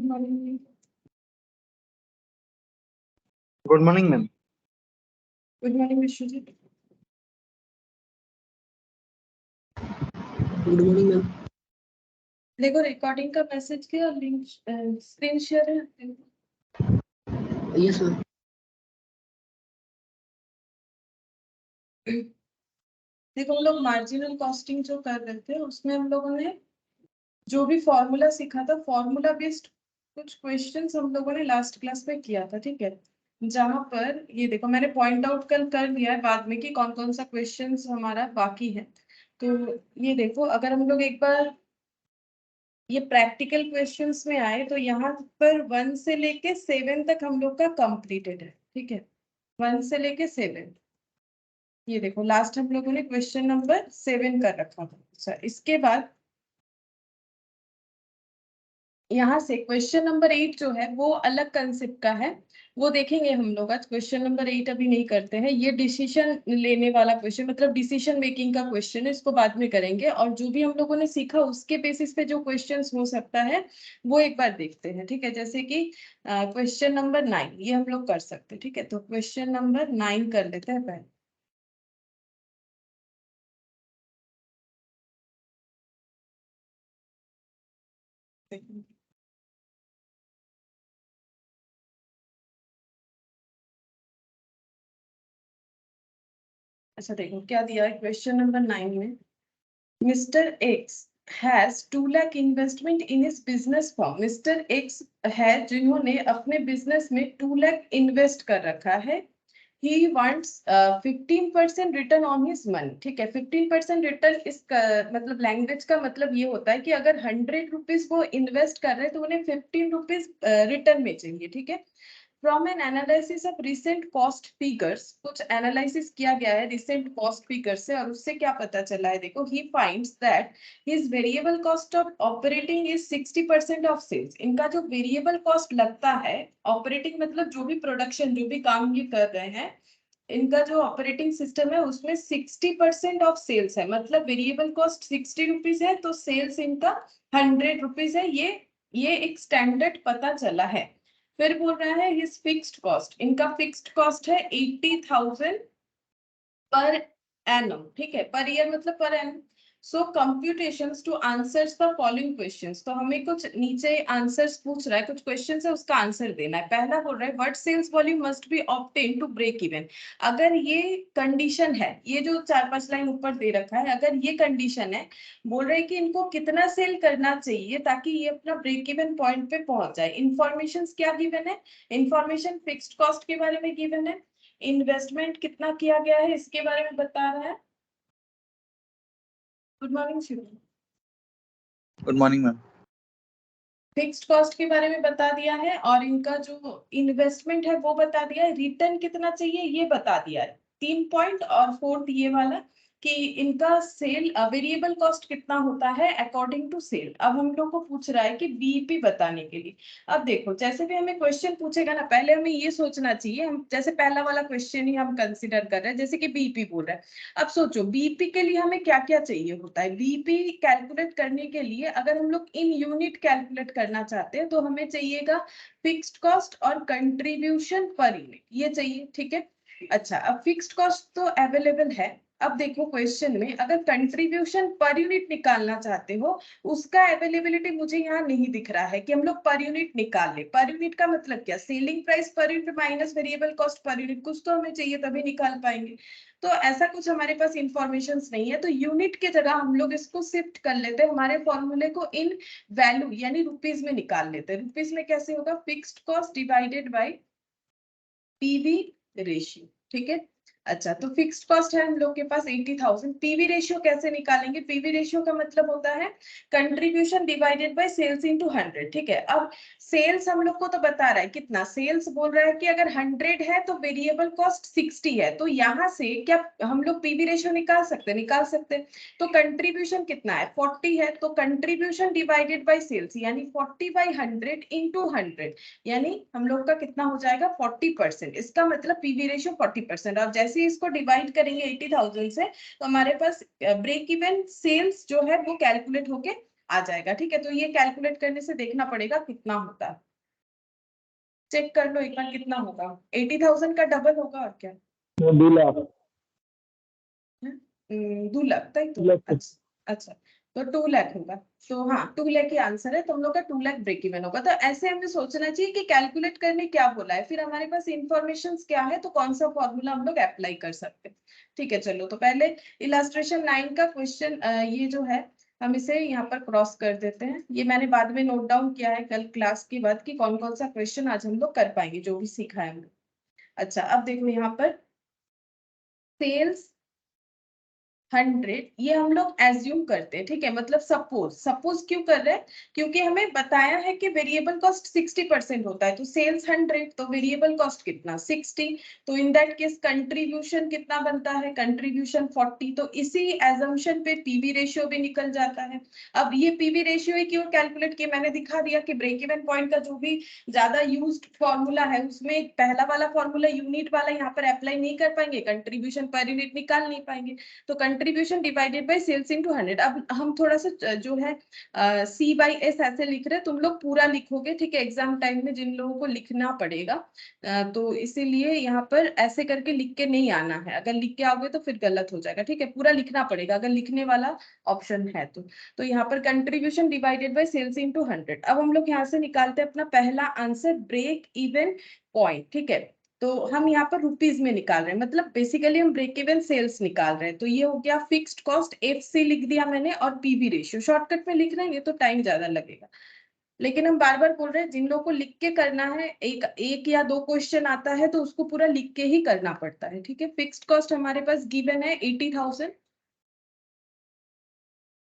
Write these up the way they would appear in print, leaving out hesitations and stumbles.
Good morning. Good morning ma'am. Good morning Vishwajit. Good morning ma'am. देखो recording का message किया, link screen share है। Yes ma'am. देखो हम लोग मार्जिनल कॉस्टिंग जो कर रहे थे उसमें हम लोगों ने जो भी फॉर्मूला सीखा था, फॉर्मूला बेस्ड कुछ क्वेश्चंस हम लोगों ने लास्ट क्लास में किया था, ठीक है। जहां पर ये देखो मैंने पॉइंट आउट कल कर लिया है बाद में कि कौन कौन सा क्वेश्चंस हमारा बाकी है। तो ये देखो अगर हम लोग एक बार ये प्रैक्टिकल क्वेश्चंस में आए तो यहाँ पर 1 से लेके 7 तक हम लोग का कंप्लीटेड है, ठीक है। 1 से लेके 7 ये देखो लास्ट हम लोगों ने क्वेश्चन नंबर 7 कर रखा था। अच्छा, इसके बाद यहाँ से क्वेश्चन नंबर 8 जो है वो अलग कंसेप्ट का है, वो देखेंगे हम लोग आज। क्वेश्चन नंबर 8 अभी नहीं करते हैं, ये डिसीजन लेने वाला क्वेश्चन मतलब डिसीजन मेकिंग का क्वेश्चन है, इसको बाद में करेंगे। और जो भी हम लोगों ने सीखा उसके बेसिस पे जो क्वेश्चंस हो सकता है वो एक बार देखते हैं, ठीक है। जैसे कि क्वेश्चन नंबर 9 ये हम लोग कर सकते हैं, ठीक है। तो क्वेश्चन नंबर 9 कर लेते हैं पहले। अच्छा देखो क्या दिया है क्वेश्चन नंबर 9 में। Mister x has 2 lakh investment in his business form. Mister x है जिन्होंने अपने बिजनेस में 2 लाख इन्वेस्ट कर रखा है। He wants 15% return on his money, ठीक है। 15% रिटर्न इस मतलब लैंग्वेज का मतलब ये होता है कि अगर 100 रुपीज वो इन्वेस्ट कर रहे हैं तो उन्हें 15 रुपीज रिटर्न में चाहिए, ठीक है। From N analysis of recent cost figures, कुछ एनालिसिस किया गया है रिसेंट कॉस्ट फिगर से और उससे क्या पता चला है। देखो ही finds that his variable cost of operating is 60% of sales. इनका जो वेरिएबल कॉस्ट लगता है, ऑपरेटिंग मतलब जो भी प्रोडक्शन जो भी काम ये कर रहे हैं, इनका जो ऑपरेटिंग सिस्टम है उसमें 60% ऑफ सेल्स है। मतलब वेरिएबल कॉस्ट 60 रुपीज है तो सेल्स इनका 100 रुपीज है। ये एक स्टैंडर्ड पता चला है। फिर बोल रहा है हिज फिक्स्ड कॉस्ट, इनका फिक्स्ड कॉस्ट है 80,000 पर एनम, ठीक है। पर ईयर मतलब per annum. So computations two answers the following questions. तो हमें कुछ नीचे आंसर्स पूछ रहा है, कुछ क्वेश्चंस है उसका आंसर देना है। पहला बोल रहा है what sales volume must be obtain to break even. अगर ये कंडीशन है, ये जो 4-5 लाइन ऊपर दे रखा है, अगर ये कंडीशन है, बोल रहे हैं कि इनको कितना सेल करना चाहिए ताकि ये अपना ब्रेक इवन पॉइंट पे पहुंच जाए। इंफॉर्मेशन क्या गिवन है, इंफॉर्मेशन फिक्स्ड कॉस्ट के बारे में गिवन है, इन्वेस्टमेंट कितना किया गया है इसके बारे में बता रहा है। Good morning Shiv. Good morning ma'am. Fixed cost के बारे में बता दिया है और इनका जो इन्वेस्टमेंट है वो बता दिया है। रिटर्न कितना चाहिए ये बता दिया है। 3 पॉइंट और 4th ये वाला कि इनका सेल वेरिएबल कॉस्ट कितना होता है अकॉर्डिंग टू सेल। अब हम लोग को पूछ रहा है कि बीईपी बताने के लिए। अब देखो जैसे भी हमें क्वेश्चन पूछेगा ना, पहले हमें ये सोचना चाहिए, हम जैसे पहला वाला क्वेश्चन ही हम कंसीडर कर रहे हैं, जैसे कि बीईपी बोल रहा है। अब सोचो बीईपी के लिए हमें क्या क्या चाहिए होता है। बीईपी कैलकुलेट करने के लिए अगर हम लोग इन यूनिट कैलकुलेट करना चाहते हैं तो हमें चाहिएगा फिक्स्ड कॉस्ट और कंट्रीब्यूशन पर यूनिट, ये चाहिए, ठीक है। अच्छा, अब फिक्स्ड कॉस्ट तो अवेलेबल है। अब देखो क्वेश्चन में अगर कंट्रीब्यूशन पर यूनिट निकालना चाहते हो, उसका अवेलेबिलिटी मुझे यहाँ नहीं दिख रहा है कि हम लोग पर यूनिट निकाल ले। पर यूनिट का मतलब क्या, selling price per unit minus variable cost per unit, कुछ तो हमें चाहिए तभी निकाल पाएंगे। तो ऐसा कुछ हमारे पास इंफॉर्मेशन नहीं है, तो यूनिट की जगह हम लोग इसको शिफ्ट कर लेते हैं, हमारे फॉर्मूले को इन वैल्यू यानी रुपीज में निकाल लेते हैं। रुपीज में कैसे होगा, fixed cost divided by PV ratio, ठीक है। अच्छा, तो फिक्स्ड कॉस्ट है हम लोग के पास 80,000। पीवी रेशियो कैसे निकालेंगे, पीवी रेशियो का मतलब होता है contribution divided by sales into 100, ठीक है। अब सेल्स हम लोग को तो बता रहा है कितना, सेल्स बोल रहा है कि अगर 100 है तो वेरिएबल कॉस्ट 60 है, तो यहाँ से क्या हम लोग पीवी रेशियो निकाल सकते हैं। तो कंट्रीब्यूशन कितना है 40 है, तो कंट्रीब्यूशन डिवाइडेड बाय सेल्स यानी 40/100 इनटू 100 यानी हम लोग का कितना हो जाएगा 40%। इसका मतलब पीवी रेशियो 40%। और जैसे ही इसको डिवाइड करेंगे 80,000 से तो हमारे पास ब्रेक इवन सेल्स जो है वो कैलकुलेट होके आ जाएगा। ठीक है, तो ये कैलकुलेट करने से देखना पड़ेगा कितना होता है। चेक कर लो एक बार कितना होगा। 80,000 का डबल होगा और क्या? 2 लाख 2 लाख ताई तो अच्छा अच्छा, तो 2 लाख होगा। तो हाँ 2 लाख ही आंसर है, तुम लोग का 2 लाख ब्रेक इवन होगा। तो ऐसे हमें सोचना चाहिए कि कैलकुलेट करने क्या बोला है, फिर हमारे पास इंफॉर्मेशन क्या है, तो कौन सा फॉर्मूला हम लोग अप्लाई कर सकते हैं। ठीक है, चलो तो पहले इलास्ट्रेशन 9 का क्वेश्चन ये जो है हम इसे यहाँ पर क्रॉस कर देते हैं। ये मैंने बाद में नोट डाउन किया है कल क्लास के बाद कि कौन कौन सा क्वेश्चन आज हम लोग कर पाएंगे जो भी सीखा है हमने। अच्छा, अब देखो यहाँ पर सेल्स 100 ये हम लोग एज्यूम करते हैं। ठीक है, मतलब सपोज क्यों कर रहे हैं, क्योंकि हमें बताया है कि वेरिएबल कॉस्ट 60% होता है। तो सेल्स 100 तो वेरिएबल कॉस्ट कितना 60, तो इन दैट केस कंट्रीब्यूशन कितना बनता है, कंट्रीब्यूशन 40। तो इसी एजम्पशन पे पीवी रेशियो भी निकल जाता है। अब ये पीवी रेशियो क्यों कैलकुलेट किया, मैंने दिखा दिया कि ब्रेक इवन पॉइंट का जो भी ज्यादा यूज्ड फॉर्मूला है उसमें पहला वाला फॉर्मूला यूनिट वाला यहाँ पर अप्लाई नहीं कर पाएंगे, कंट्रीब्यूशन पर यूनिट निकाल नहीं पाएंगे। तो contribution divided by sales into 100। अब हम थोड़ा सा जो है सी बाई एस ऐसे लिख रहे हैं, तुम लोग पूरा लिखोगे। ठीक है, एग्जाम टाइम में जिन लोगों को लिखना पड़ेगा तो इसीलिए यहाँ पर ऐसे करके लिख के नहीं आना है। अगर लिख के आओगे तो फिर गलत हो जाएगा। ठीक है, पूरा लिखना पड़ेगा अगर लिखने वाला ऑप्शन है तो यहाँ पर contribution divided by sales into 100। अब हम लोग यहाँ से निकालते हैं अपना पहला आंसर ब्रेक इवन पॉइंट। ठीक है, तो हम यहाँ पर रुपीज में निकाल रहे हैं, मतलब बेसिकली हम ब्रेक इवन सेल्स निकाल रहे हैं। तो ये हो गया फिक्स्ड कॉस्ट, एफसी लिख दिया मैंने, और पीवी रेशियो शॉर्टकट में लिख रहे हैं तो टाइम ज्यादा लगेगा। लेकिन हम बार बार बोल रहे हैं जिन लोगों को लिख के करना है, एक या दो क्वेश्चन आता है तो उसको पूरा लिख के ही करना पड़ता है। ठीक है, फिक्स्ड कॉस्ट हमारे पास गिवन है 80,000,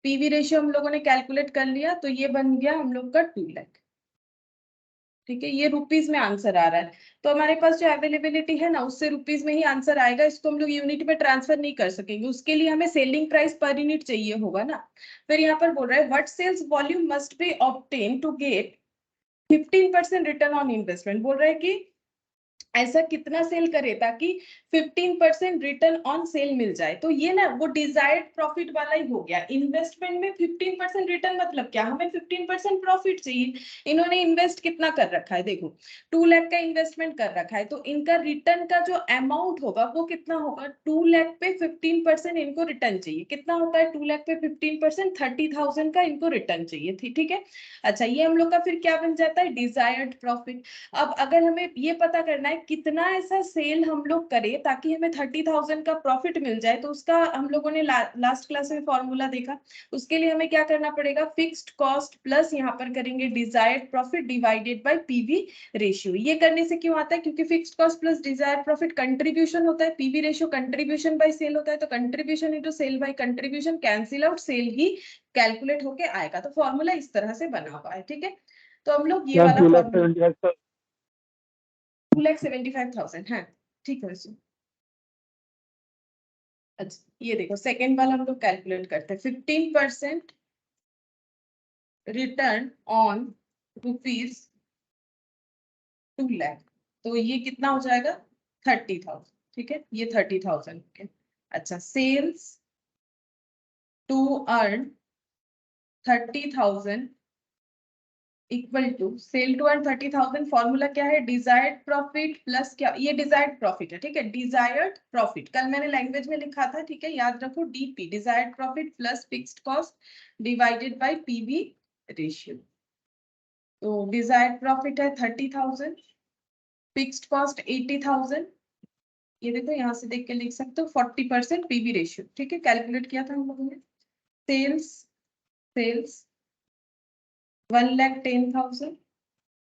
पीवी रेशियो हम लोगों ने कैलकुलेट कर लिया तो ये बन गया हम लोग का 2 लाख। ठीक है, ये रुपीज में आंसर आ रहा है। तो हमारे पास जो अवेलेबिलिटी है ना उससे रुपीज में ही आंसर आएगा, इसको हम लोग यूनिट में ट्रांसफर नहीं कर सकेंगे, उसके लिए हमें सेलिंग प्राइस पर यूनिट चाहिए होगा ना। फिर यहाँ पर बोल रहा है what sales volume must be obtain to get 15% return on investment. बोल रहा है कि ऐसा कितना सेल करे ताकि 15% रिटर्न ऑन सेल मिल जाए। तो ये ना वो डिजायर्ड प्रॉफिट वाला ही हो गया। इन्वेस्टमेंट में 15% रिटर्न मतलब क्या, हमें 15% प्रॉफिट चाहिए। इन्होंने इन्वेस्ट कितना कर रखा है, देखो 2 लाख का इन्वेस्टमेंट कर रखा है, तो इनका रिटर्न का जो अमाउंट होगा वो कितना होगा, 2 लाख पे 15% इनको रिटर्न चाहिए। कितना होता है 2 लाख पे 15%, 30,000 का इनको रिटर्न चाहिए। ठीक है, अच्छा ये हम लोग का फिर क्या बन जाता है, डिजायर्ड प्रॉफिट। अब अगर हमें ये पता करना है कितना ऐसा सेल हम लोग करें ताकि हमें 30,000 का प्रॉफिट मिल जाए, तो उसका हम लोगों ने लास्ट क्लास में फॉर्मूला देखा। उसके लिए हमें क्या करना पड़ेगा, फिक्स्ड कॉस्ट प्लस यहाँ पर करेंगे desired profit divided by PV ratio. ये करने से क्यों आता है, क्योंकि fixed cost plus desired profit contribution होता है, PV ratio contribution by sale होता है, तो contribution into sale by contribution cancel out, sale ही कैलकुलेट होके आएगा। तो फॉर्मूला इस तरह से बना हुआ है। ठीक है, तो हम लोग ये वाला फॉर्मूला 2,75,000 है। ठीक है, अच्छा ये देखो सेकेंड वाला हम लोग कैलकुलेट करते हैं, 15% रिटर्न ऑन रुपीज 2 लाख, तो ये कितना हो जाएगा 30,000। ठीक है, ये 30,000। अच्छा, sales to earn 30,000 equal to sale to earn 30,000। Formula क्या है, डिजायर्ड प्रॉफिट प्लस क्या, ये डिजायर्ड प्रॉफिट है। ठीक है, डिजायर्ड प्रॉफिट कल मैंने लैंग्वेज में लिखा था। ठीक है, याद रखो DP, desired profit plus fixed cost divided by PV ratio. तो डिजायर्ड प्रॉफिट है 30,000, फिक्स्ड कॉस्ट 80,000। ये देखो यहाँ से देख के लिख सकते हो 40% पीवी रेशियो। ठीक है, कैलकुलेट किया था हम लोगों ने। सेल्स 1,10,000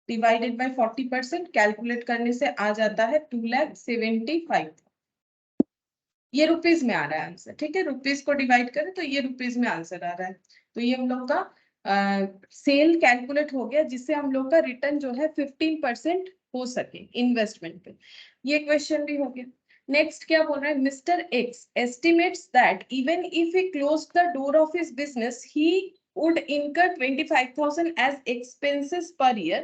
डिवाइडेड बाय 40%, कैलकुलेट करने से आ जाता है 2,75,000। ये रुपीज में आ रहा है आंसर। ठीक है, रुपीज को डिवाइड करें तो ये रुपीज में आंसर आ रहा है। तो ये हम लोग का सेल कैलकुलेट हो गया, जिससे हम लोग का रिटर्न जो है 15% हो सके इन्वेस्टमेंट पे। ये क्वेश्चन भी हो गया। नेक्स्ट क्या बोल रहा है, mister x estimates that even if he close the door of his business he would incur 25,000 as expenses per year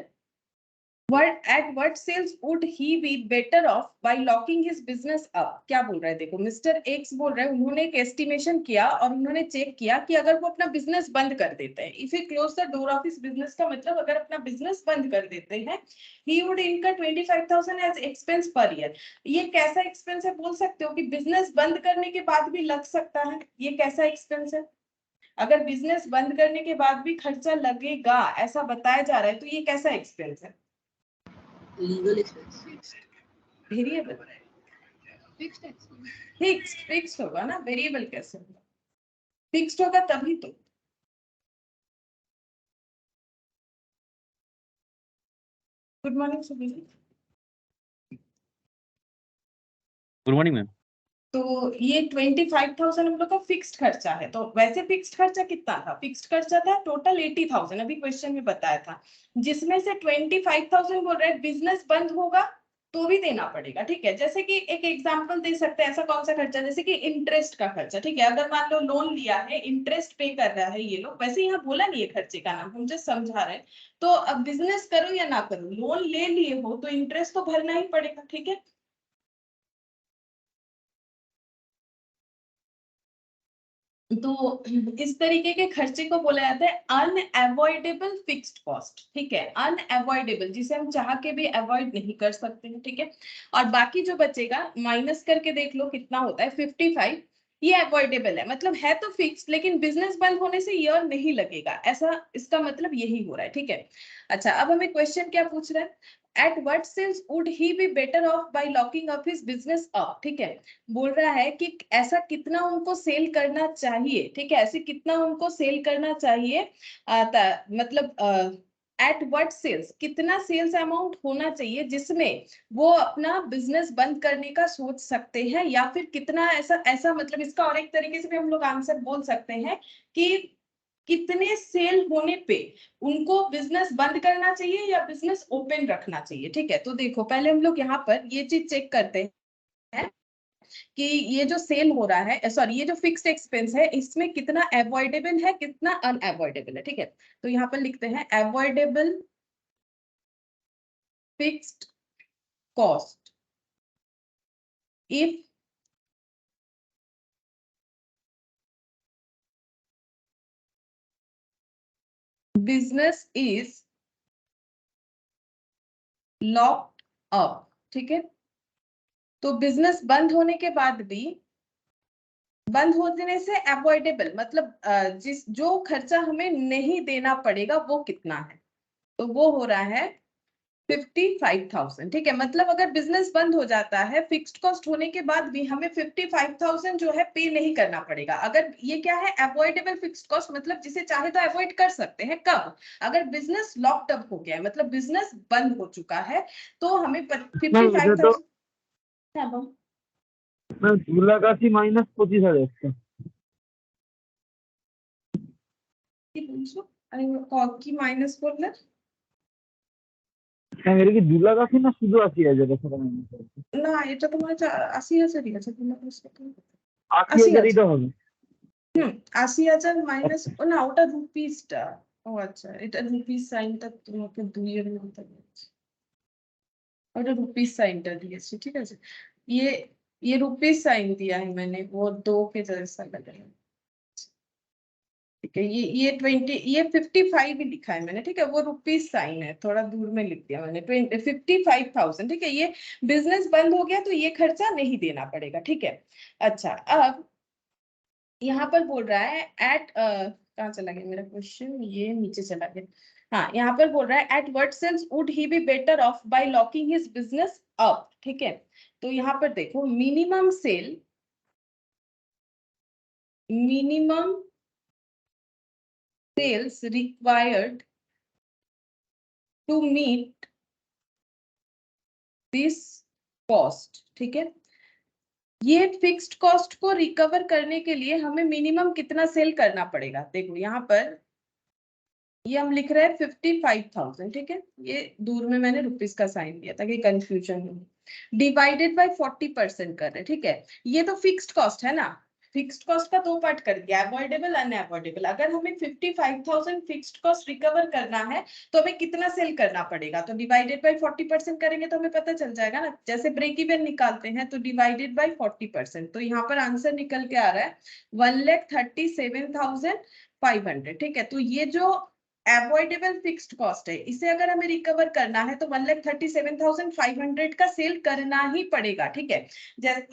At what sales would he be better off by locking his business up? क्या बोल रहा है देखो, mister x बोल रहे हैं उन्होंने एक एस्टिमेशन किया और उन्होंने चेक किया कि अगर वो अपना बिजनेस बंद कर देते हैं, if he close the door of his business का मतलब अगर अपना बिजनेस बंद कर देते हैं, he would incur 25,000 as expense per year. ये कैसा एक्सपेंस है बोल सकते हो कि बिजनेस बंद करने के बाद भी लग सकता है, ये कैसा एक्सपेंस है? अगर बिजनेस बंद करने के बाद भी खर्चा लगेगा ऐसा बताया जा रहा है तो ये कैसा एक्सपेंस है? लीगल एक्सपेंस, वेरिएबल, फिक्स्ड होगा ना, वेरिएबल कैसे होगा? फिक्स्ड होगा तभी तो। गुड मॉर्निंग सुबह जी। Good morning ma'am. तो ये 25,000 हम लोग का फिक्स्ड खर्चा है। तो वैसे फिक्स्ड खर्चा कितना था? फिक्स्ड खर्चा था टोटल 80,000, अभी क्वेश्चन में बताया था, जिसमें से 25,000 बोल रहे हैं बिजनेस बंद होगा तो भी देना पड़ेगा, ठीक है। जैसे कि एक एग्जांपल दे सकते हैं, ऐसा कौन सा खर्चा, जैसे कि इंटरेस्ट का खर्चा, ठीक है। अगर मान लो लोन लिया है, इंटरेस्ट पे कर रहा है ये लोग, वैसे यहाँ बोला नहीं है खर्चे का नाम, हम जस्ट समझा रहे हैं। तो अब बिजनेस करो या ना करो, लोन ले लिए हो तो इंटरेस्ट तो भरना ही पड़ेगा, ठीक है। तो इस तरीके के खर्चे को बोला जाता है अनअवॉइडेबल फिक्स्ड कॉस्ट, ठीक है। अनअवॉइडेबल, जिसे हम चाह के भी अवॉइड नहीं कर सकते हैं, ठीक है। और बाकी जो बचेगा माइनस करके देख लो कितना होता है, 55, ये अवॉइडेबल है, मतलब है तो फिक्स लेकिन बिजनेस बंद होने से ईयर नहीं लगेगा, ऐसा इसका मतलब यही हो रहा है, ठीक है। अच्छा, अब हमें क्वेश्चन क्या पूछ रहा है, at what sales would he be better off by locking up his business up, ठीक है। बोल रहा है कि ऐसा कितना उनको सेल करना चाहिए, ठीक है, ऐसे कितना उनको सेल करना चाहिए, मतलब एट व्हाट सेल्स, कितना सेल्स अमाउंट होना चाहिए जिसमें वो अपना बिजनेस बंद करने का सोच सकते हैं, या फिर कितना ऐसा ऐसा मतलब इसका और एक तरीके से भी हम लोग आंसर बोल सकते हैं कि कितने सेल होने पे उनको बिजनेस बंद करना चाहिए या बिजनेस ओपन रखना चाहिए, ठीक है। तो देखो पहले हम लोग यहाँ पर ये चीज चेक करते हैं कि ये जो सेल हो रहा है, सॉरी ये जो फिक्स्ड एक्सपेंस है, इसमें कितना अवॉइडेबल है कितना अनअवॉइडेबल है, ठीक है। तो यहाँ पर लिखते हैं avoidable fixed cost if business is locked up, ठीक है। तो बिजनेस बंद होने के बाद भी, बंद होने से अवॉइडेबल मतलब जिस जो खर्चा हमें नहीं देना पड़ेगा वो कितना है, तो वो हो रहा है 55,000, ठीक है। मतलब अगर बिजनेस बंद हो जाता है, फिक्स्ड कॉस्ट होने के बाद भी हमें 55,000 जो है पे नहीं करना पड़ेगा। अगर ये क्या है, अवॉइडेबल फिक्स्ड कॉस्ट, मतलब जिसे चाहे तो अवॉइड कर सकते हैं, कब? अगर बिजनेस लॉक्ड अप हो गया है, मतलब बिजनेस बंद हो चुका है, तो हमें 55,000। मैं 2,80,000 माइनस 25,000 কি মাইনাস করলে? হ্যাঁ এটা কি 2,80,000 না শুধু 80,000 টাকা মাইনাস আছে? না, এটা তোমার 80,000 আছে, তোমার 80,000 ই তো হবে। 80,000 মাইনাস, না ওটা রুপিসটা। ও আচ্ছা, এটা রুপিস সাইনটা তোমাকে 2 এর মধ্যে দিয়েছি, ওটা রুপিস साइनটা दिएছি, ठीक है। ये रुपीस साइन दिया है मैंने, वो 2 के जैसा लग रहा है, ठीक है। ये 20, ये 55 ही लिखा है मैंने, ठीक है। वो रुपीस साइन है, थोड़ा दूर में लिख दिया मैंने, 55,000, ठीक है। ये बिजनेस बंद हो गया तो ये खर्चा नहीं देना पड़ेगा, ठीक है। अच्छा, अब यहाँ पर बोल रहा है एट कहाँ चला गया मेरा क्वेश्चन, ये नीचे चला गया। हाँ, यहाँ पर बोल रहा है at what sales would he be better off by locking his business up, ठीक है। तो यहाँ पर देखो minimum sale, minimum sales required to meet this cost, ठीक है। ये फिक्स्ड कॉस्ट को रिकवर करने के लिए हमें मिनिमम कितना सेल करना पड़ेगा, देखो यहाँ पर ये हम लिख रहे हैं 55,000, ठीक है। ये दूर में मैंने रुपीस का साइन दिया ताकि कंफ्यूजन हो, डिवाइडेड बाय 40% कर रहे हैं, ठीक है। ये तो फिक्स्ड कॉस्ट है ना, फिक्स्ड कॉस्ट का दो पार्ट कर दिया, अवॉइडेबल अनअवॉइडेबल। अगर हमें 55,000 फिक्स्ड कॉस्ट रिकवर करना है तो हमें कितना सेल करना पड़ेगा, तो डिवाइडेड बाय 40% करेंगे तो हमें पता चल जाएगा ना। जैसे ब्रेक इवन निकालते हैं तो डिवाइडेड बाय 40%, तो यहाँ पर आंसर निकल के आ रहा है 1,37,500। ठीक है, तो ये जो अवॉइडेबल फिक्स्ड कॉस्ट है इसे अगर हमें रिकवर करना है तो 1,37,500 का सेल करना ही पड़ेगा। ठीक है,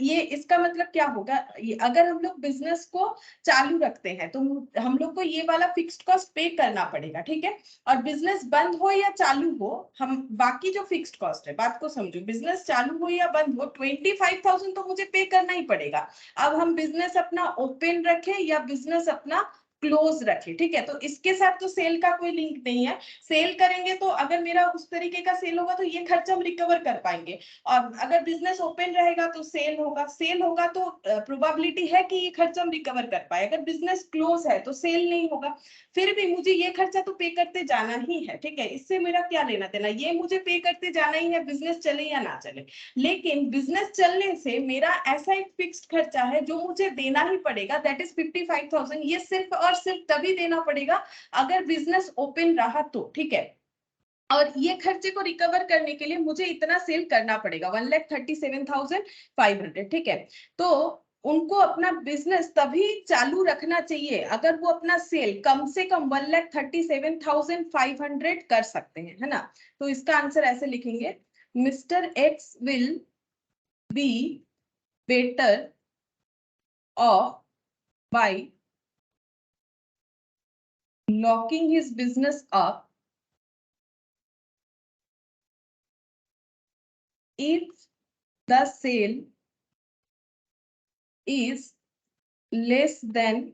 ये इसका मतलब क्या होगा, अगर हम लोग बिजनेस को चालू रखते हैं तो हम लोग को ये वाला फिक्स्ड कॉस्ट पे करना पड़ेगा। ठीक है, और बिजनेस बंद हो या चालू हो, हम बाकी जो फिक्स्ड कॉस्ट है, बात को समझो, बिजनेस चालू हो या बंद हो 25,000 तो मुझे पे करना ही पड़ेगा। अब हम बिजनेस अपना ओपन रखें या बिजनेस अपना क्लोज रखे। ठीक है, तो इसके साथ तो सेल का कोई लिंक नहीं है। सेल करेंगे तो अगर मेरा उस तरीके का सेल होगा तो ये खर्चा हम रिकवर कर पाएंगे, और अगर बिजनेस ओपन रहेगा तो सेल होगा तो प्रोबेबिलिटी है कि ये खर्चा हम रिकवर कर पाए। अगर बिजनेस क्लोज है तो सेल नहीं होगा, फिर भी मुझे ये खर्चा तो पे करते जाना ही है। ठीक है, इससे मेरा क्या लेना देना, ये मुझे पे करते जाना ही है, बिजनेस चले या ना चले। लेकिन बिजनेस चलने से मेरा ऐसा एक फिक्स्ड खर्चा है जो मुझे देना ही पड़ेगा, दैट इज 55,000। ये सिर्फ और सिर्फ तभी देना पड़ेगा अगर बिजनेस ओपन रहा तो। ठीक है, और ये खर्चे को रिकवर करने के लिए मुझे इतना सेल करना पड़ेगा 1,37,500। ठीक है, तो उनको अपना बिजनेस तभी चालू रखना चाहिए अगर वो अपना सेल कम से कम 1,37,500 कर सकते हैं, है ना। तो इसका आंसर ऐसे लिखेंगे, mister X will be better off by locking his business up if the sale is less than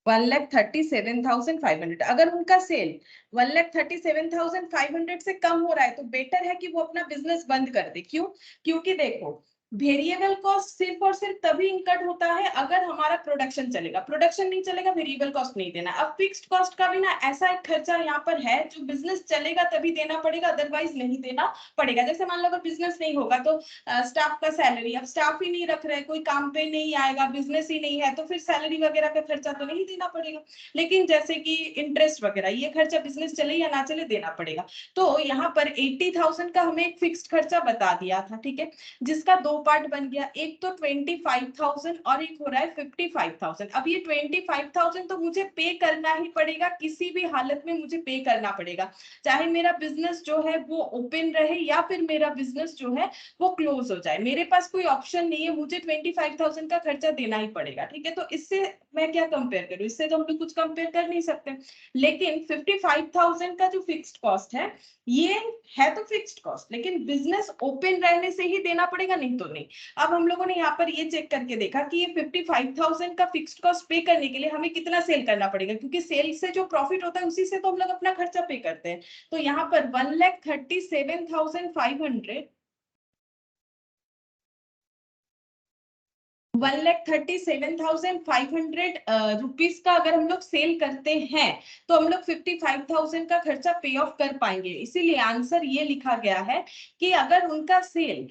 1,37,500। अगर उनका सेल 1,37,500 से कम हो रहा है तो बेटर है कि वो अपना बिजनेस बंद कर दे। क्यों? क्योंकि देखो, वेरिएबल कॉस्ट सिर्फ और सिर्फ तभी इंकर्ड होता है अगर हमारा प्रोडक्शन चलेगा, प्रोडक्शन नहीं चलेगा वेरिएबल कॉस्ट नहीं देना। अब फिक्स्ड कॉस्ट का भी ना ऐसा एक खर्चा यहाँ पर है जो बिजनेस चलेगा तभी देना पड़ेगा, अदरवाइज नहीं देना पड़ेगा। जैसे मान लो अगर बिजनेस नहीं होगा तो स्टाफ का सैलरी, अब स्टाफ ही नहीं रख रहे, कोई काम पे नहीं आएगा, बिजनेस ही नहीं है, तो फिर सैलरी वगैरह का खर्चा तो नहीं देना पड़ेगा। लेकिन जैसे कि इंटरेस्ट वगैरह, ये खर्चा बिजनेस चले या ना चले देना पड़ेगा। तो यहाँ पर 80,000 का हमें एक फिक्स्ड खर्चा बता दिया था। ठीक है, जिसका दो पार्ट बन गया, एक तो 25,000 और एक हो रहा है 55,000। अब ये 25,000 तो मुझे पे करना ही पड़ेगा, किसी भी हालत में मुझे पे करना पड़ेगा, चाहे मेरा बिजनेस जो है वो ओपन रहे या फिर मेरा बिजनेस जो है वो क्लोज हो जाए। मेरे पास कोई ऑप्शन नहीं है, मुझे 25,000 का खर्चा देना ही पड़ेगा। ठीक है, तो इससे मैं क्या कंपेयर करूं, इससे तो हम लोग कुछ कंपेयर कर नहीं सकते। लेकिन 55,000 का जो फिक्स्ड कॉस्ट है ये है तो फिक्स्ड कॉस्ट, लेकिन बिजनेस ओपन रहने से ही देना पड़ेगा, नहीं तो नहीं। अब हम लोगों ने यहाँ पर ये चेक करके देखा कि ये 55,000 का फिक्स्ड कॉस्ट पे करने के लिए हमें कितना सेल करना पड़ेगा, क्योंकि सेल से जो प्रॉफिट होता है उसी से तो हम लोग अपना खर्चा पे करते हैं। तो यहाँ पर 1,37,500 रुपीज का अगर हम लोग सेल करते हैं तो हम लोग 55,000 का खर्चा पे ऑफ कर पाएंगे। इसीलिए आंसर ये लिखा गया है कि अगर उनका सेल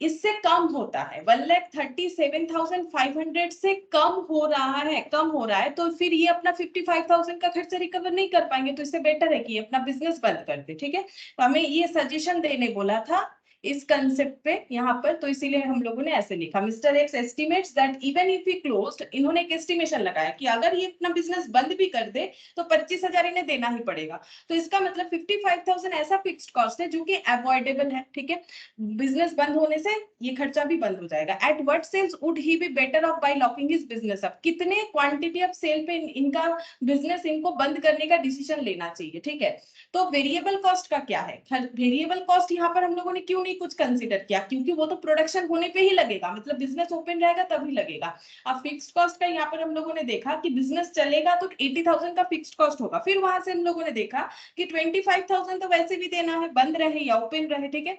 इससे कम होता है, 1,37,500 से कम हो रहा है तो फिर ये अपना 55,000 का खर्चा रिकवर नहीं कर पाएंगे। तो इससे बेटर है कि अपना बिजनेस बंद कर दे। ठीक है, तो हमें ये सजेशन देने बोला था इस कंसेप्ट पे यहाँ पर, तो इसीलिए हम लोगों ने ऐसे लिखा, mister x estimates that even if he closed, इन्होंने एक एस्टिमेशन लगाया कि अगर ये अपना बिजनेस बंद भी कर दे तो 25,000 इन्हें देना ही पड़ेगा। तो इसका मतलब 55,000 ऐसा फिक्स्ड कॉस्ट है जो कि अवॉइडेबल है। ठीक है, बिजनेस बंद होने से ये खर्चा भी बंद हो जाएगा। At what sales would he be better off by locking his business up, कितने क्वांटिटी ऑफ सेल पे इनका बिजनेस इनको बंद करने का डिसीजन लेना चाहिए। ठीक है, तो वेरिएबल कॉस्ट का क्या है, वेरिएबल कॉस्ट यहाँ पर हम लोगों ने क्यों नहीं कुछ कंसीडर किया, क्योंकि वो तो प्रोडक्शन होने पे ही लगेगा, मतलब बिजनेस ओपन रहेगा तभी लगेगा। अब फिक्स्ड कॉस्ट का यहाँ पर हम लोगों ने देखा कि बिजनेस चलेगा तो 80,000 का फिक्स्ड कॉस्ट होगा। फिर वहां से हम लोगों ने देखा कि 25,000 तो वैसे भी देना है, बंद रहे या ओपन रहे। ठीक है,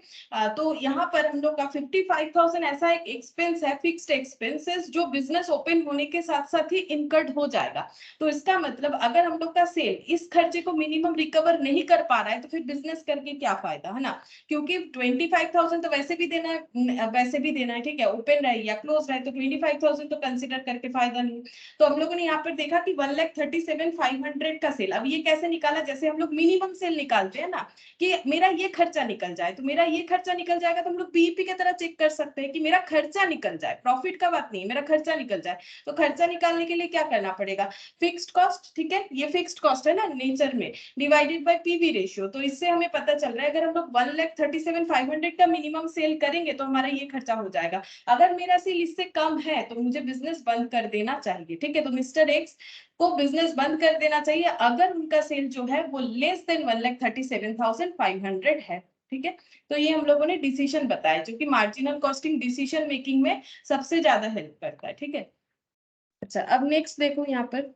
तो यहाँ पर हम लोग का 55,000 ऐसा एक एक्सपेंस है, फिक्स्ड एक्सपेंसेस, जो बिजनेस ओपन होने के साथ साथ ही इनकर्ड हो जाएगा। तो इसका मतलब अगर हम लोग का सेल इस खर्चे को मिनिमम रिकवर नहीं कर पा रहा है तो फिर बिजनेस करके क्या फायदा, है ना। क्योंकि 25,000 तो वैसे भी देना है, वैसे भी देना है, ठीक है, ओपन रहे या क्लोज रहे, तो 25,000 तो कंसिडर करके फायदा नहीं। तो हम लोगों ने यहाँ पर देखा कि 1,37,500 का सेल। अब ये कैसे निकाला, जैसे हम लोग मिनिमम सेल निकालते हैं ना, कि मेरा ये खर्चा निकल जाए, तो मेरा ये खर्चा निकल जाएगा, तो हम लोग बीईपी की तरह चेक कर सकते हैं कि मेरा खर्चा निकल जाए, प्रॉफिट का बात नहीं, मेरा खर्चा निकल जाए। तो खर्चा निकालने के लिए क्या करना पड़ेगा, फिक्स्ड कॉस्ट, ठीक है, ये फिक्स्ड कॉस्ट है ना नेचर में, डिवाइडेड बाय पीवी रेशियो। तो इससे हमें पता चल रहा है अगर हम लोग 1,37,500 का मिनिमम सेल करेंगे तो हमारा ये खर्चा हो जाएगा। अगर मेरा सेल इससे कम है तो मुझे बिजनेस बंद कर देना चाहिए, ठीक है। तो मिस्टर एक्स को बिजनेस बंद कर देना चाहिए अगर उनका सेल जो है वो लेस देन 1,37,500 है, ठीक है। तो ये हम लोगों ने डिसीजन बताया जो कि मार्जिनल कॉस्टिंग डिसीजन मेकिंग में सबसे ज्यादा हेल्प करता है, ठीक है। अच्छा, अब नेक्स्ट देखो यहाँ पर,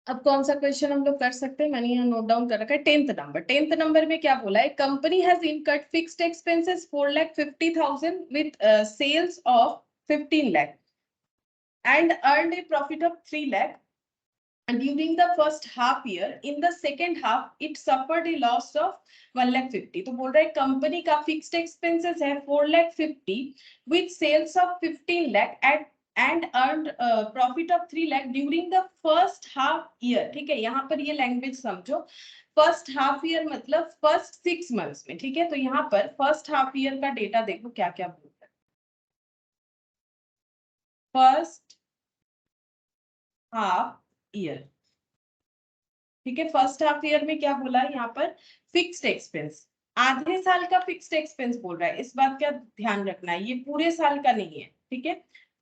अब कौन सा क्वेश्चन हम लोग कर सकते हैं, मैंने यहाँ नोट डाउन कर रखा है। 10th नंबर में क्या बोला है, company has incurred fixed expenses 4,50,000 with sales of 15 lakh and earned a profit of 3 lakh. And during the first half year, in the second half, it suffered a loss of 1,50,000. तो बोल रहा है company का fixed expenses है 4,50,000 with sales of 15 lakh and earned profit of 3 lakh during the first half year, ठीक है। यहाँ पर ये लैंग्वेज समझो, फर्स्ट हाफ ईयर मतलब फर्स्ट 6 months में, ठीक है। तो यहाँ पर फर्स्ट हाफ ईयर का डेटा देखो क्या क्या बोलता है। फर्स्ट हाफ ईयर, ठीक है, फर्स्ट हाफ ईयर में क्या बोला है यहाँ पर, फिक्स्ड एक्सपेंस, आधे साल का फिक्स्ड एक्सपेंस बोल रहा है, इस बात का ध्यान रखना है, ये पूरे साल का नहीं है, ठीक है।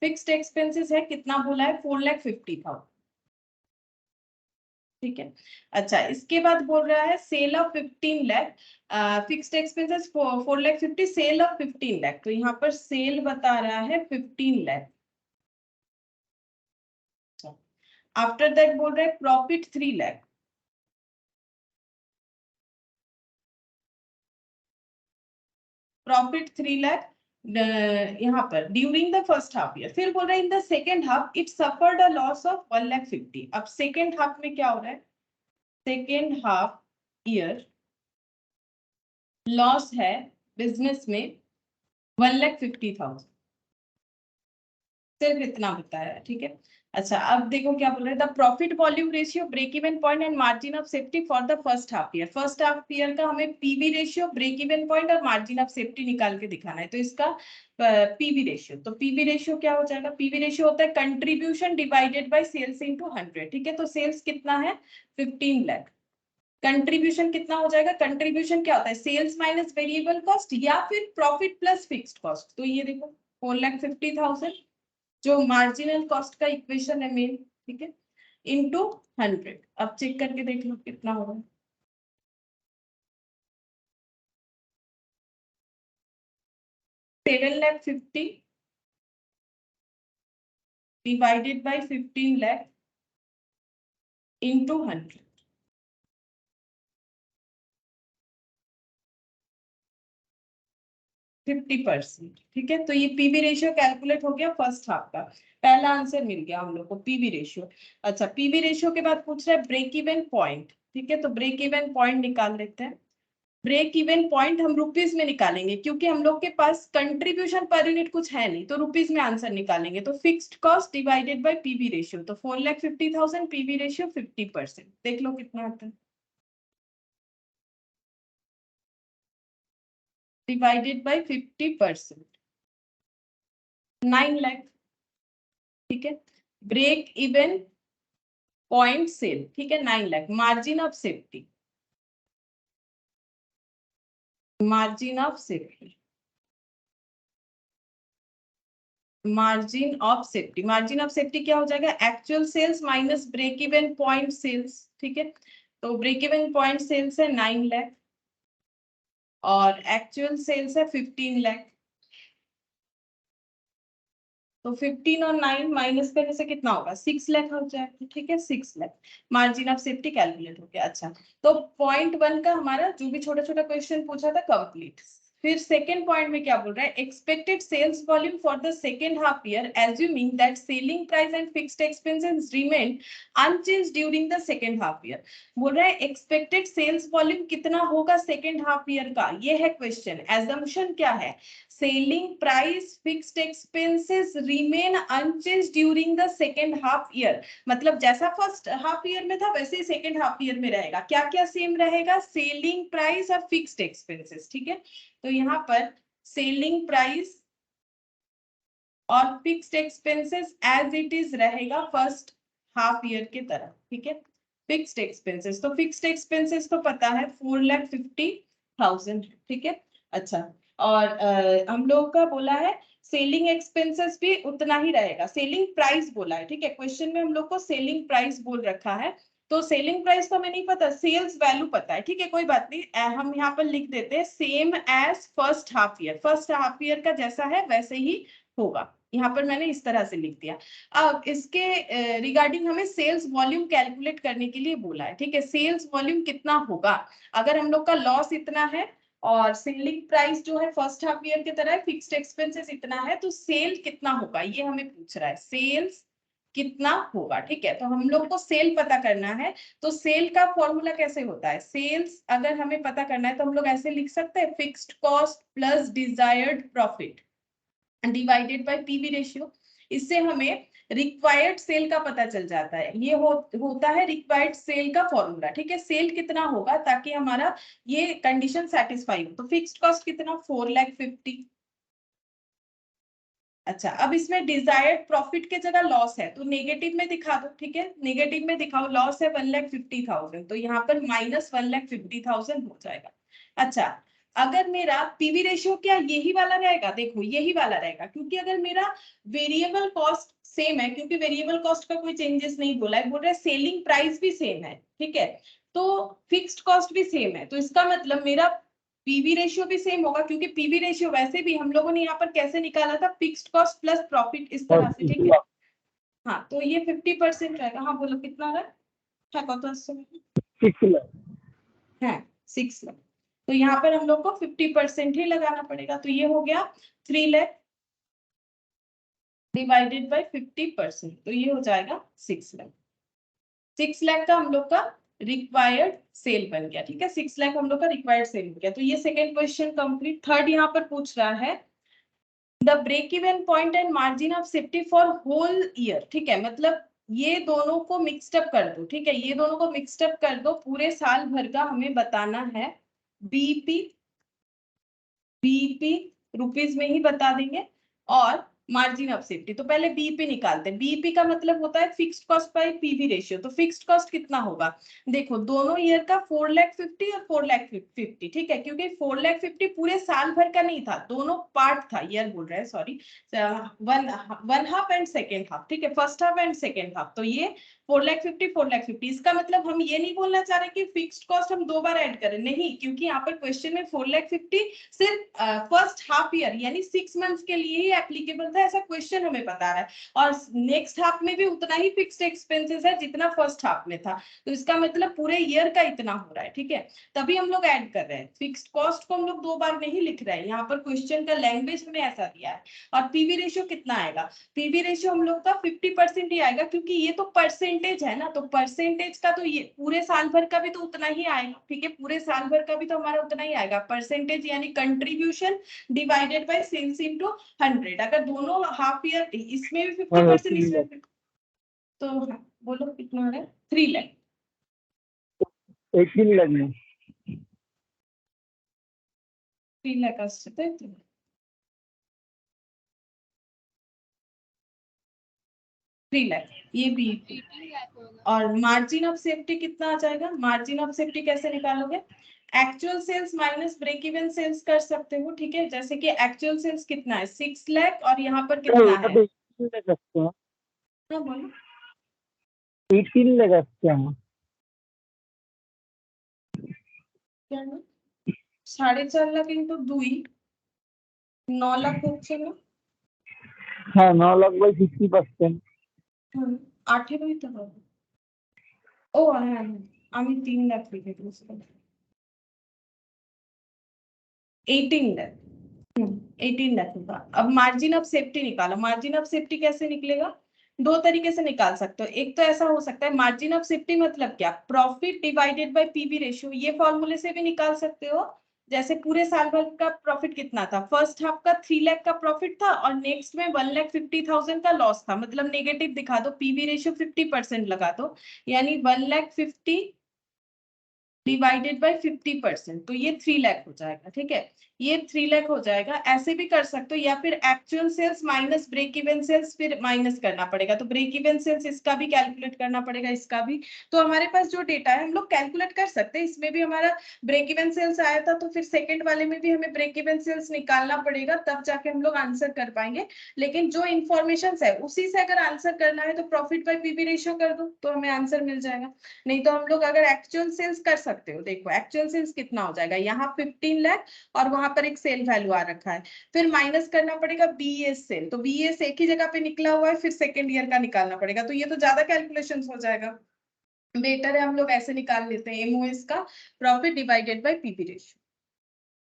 फिक्स्ड एक्सपेंसेस है, कितना बोला है, 4,50,000, ठीक है। अच्छा, इसके बाद बोल रहा है sale of 15 lakh, fixed expenses 4,50,000, sale of 15 lakh, तो यहाँ पर सेल बता रहा है 15 लाख। आफ्टर दैट बोल रहा है प्रॉफिट 3 लाख, प्रॉफिट 3 लाख यहाँ पर during the first half year. फिर बोल रहे हैं in the second half it suffered a loss of 1,50,000। अब सेकेंड हाफ में क्या हो रहा है, सेकेंड हाफ ईयर लॉस है बिजनेस में 1,50,000, सिर्फ इतना बताया, ठीक है। अच्छा, अब देखो क्या बोल रहे हैं, the profit volume ratio, break even point and margin of safety for the first half year. First half year का हमें PV ratio, break even point और मार्जिन ऑफ सेफ्टी निकाल के दिखाना है। तो इसका पीवी रेशियो, तो पीवी रेशियो क्या हो जाएगा, पीवी रेशियो होता है contribution divided by sales into 100, ठीक है। तो सेल्स कितना है 15 लाख, कंट्रीब्यूशन कितना हो जाएगा, कंट्रीब्यूशन क्या होता है, सेल्स माइनस वेरिएबल कॉस्ट या फिर प्रॉफिट प्लस फिक्स्ड कॉस्ट। तो ये देखो 4,50,000 जो मार्जिनल कॉस्ट का इक्वेशन है मेन, ठीक है, इनटू 100। अब चेक करके देख लो कितना होगा, $7,50,000 डिवाइडेड बाय 15 लाख इनटू 100, %50, ठीक है। तो ये पीवी रेशियो कैलकुलेट हो गया फर्स्ट हाफ का, पहला आंसर मिल गया हम लोग को, पीवी रेशियो। अच्छा, पीवी रेशियो के बाद पूछ रहा है ब्रेक इवन पॉइंट, ठीक है। तो ब्रेक इवन पॉइंट निकाल लेते हैं। ब्रेक इवन पॉइंट हम रुपीज में निकालेंगे क्योंकि हम लोग के पास कंट्रीब्यूशन पर यूनिट कुछ है नहीं, तो रुपीज में आंसर निकालेंगे। तो fixed cost divided by PV ratio, तो 4,50,000 पीवी रेशियो 50%, देख लो कितना आता है, डिवाइडेड बाय 50%, 9 लाख, ठीक है। ब्रेक इवन पॉइंट सेल, ठीक है, 9 lakh. Margin of safety, margin of safety, margin of safety, margin of safety क्या हो जाएगा, actual sales minus break even point sales, ठीक है। तो ब्रेक इवन पॉइंट सेल्स है 9 लाख और एक्चुअल सेल्स है 15 लाख, तो 15 और 9 माइनस करने से कितना होगा, 6 लाख हो जाएगा, ठीक है, 6 lakh. Margin of safety calculate हो गया। अच्छा, तो पॉइंट 1 का हमारा जो भी छोटा छोटा क्वेश्चन पूछा था कंप्लीट। फिर सेकेंड पॉइंट में क्या बोल रहा है, expected sales volume for the second half year assuming that selling price and fixed expenses remain unchange during the second half year. बोल रहा है एक्सपेक्टेड सेल्स वॉल्यूम कितना होगा सेकेंड हाफ ईयर का, ये है क्वेश्चन। एजम्पशन क्या है, selling price fixed expenses remain unchange during the second half year, मतलब जैसा फर्स्ट हाफ ईयर में था वैसे ही सेकेंड हाफ ईयर में रहेगा। क्या क्या सेम रहेगा, सेलिंग प्राइस और फिक्स्ड एक्सपेंसेस, ठीक है। तो यहाँ पर सेलिंग प्राइस और fixed expenses as it is रहेगा फर्स्ट हाफ ईयर के तरह, ठीक है। फिक्स्ड एक्सपेंसेस, तो फिक्स्ड एक्सपेंसेस तो पता है 4,50,000, ठीक है। अच्छा, और हम लोग का बोला है सेलिंग एक्सपेंसेस भी उतना ही रहेगा, सेलिंग प्राइस बोला है, ठीक है। क्वेश्चन में हम लोग को सेलिंग प्राइस बोल रखा है, तो सेलिंग प्राइस तो हमें नहीं पता, सेल्स वैल्यू पता है, ठीक है, कोई बात नहीं। हम यहाँ पर लिख देते हैं same as first half year, first half year का जैसा है वैसे ही होगा। यहाँ पर मैंने इस तरह से लिख दिया। अब इसके रिगार्डिंग हमें सेल्स वॉल्यूम कैलकुलेट करने के लिए बोला है, ठीक है। सेल्स वॉल्यूम कितना होगा, अगर हम लोग का लॉस इतना है और सेलिंग प्राइस जो है फर्स्ट हाफ ईयर की तरह है, फिक्स्ड एक्सपेंसेस इतना है, तो सेल कितना होगा ये हमें पूछ रहा है, सेल्स कितना होगा, ठीक है। तो हम लोग को सेल पता करना है, तो सेल का फॉर्मूला कैसे होता है, सेल्स अगर हमें पता करना है तो हम लोग ऐसे लिख सकते हैं, fixed cost plus desired profit divided by PV ratio. इससे हमें रिक्वायर्ड सेल का पता चल जाता है, ये होता है रिक्वायर्ड सेल का फॉर्मूला, ठीक है। सेल कितना होगा ताकि हमारा ये कंडीशन सेटिस्फाई हो, तो फिक्स्ड कॉस्ट कितना 4,50,000। अच्छा, अब इसमें डिजायर्ड प्रॉफिट के जगह लॉस है तो नेगेटिव में दिखा दो, ठीक है, नेगेटिव में दिखाओ, लॉस है 1,50,000, तो यहाँ पर माइनस 1,50,000 हो जाएगा। अच्छा, अगर मेरा पीवी रेशियो क्या यही वाला रहेगा, देखो यही वाला रहेगा, क्योंकि अगर मेरा वेरिएबल कॉस्ट सेम है, क्योंकि वेरिएबल कॉस्ट का कोई चेंजेस नहीं बोला है, बोल रहा है सेलिंग प्राइस भी सेम है, ठीक है, तो फिक्स्ड कॉस्ट भी सेम है, तो इसका मतलब मेरा पीवी रेशियो भी सेम होगा, क्योंकि पीवी रेशियो वैसे भी हम लोगों ने यहाँ पर कैसे निकाला था, फिक्स्ड कॉस्ट प्लस प्रॉफिट, इस तरह से, ठीक है। हाँ, तो ये 50% रहेगा। हाँ बोलो कितना रहा है, कौन सा 6 लाख है, 6 लाख, तो यहाँ पर हम लोग को 50% ही लगाना पड़ेगा, तो ये हो गया 3 लाख डिवाइडेड बाय 50%, तो ये हो जाएगा 6 लाख। 6 लाख का हम लोग का रिक्वायर्ड सेल बन गया, ठीक है, 6 लाख हम लोग का रिक्वायर्ड सेल बन गया। तो ये सेकंड क्वेश्चन कंप्लीट। थर्ड यहाँ पर पूछ रहा है the break even point and margin of safety for whole year, ठीक है, मतलब ये दोनों को मिक्स्ड अप कर दो, ठीक है, ये दोनों को मिक्स्ड अप कर दो, पूरे साल भर का हमें बताना है। बीपी बीपी रुपीज में ही बता देंगे, और मार्जिन ऑफ सेफ्टी, तो पहले बीपी निकालते हैं। बीपी का मतलब होता है fixed cost by PV ratio, तो फिक्स्ड कॉस्ट कितना होगा, देखो दोनों ईयर का 4,50,000 और 4,50,000, ठीक है, क्योंकि 4,50,000 पूरे साल भर का नहीं था, दोनों पार्ट था, ईयर बोल रहे हैं, sorry, one half and second half, ठीक है, first half and second half, तो ये 4,50,000 इसका मतलब हम ये नहीं बोलना चाह रहे कि फिक्स्ड कॉस्ट हम 2 बार ऐड करें, नहीं, क्योंकि यहाँ पर क्वेश्चन में 4,50,000 सिर्फ फर्स्ट हाफ ईयर यानी 6 मंथ्स के लिए ही एप्लीकेबल था, ऐसा क्वेश्चन हमें बता रहा है, और नेक्स्ट हाफ में भी उतना ही फिक्स्ड एक्सपेंसेस है जितना फर्स्ट हाफ में था, तो इसका मतलब पूरे ईयर का इतना हो रहा है, ठीक है, तभी हम लोग ऐड कर रहे हैं। फिक्स्ड कॉस्ट को हम लोग 2 बार नहीं लिख रहे हैं, यहाँ पर क्वेश्चन का लैंग्वेज हमें ऐसा दिया है। और पीवी रेशियो कितना आएगा, पीवी रेशियो हम लोग का 50% ही आएगा, क्योंकि ये तो परसेंटेज है ना, तो परसेंटेज का तो ये पूरे साल भर का भी तो उतना ही आएगा, ठीक है, पूरे साल भर का भी तो हमारा उतना ही आएगा, परसेंटेज यानी contribution divided by sales into 100, अगर दोनों हाफ ईयर इसमें भी 50% इसमें, तो बोलो कितना है, 3 लाख 18 लाख में 3 लाख असते 3 लाख, ये भी। और मार्जिन ऑफ सेफ्टी कितना आ जाएगा, मार्जिन ऑफ सेफ्टी कैसे निकालोगे, actual sales minus break even sales कर सकते हो, ठीक है, जैसे कि एक्चुअल सेल्स कितना है 6 लाख और यहाँ पर कितना है, तो 18 लाख रखते हैं, हाँ बोलो 18 लाख रखते हैं, क्या है? 4.5 लाख इंटू 2 9 लाख হচ্ছে না, हाँ 9 लाख बाई 50%। 18ই তো হবে। ও হ্যাঁ হ্যাঁ, আমি 3 লাখ লিখে দিয়েছিলাম। 18 लाख 18 लाख होगा। अब मार्जिन ऑफ सेफ्टी निकालो। मार्जिन ऑफ सेफ्टी कैसे निकलेगा? दो तरीके से निकाल सकते हो। एक तो ऐसा हो सकता है, मार्जिन ऑफ सेफ्टी मतलब क्या, profit divided by PV ratio. ये फॉर्मूले से भी निकाल सकते हो। जैसे पूरे साल भर का प्रॉफिट कितना था, फर्स्ट हाफ का 3 लाख का प्रॉफिट था और नेक्स्ट में 1,50,000 का लॉस था, मतलब नेगेटिव दिखा दो, पीवी रेशियो 50% लगा दो, यानी 1,50,000 डिवाइडेड बाय 50%, तो ये 3 लाख हो जाएगा। ठीक है, ये 3 लाख हो जाएगा। ऐसे भी कर सकते हो, या फिर actual sales minus break even sales, फिर माइनस करना पड़ेगा, तो ब्रेक इवन सेल्स इसका भी कैलकुलेट करना पड़ेगा, इसका भी। तो हमारे पास जो डेटा है हम लोग कैलकुलेट कर सकते हैं। इसमें भी हमारा ब्रेक इवन सेल्स आया था, तो फिर सेकंड वाले में भी हमें ब्रेक इवन सेल्स निकालना पड़ेगा, तब जाके हम लोग आंसर कर पाएंगे। लेकिन जो इन्फॉर्मेशन है उसी से अगर आंसर करना है तो प्रॉफिट बाय पीवी रेशियो कर दो, तो हमें आंसर मिल जाएगा। नहीं तो हम लोग अगर एक्चुअल सेल्स कर सकते हो, देखो एक्चुअल सेल्स कितना हो जाएगा, यहाँ 15 लाख और वहां पर एक सेल वैल्यू आ रखा है, फिर माइनस करना पड़ेगा बीएस सेल, तो बीएस एक ही जगह पे निकला हुआ है, फिर सेकेंड ईयर का निकालना पड़ेगा, तो ये तो ज्यादा कैलकुलेशन हो जाएगा। बेटर है हम लोग ऐसे निकाल लेते हैं, एमओएस का profit divided by PV ratio.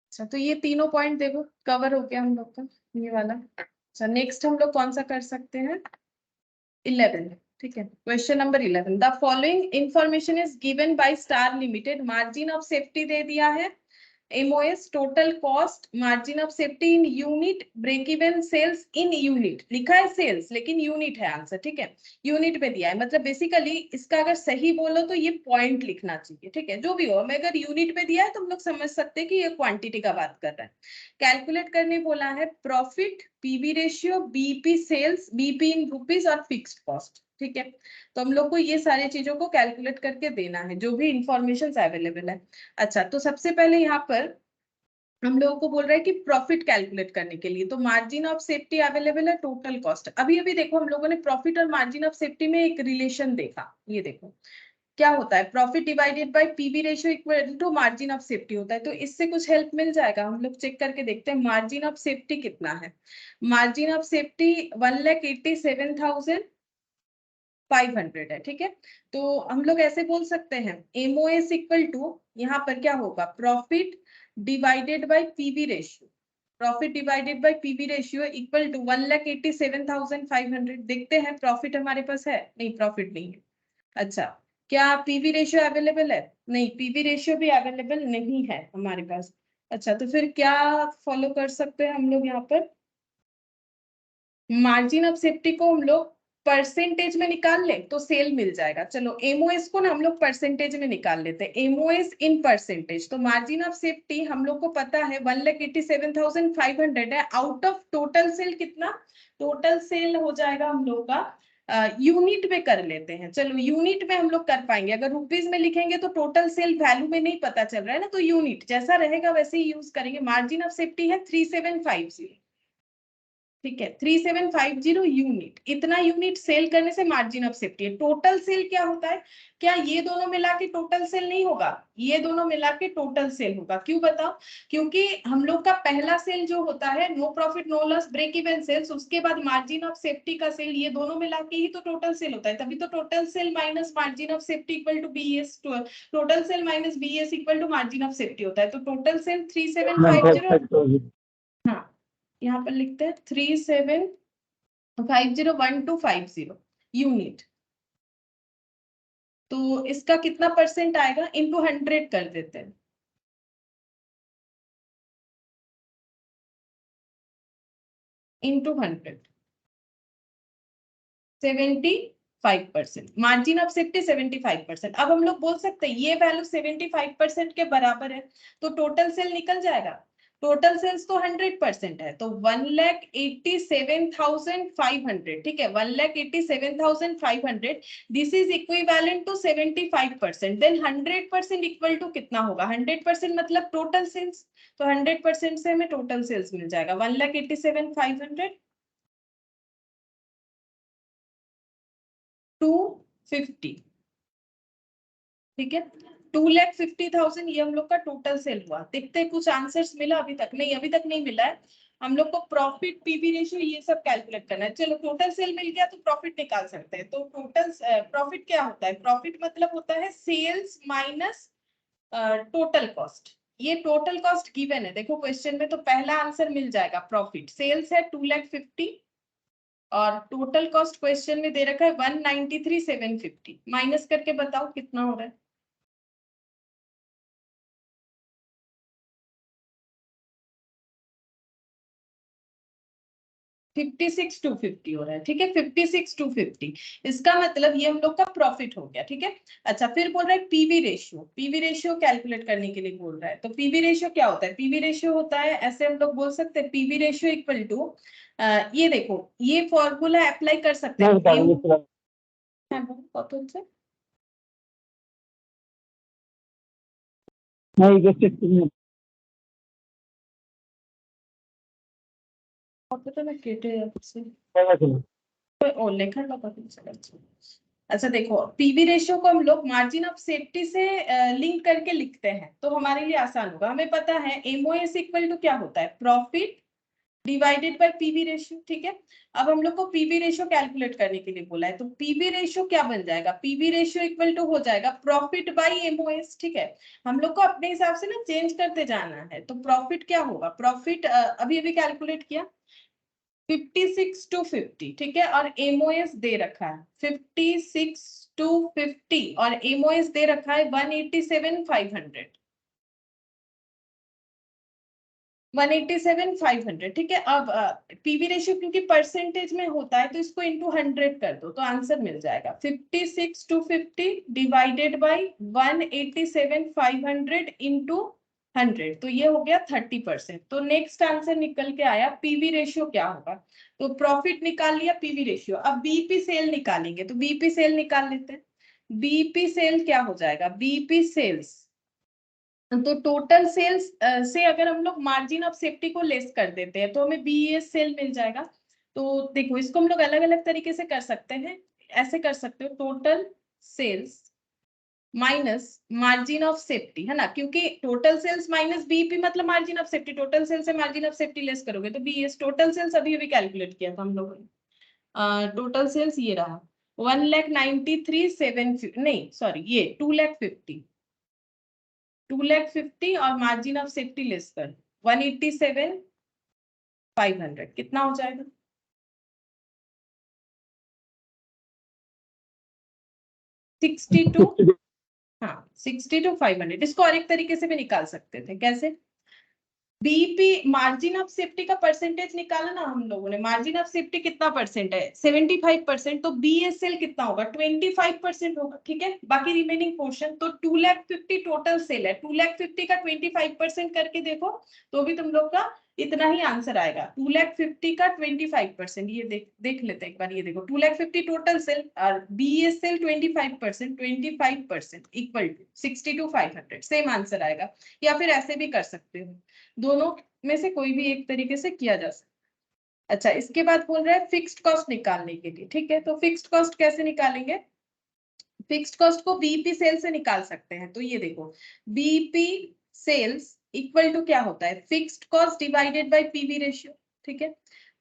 अच्छा, तो ये तीनों पॉइंट देखो कवर हो गया हम लोग का, ये वाला। अच्छा, नेक्स्ट हम लोग कौन सा कर सकते हैं, 11। ठीक है, question number 11, the following information is given by Star Limited. Margin of safety दे दिया है, MOS, total cost, margin of safety in unit, break even sales in unit, लिखा है सेल्स लेकिन यूनिट है आंसर। ठीक है, यूनिट में दिया है, मतलब बेसिकली इसका अगर सही बोलो तो ये पॉइंट लिखना चाहिए। ठीक है, जो भी हो, मैं अगर यूनिट में दिया है तो हम लोग समझ सकते हैं कि ये क्वांटिटी का बात कर रहा है। कैलकुलेट करने बोला है profit, PV ratio, BP sales, BP in rupees और फिक्स्ड कॉस्ट। ठीक है, तो हम लोग को ये सारी चीजों को कैलकुलेट करके देना है, जो भी इंफॉर्मेशन अवेलेबल है। अच्छा, तो सबसे पहले यहाँ पर हम लोगों को बोल रहा है कि प्रॉफिट कैलकुलेट करने के लिए, तो मार्जिन ऑफ सेफ्टी अवेलेबल है, टोटल कॉस्ट। अभी अभी देखो हम लोगों ने प्रॉफिट और मार्जिन ऑफ सेफ्टी में एक रिलेशन देखा, ये देखो क्या होता है, profit divided by PV ratio equal to margin of safety होता है। तो इससे कुछ हेल्प मिल जाएगा, हम लोग चेक करके देखते हैं मार्जिन ऑफ सेफ्टी कितना है। मार्जिन ऑफ सेफ्टी 1,87,500 है। ठीक है, तो हम लोग ऐसे बोल सकते हैं एमओएस इक्वल टू, यहाँ पर क्या होगा, profit divided by PV ratio, profit divided by PV ratio equal to 1,87,500। देखते हैं प्रॉफिट हमारे पास है, नहीं प्रॉफिट नहीं है। अच्छा, क्या पीवी रेशियो अवेलेबल है? नहीं, पीवी रेशियो भी अवेलेबल नहीं है हमारे पास। अच्छा, तो फिर क्या फॉलो कर सकते हैं हम लोग, यहाँ पर मार्जिन ऑफ सेफ्टी को हम लोग परसेंटेज में निकाल ले तो सेल मिल जाएगा। चलो एमओएस को ना हम लोग परसेंटेज में निकाल लेते हैं, एमओएस इन परसेंटेज। तो मार्जिन ऑफ सेफ्टी हम लोग को पता है 1,87,500 है, आउट ऑफ टोटल सेल कितना, टोटल सेल हो जाएगा हम लोग का, यूनिट में कर लेते हैं। चलो यूनिट में हम लोग कर पाएंगे, अगर रुपीज में लिखेंगे तो टोटल सेल वैल्यू में नहीं पता चल रहा है ना, तो यूनिट जैसा रहेगा वैसे ही यूज करेंगे। मार्जिन ऑफ सेफ्टी है 3,750। ठीक है, 3,750 यूनिट, इतना यूनिट सेल करने से मार्जिन ऑफ सेफ्टी है। टोटल सेल क्या होता है, क्या ये दोनों मिला के टोटल सेल नहीं होगा, ये दोनों मिला के टोटल सेल होगा। क्यों बताओ, क्योंकि हम लोग का पहला सेल जो होता है no profit no loss break even sales, उसके बाद मार्जिन ऑफ सेफ्टी का सेल, ये दोनों मिला के ही तो टोटल सेल होता है। तभी तो total sale minus margin of safety equal to BS, total sale minus BS equal to margin of safety होता है। तो टोटल सेल 3,750, हाँ यहाँ पर लिखते हैं 3,750,1250 यूनिट। तो इसका कितना परसेंट आएगा, इंटू 100 कर देते हैं, इंटू 100, 75%। Margin of safety 75%। अब हम लोग बोल सकते हैं ये वैल्यू 75% के बराबर है, तो टोटल सेल निकल जाएगा। टोटल सेल्स तो 100% है, तो 1,87,500। ठीक है, 1,87,500, this is equivalent to 75%। Then 100% equal to कितना होगा, 100% मतलब टोटल सेल्स, तो 100% से हमें टोटल सेल्स मिल जाएगा 1,87,500 250। ठीक है, 2,50,000 ये हम लोग का टोटल सेल हुआ। देखते हैं कुछ आंसर्स मिला अभी तक, नहीं अभी तक नहीं मिला है। हम लोग को प्रॉफिट पीवी रेशियो ये सब कैलकुलेट करना है। चलो टोटल सेल मिल गया तो प्रॉफिट निकाल सकते हैं। तो टोटल प्रॉफिट क्या होता है, प्रॉफिट मतलब होता है सेल्स माइनस टोटल कॉस्ट। ये टोटल कॉस्ट गिवन है, देखो क्वेश्चन में तो पहला आंसर मिल जाएगा प्रॉफिट। सेल्स है 2,50,000 और टोटल कॉस्ट क्वेश्चन में दे रखा है 193,750। माइनस करके बताओ कितना हो रहा है। 56,250 हो रहा है, ठीक है, 56,250। इसका मतलब ये हम लोग का प्रॉफिट हो गया, ठीक है। अच्छा, फिर बोल रहा है PV ratio. PV ratio calculate करने के लिए बोल रहा है, तो पीवी रेशियो क्या होता है? पीवी रेशियो होता है, ऐसे हम लोग बोल सकते हैं, पीवी रेशियो इक्वल टू, ये देखो ये फॉर्मूला अप्लाई कर सकते हैं। नहीं जस्ट अच्छा देखो, पीवी रेशियो को हम लोग मार्जिन ऑफ सेफ्टी से लिंक करके लिखते हैं, तो हमारे लिए आसान होगा। हमें पता है एमओएस इक्वल टू क्या होता है? Profit divided by PV ratio, ठीक है। अब हम लोग को पीवी रेशियो कैलकुलेट करने के लिए बोला है, तो पीवी रेशियो क्या बन जाएगा? पीवी रेशियो इक्वल टू हो जाएगा प्रॉफिट बाय एमओएस, ठीक है। हम लोग को अपने हिसाब से ना चेंज करते जाना है, तो प्रॉफिट क्या होगा? प्रॉफिट अभी अभी कैलकुलेट किया 56,250, ठीक है, और एमओएस दे रखा है 56,250 और एमओएस दे रखा है 187,500। 187,500, ठीक है। अब पीवी रेशियो क्योंकि परसेंटेज में होता है, तो इसको इंटू 100 कर दो, तो आंसर मिल जाएगा 56,250 डिवाइडेड बाई 187,500 इंटू 100, तो ये हो गया 30%। तो नेक्स्ट आंसर निकल के आया पीवी रेशियो क्या होगा। तो प्रॉफिट निकाल लिया, पीवी रेशियो। अब बीपी सेल निकालेंगे, तो बीपी सेल निकाल लेते हैं। बीपी सेल क्या हो जाएगा? बीपी सेल्स, तो टोटल सेल्स से अगर हम लोग मार्जिन ऑफ सेफ्टी को लेस कर देते हैं, तो हमें बीईएस सेल मिल जाएगा। तो देखो इसको हम लोग अलग अलग तरीके से कर सकते हैं। ऐसे कर सकते हो, total sales minus margin of safety, है ना, क्योंकि टोटल सेल्स माइनस बीईपी मतलब margin of safety, total sales से मार्जिन ऑफ सेफ्टी लेस करोगे तो बीईएस। टोटल सेल्स अभी अभी कैलकुलेट किया था हम लोगों ने। टोटल सेल्स ये रहा 1,93,750, नहीं सॉरी, ये 2,50,000, 2,50,000 और मार्जिन ऑफ सेफ्टी लेस कर 187,500, कितना हो जाएगा? 62, हाँ 62,500। इसको और एक तरीके से भी निकाल सकते थे, कैसे? बीईपी मार्जिन ऑफ सेफ्टी का परसेंटेज निकाला ना हम लोगों ने। मार्जिन ऑफ सेफ्टी कितना परसेंट है? 75%। तो बीएसएल कितना होगा? 25% होगा, ठीक है। बाकी रिमेनिंग पोर्शन, तो 2,50,000 टोटल सेल है, 2,50,000 का 25% करके देखो, तो भी तुम लोग का इतना ही आंसर आएगा। 2,50,000 का 25%, ये देख लेते हैं एक बार। ये देखो 2,50,000 टोटल सेल और BSL 25%, 25% equal to 62,500, same answer आएगा। या फिर ऐसे भी कर सकते हो, दोनों में से कोई भी एक तरीके से किया जा सकता है। अच्छा, इसके बाद बोल रहे हैं फिक्स्ड कॉस्ट निकालने के लिए, ठीक है। तो फिक्स्ड कॉस्ट कैसे निकालेंगे? फिक्स्ड कॉस्ट को बीईपी सेल से निकाल सकते हैं। तो ये देखो, बीईपी सेल्स इक्वल टू क्या होता है? Fixed cost divided by PV ratio, ठीक है।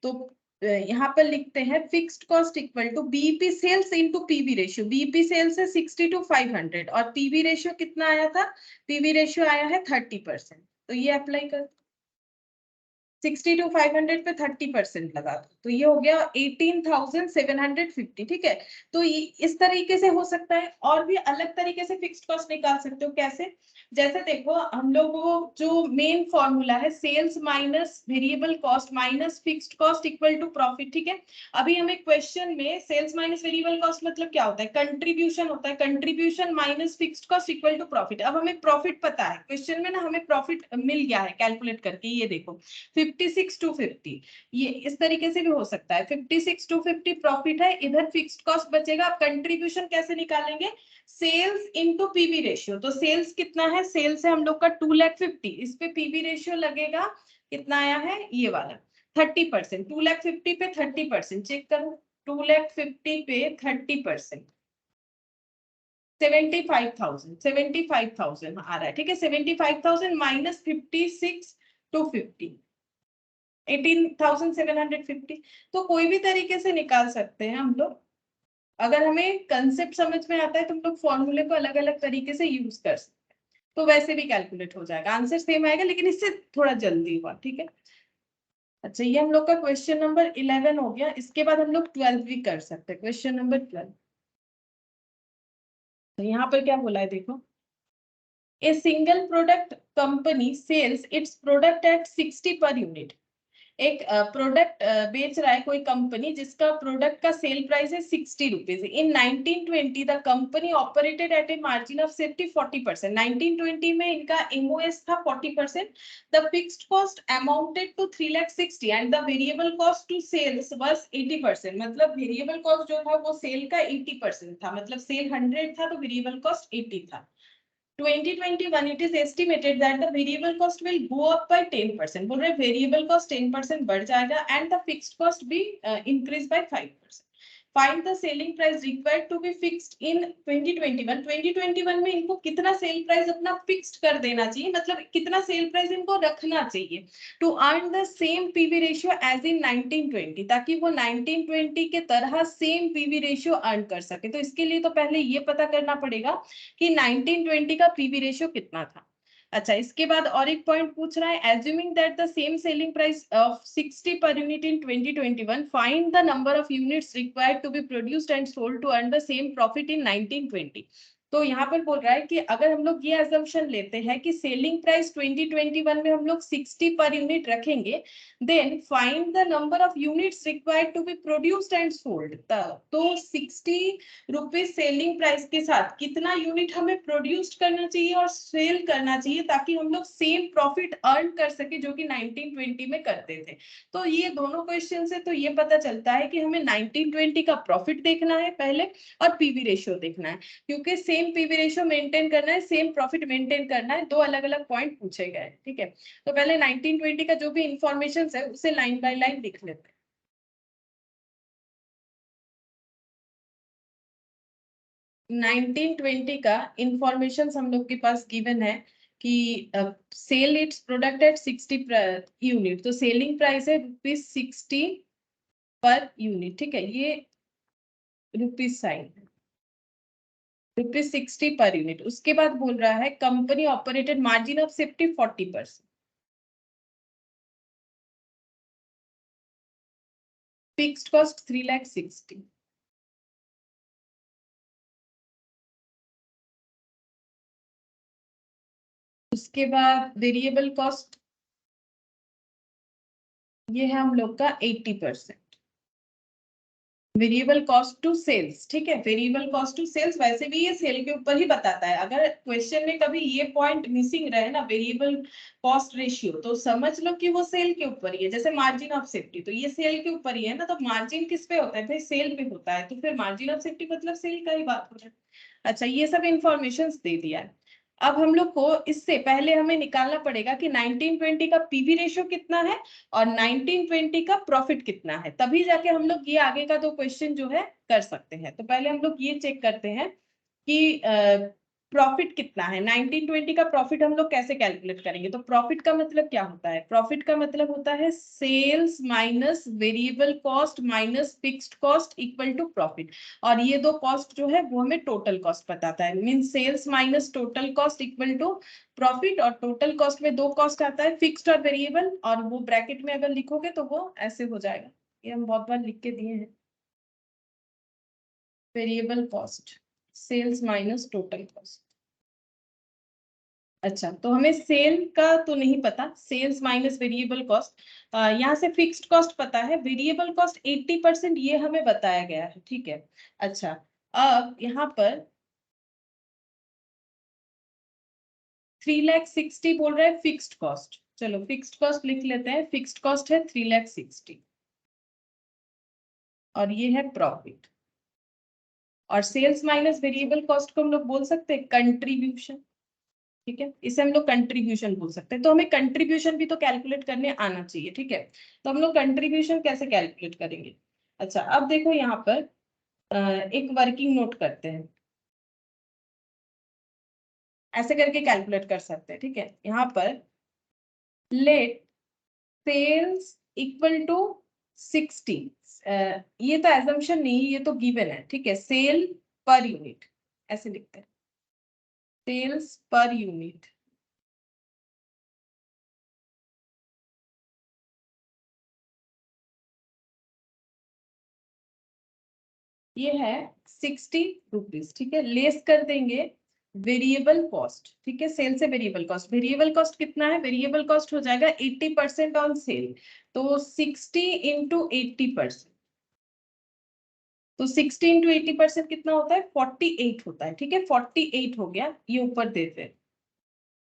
तो यहाँ पर लिखते हैं fixed cost equal to BEP sales into PV ratio. BEP sales है 62,500 और पीवी रेशियो कितना आया था? पीवी रेशियो आया है 30%। तो ये अप्लाई कर 62,500 पे 30% लगा दो, तो ये हो गया 18,750, ठीक है। तो इस तरीके से हो सकता है, और भी अलग तरीके से फिक्स्ड कॉस्ट निकाल सकते हो। कैसे? जैसे देखो, हम लोग वो जो मेन फॉर्मूला है, sales minus variable cost minus fixed cost equal to profit, ठीक है। अभी हमें क्वेश्चन में सेल्स माइनस वेरिएबल कॉस्ट मतलब क्या होता है? कंट्रीब्यूशन होता है, contribution minus fixed cost equal to profit. अब हमें प्रॉफिट पता है, क्वेश्चन में ना हमें प्रॉफिट मिल गया है कैलकुलेट करके। ये देखो 56,250, ये इस तरीके से भी हो सकता है। 56,250 प्रॉफिट है, इधर फिक्स्ड कॉस्ट बचेगा। अब कंट्रीब्यूशन कैसे निकालेंगे? Sales into PV ratio. तो सेल्स कितना है? सेल्स है हम लोग का 2,50,000, इस पे पीवी रेशियो लगेगा, कितना आया है ये वाला 30%। 2,50,000 पे 30%, चेक करो, 2,50,000 पे 30% 75,000 आ रहा है, ठीक है। 75,000 माइनस 56,250, 18,750। तो कोई भी तरीके से निकाल सकते हैं हम लोग। अगर हमें कंसेप्ट समझ में आता है तो हम लोग फॉर्मूले को अलग अलग तरीके से यूज कर सकते हैं। तो वैसे भी कैलकुलेट हो जाएगा, आंसर सेम आएगा लेकिन इससे थोड़ा जल्दी हुआ, ठीक है। अच्छा, ये हम लोग का क्वेश्चन नंबर 11 हो गया। इसके बाद हम लोग 12 भी कर सकते हैं, क्वेश्चन नंबर 12। तो यहाँ पर क्या बोला है देखो, a single product company sells its product at 60 per unit. एक प्रोडक्ट बेच रहा है कोई कंपनी जिसका प्रोडक्ट का सेल प्राइस है 60 rupees. In 1920 the company operated at a margin of safety 40%। 1920 में इनका एमओएस था 40%। The fixed cost amounted to 3,60,000 and the variable cost to sales was 80%। मतलब वेरिएबल कॉस्ट जो था वो सेल का 80% था, मतलब सेल 100 था तो वेरिएबल कॉस्ट 80 था। 2021 it is estimated that the variable cost will go up by 10%। बोल रहे variable cost 10% बढ़ जाएगा and the fixed cost भी increase by 5%। Find the selling price required to be fixed in 2021। 2021 में इनको कितना सेल प्राइस अपना फिक्स्ड कर देना चाहिए, मतलब कितना सेल प्राइस इनको रखना चाहिए to earn the same PV ratio as in 1920, ताकि वो 1920 के तरह सेम पीवी रेशियो अर्न कर सके। तो इसके लिए तो पहले ये पता करना पड़ेगा कि 1920 का पीवी रेशियो कितना था। अच्छा, इसके बाद और एक पॉइंट पूछ रहा है, assuming that the same selling price of 60 per unit in 2021, find the number of units required to be produced and sold to earn the same profit in 1920। तो यहाँ पर बोल रहा है कि अगर हम लोग ये अजम्पशन लेते हैं कि सेलिंग प्राइस 2021 में हम लोग 60 पर यूनिट रखेंगे, then find the number of units required to be produced and sold. तो 60 रुपीज सेलिंग प्राइस के साथ कितना यूनिट हमें प्रोड्यूस करना चाहिए और सेल करना चाहिए ताकि हम लोग सेम प्रॉफिट अर्न कर सके जो कि 1920 में करते थे। तो ये दोनों क्वेश्चन से तो ये पता चलता है कि हमें 1920 का प्रॉफिट देखना है पहले और पीवी रेशियो देखना है, क्योंकि सेम पीवी रेशियो मेंटेन करना है, सेम प्रॉफिट मेंटेन करना है, दो अलग अलग पॉइंट पूछे गए, ठीक है। तो पहले 1920 का जो भी इंफॉर्मेशन है उसे लाइन बाय लाइन लिख लेते हैं। 1920 का इंफॉर्मेशन हम लोग के पास गिवन है कि sale its product at 60 unit, तो सेलिंग प्राइस है ₹60 पर यूनिट, ठीक है। ये रुपीज साइन ₹60 पर यूनिट। उसके बाद बोल रहा है company operated margin of safety 40%, fixed cost 3,60,000। उसके बाद वेरिएबल कॉस्ट ये है हम लोग का 80%। वेरिएबल कॉस्ट टू सेल्स, ठीक है, वेरिएबल कॉस्ट टू सेल्स वैसे भी ये सेल के ऊपर ही बताता है। अगर क्वेश्चन में कभी ये पॉइंट मिसिंग रहे ना, वेरिएबल कॉस्ट रेशियो, तो समझ लो कि वो सेल के ऊपर ही है। जैसे मार्जिन ऑफ सेफ्टी, तो ये सेल के ऊपर ही है ना, तो मार्जिन किस पे होता है भाई, सेल पे होता है, तो फिर मार्जिन ऑफ सेफ्टी मतलब सेल का ही बात हो रहा है। अच्छा, ये सब इंफॉर्मेशन दे दिया है। अब हम लोग को इससे पहले हमें निकालना पड़ेगा कि 1920 का पीवी रेशियो कितना है और 1920 का प्रॉफिट कितना है, तभी जाके हम लोग ये आगे का दो क्वेश्चन जो है कर सकते हैं। तो पहले हम लोग ये चेक करते हैं कि प्रॉफिट कितना है। 1920 का प्रॉफिट हम लोग कैसे कैलकुलेट करेंगे, तो प्रॉफिट का मतलब क्या होता है, प्रॉफिट का मतलब होता है sales minus variable cost minus fixed cost equal to profit. और ये दो कॉस्ट जो है वो हमें टोटल कॉस्ट बताता है, mean sales minus total cost equal to profit. और टोटल कॉस्ट में दो कॉस्ट आता है, फिक्स्ड और वेरिएबल, और वो ब्रैकेट में अगर लिखोगे तो वो ऐसे हो जाएगा, ये हम बहुत बार लिख के दिए हैं, variable cost sales minus total cost. अच्छा, तो हमें सेल का तो नहीं पता, सेल्स माइनस वेरिएबल कॉस्ट। यहाँ से फिक्स्ड कॉस्ट पता है, वेरिएबल कॉस्ट 80% ये हमें बताया गया है, ठीक है। अच्छा, अब यहाँ पर 3,60,000 बोल रहा है फिक्स्ड कॉस्ट। चलो फिक्स्ड कॉस्ट लिख लेते हैं, फिक्स्ड कॉस्ट है 3,60,000 और ये है प्रॉफिट। और सेल्स माइनस वेरिएबल कॉस्ट को हम लोग बोल सकते हैं कंट्रीब्यूशन, ठीक है, इसे हम लोग कंट्रीब्यूशन बोल सकते हैं। तो हमें कंट्रीब्यूशन भी तो कैलकुलेट करने आना चाहिए, ठीक है। तो हम लोग कंट्रीब्यूशन कैसे कैलकुलेट करेंगे। अच्छा, अब देखो यहाँ पर एक वर्किंग नोट करते हैं, ऐसे करके कैलकुलेट कर सकते हैं, ठीक है। यहाँ पर लेट सेल्स इक्वल टू 60, ये तो एजम्पशन नहीं, ये तो गिवन है, ठीक है, सेल पर यूनिट ऐसे लिखते हैं। सेल्स पर यूनिट, ये है 60 रुपीज, ठीक है। लेस कर देंगे वेरिएबल कॉस्ट, ठीक है, सेल से वेरिएबल कॉस्ट। वेरिएबल कॉस्ट कितना है? वेरिएबल कॉस्ट हो जाएगा 80% ऑन सेल, तो 60 इंटू 80%, तो 60 इंटू 80% कितना होता है? 48 होता है, ठीक है। 48 हो गया, ये ऊपर देते हैं,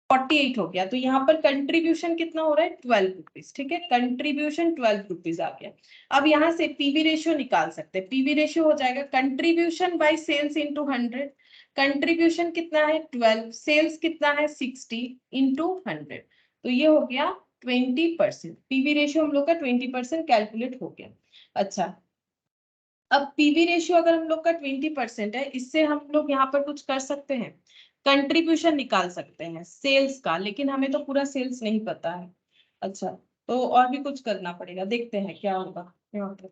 48 हो गया। तो यहाँ पर कंट्रीब्यूशन कितना हो रहा है? 12 रुपीज, ठीक है। कंट्रीब्यूशन 12 रुपीज आ गया। अब यहाँ से पीवी रेशियो निकाल सकते हैं। पीवी रेशियो हो जाएगा contribution by sales into 100। Contribution कितना है? 12, सेल्स कितना है? 60 इंटू 100, तो ये हो गया 20%। पीवी रेशियो हम लोग का 20% कैलकुलेट हो गया। अच्छा, अब पीवी रेशियो अगर हम लोग का 20% है, इससे हम लोग यहाँ पर कुछ कर सकते हैं, कंट्रीब्यूशन निकाल सकते हैं सेल्स का, लेकिन हमें तो पूरा सेल्स नहीं पता है। अच्छा, तो और भी कुछ करना पड़ेगा, देखते हैं क्या होगा यहाँ पर।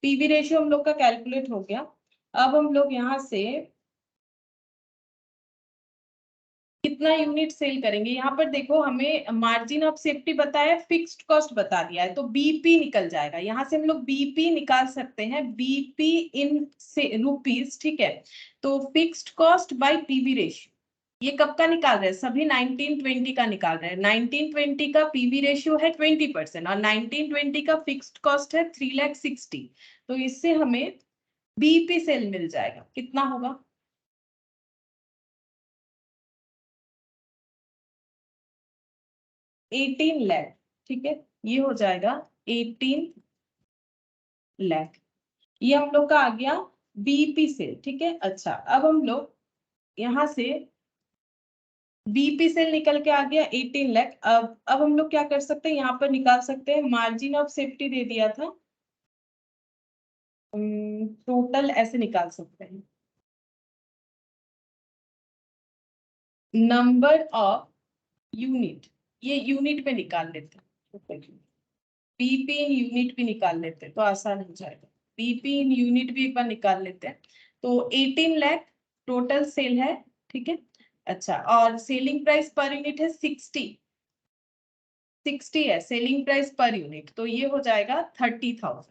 पीवी रेशियो हम लोग का कैलकुलेट हो गया। अब हम लोग यहाँ से कितना यूनिट सेल करेंगे, यहाँ पर देखो हमें मार्जिन ऑफ सेफ्टी बताया, फिक्स्ड कॉस्ट बता दिया है, तो बीपी निकल जाएगा। यहाँ से हम लोग बीपी निकाल सकते हैं, बीपी इन रुपीज, ठीक है। तो fixed cost by PV ratio, ये कब का निकाल रहे हैं? सभी 1920 का निकाल रहे हैं। 1920 का पीवी रेशियो है 20% और 1920 का फिक्स्ड कॉस्ट है 3,60,000, तो इससे हमें बीपी सेल मिल जाएगा। कितना होगा? 18 लाख, ठीक है, ये हो जाएगा 18 लाख। ये हम लोग का आ गया बीपी सेल, ठीक है। अच्छा, अब हम लोग यहाँ से बीपी सेल निकल के आ गया 18 लाख। अब हम लोग क्या कर सकते हैं, यहाँ पर निकाल सकते हैं मार्जिन ऑफ सेफ्टी दे दिया था, टोटल ऐसे निकाल सकते हैं, नंबर ऑफ यूनिट, ये यूनिट में निकाल लेते हैं, बीपी इन यूनिट भी निकाल लेते हैं तो आसान हो जाएगा। बीपी इन यूनिट भी एक बार निकाल लेते हैं। तो 18 लाख टोटल सेल है, ठीक है। अच्छा, और सेलिंग प्राइस पर यूनिट है 60, 60 है सेलिंग प्राइस पर यूनिट, तो ये हो जाएगा 30,000,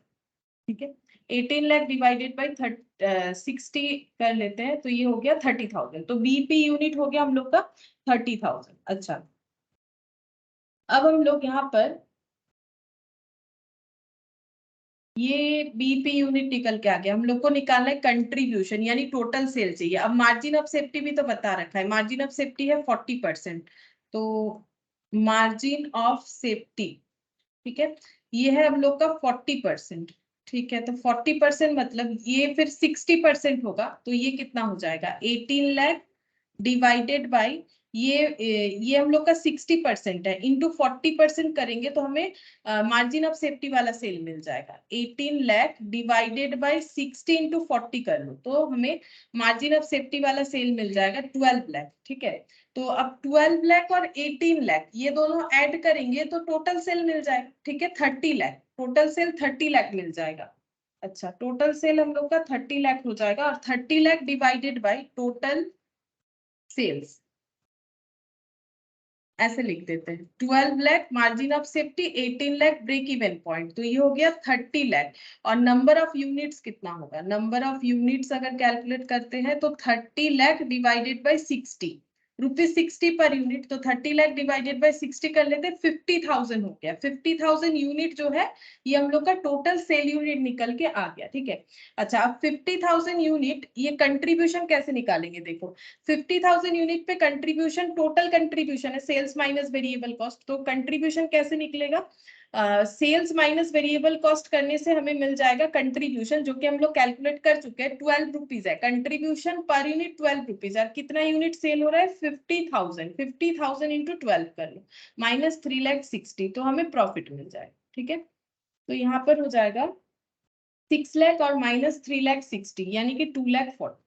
ठीक है। 18 लाख डिवाइडेड बाई 60 कर लेते हैं, तो ये हो गया 30,000, तो बीपी यूनिट हो गया हम लोग का 30,000। अच्छा, अब हम लोग यहाँ पर ये बीपी यूनिट निकल के आ गया, हम लोग को निकालना है कंट्रीब्यूशन, यानी टोटल सेल चाहिए। अब मार्जिन ऑफ सेफ्टी भी तो बता रखा है, मार्जिन ऑफ सेफ्टी है 40%, तो मार्जिन ऑफ सेफ्टी, ठीक है, ये है हम लोग का 40%, ठीक है। तो 40% मतलब ये फिर 60% होगा, तो ये कितना हो जाएगा? 18 लाख डिवाइडेड बाई ये हम लोग का 60% है, इंटू 40% करेंगे तो हमें मार्जिन ऑफ सेफ्टी वाला सेल मिल जाएगा। 18 लाख डिवाइडेड बाई 60 इंटू 40 कर लो तो हमें मार्जिन ऑफ सेफ्टी वाला सेल मिल जाएगा 12 लाख, ठीक है। तो अब 12 लाख और 18 लाख ये दोनों ऐड करेंगे तो टोटल सेल मिल जाएगा, ठीक है, 30 लाख, टोटल सेल 30 लाख मिल जाएगा। अच्छा, टोटल सेल हम लोग का 30 लाख हो जाएगा, और 30 lakh divided by total sales ऐसे लिख देते हैं। 12 lakh margin of safety, 18 lakh break even point, तो ये हो गया 30 लाख। और नंबर ऑफ यूनिट्स कितना होगा? नंबर ऑफ यूनिट्स अगर कैलकुलेट करते हैं तो 30 lakh divided by 60, rupees 60 per unit, तो 30 लाख डिवाइडेड बाई 60 कर लेते हैं, 50,000 हो गया। 50,000 यूनिट जो है ये हम लोग का टोटल सेल यूनिट निकल के आ गया, ठीक है। अच्छा, अब 50,000 यूनिट ये कंट्रीब्यूशन कैसे निकालेंगे? देखो, 50,000 यूनिट पे कंट्रीब्यूशन, टोटल कंट्रीब्यूशन है सेल्स माइनस वेरिएबल कॉस्ट, तो कंट्रीब्यूशन कैसे निकलेगा? सेल्स माइनस वेरिएबल कॉस्ट करने से हमें मिल जाएगा कंट्रीब्यूशन, जो कि हम लोग कैलकुलेट कर चुके हैं, 12 रुपीज है कंट्रीब्यूशन पर यूनिट, 12 रुपीज। और कितना यूनिट सेल हो रहा है? 50,000, 50,000 इंटू 12 कर लो, माइनस 3,60,000, तो हमें प्रॉफिट मिल जाएगा, ठीक है। तो यहाँ पर हो जाएगा 6 लाख और माइनस 3,60,000 यानी कि 2,40,000,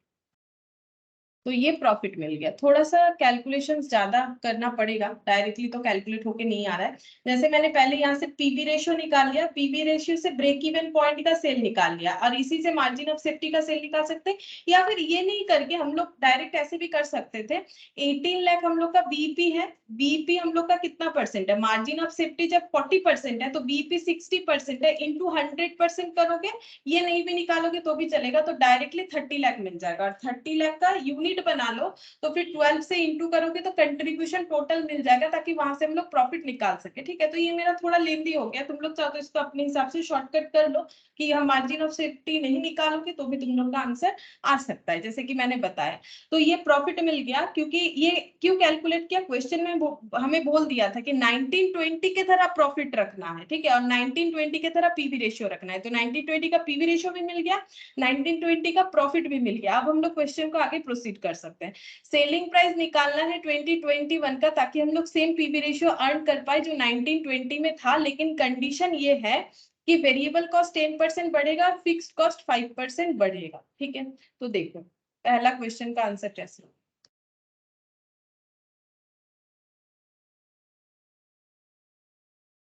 तो ये प्रॉफिट मिल गया। थोड़ा सा कैलकुलेशंस ज्यादा करना पड़ेगा, डायरेक्टली तो कैलकुलेट होके नहीं आ रहा है। जैसे मैंने पहले यहाँ से पीवी रेशियो निकाल लिया, पीवी रेशियो से ब्रेक इवन पॉइंट का सेल निकाल लिया और इसी से मार्जिन ऑफ सेफ्टी का सेल निकाल सकते हैं, या फिर ये नहीं करके हम लोग डायरेक्ट ऐसे भी कर सकते थे। 18 लाख हम लोग का बीईपी है, बीईपी हम लोग का कितना परसेंट है, मार्जिन ऑफ सेफ्टी जब 40% है तो बीईपी 60% है, इंटू 100% करोगे, ये नहीं भी निकालोगे तो भी चलेगा, तो डायरेक्टली 30 लाख मिल जाएगा। और 30 लाख का यूनिट बना लो तो फिर 12 से इंटू करोगे तो कंट्रीब्यूशन टोटल मिल जाएगा, ताकि वहां से हम लोग प्रॉफिट निकाल सके। ठीक है, तो ये मेरा थोड़ा लेंदी हो गया, तुम लोग चाहो तो इसको अपने हिसाब से शॉर्टकट कर लो कि हम मार्जिन ऑफ सेफ्टी नहीं निकालोगे तो भी तुम लोग का आंसर आ सकता है, जैसे कि मैंने बताया। तो ये प्रॉफिट मिल गया, क्योंकि ये क्यों कैलकुलेट किया, क्वेश्चन में हमें बोल दिया था कि 1920 की तरह प्रॉफिट रखना है, ठीक है, और 1920 की तरह पीवी रेशियो रखना है। तो 1920 का पीवी रेशियो भी मिल गया, 1920 का प्रॉफिट भी मिल गया। अब हम लोग क्वेश्चन को आगे प्रोसीड कर सकते हैं। सेलिंग प्राइस निकालना है 2021 का, ताकि हम लोग सेम पीवी रेशियो अर्न कर पाए जो 1920 में था, लेकिन कंडीशन ये है कि वेरिएबल कॉस्ट 10% बढ़ेगा और फिक्स्ड कॉस्ट 5% बढ़ेगा। ठीक है, तो देखो पहला क्वेश्चन का आंसर कैसे होगा।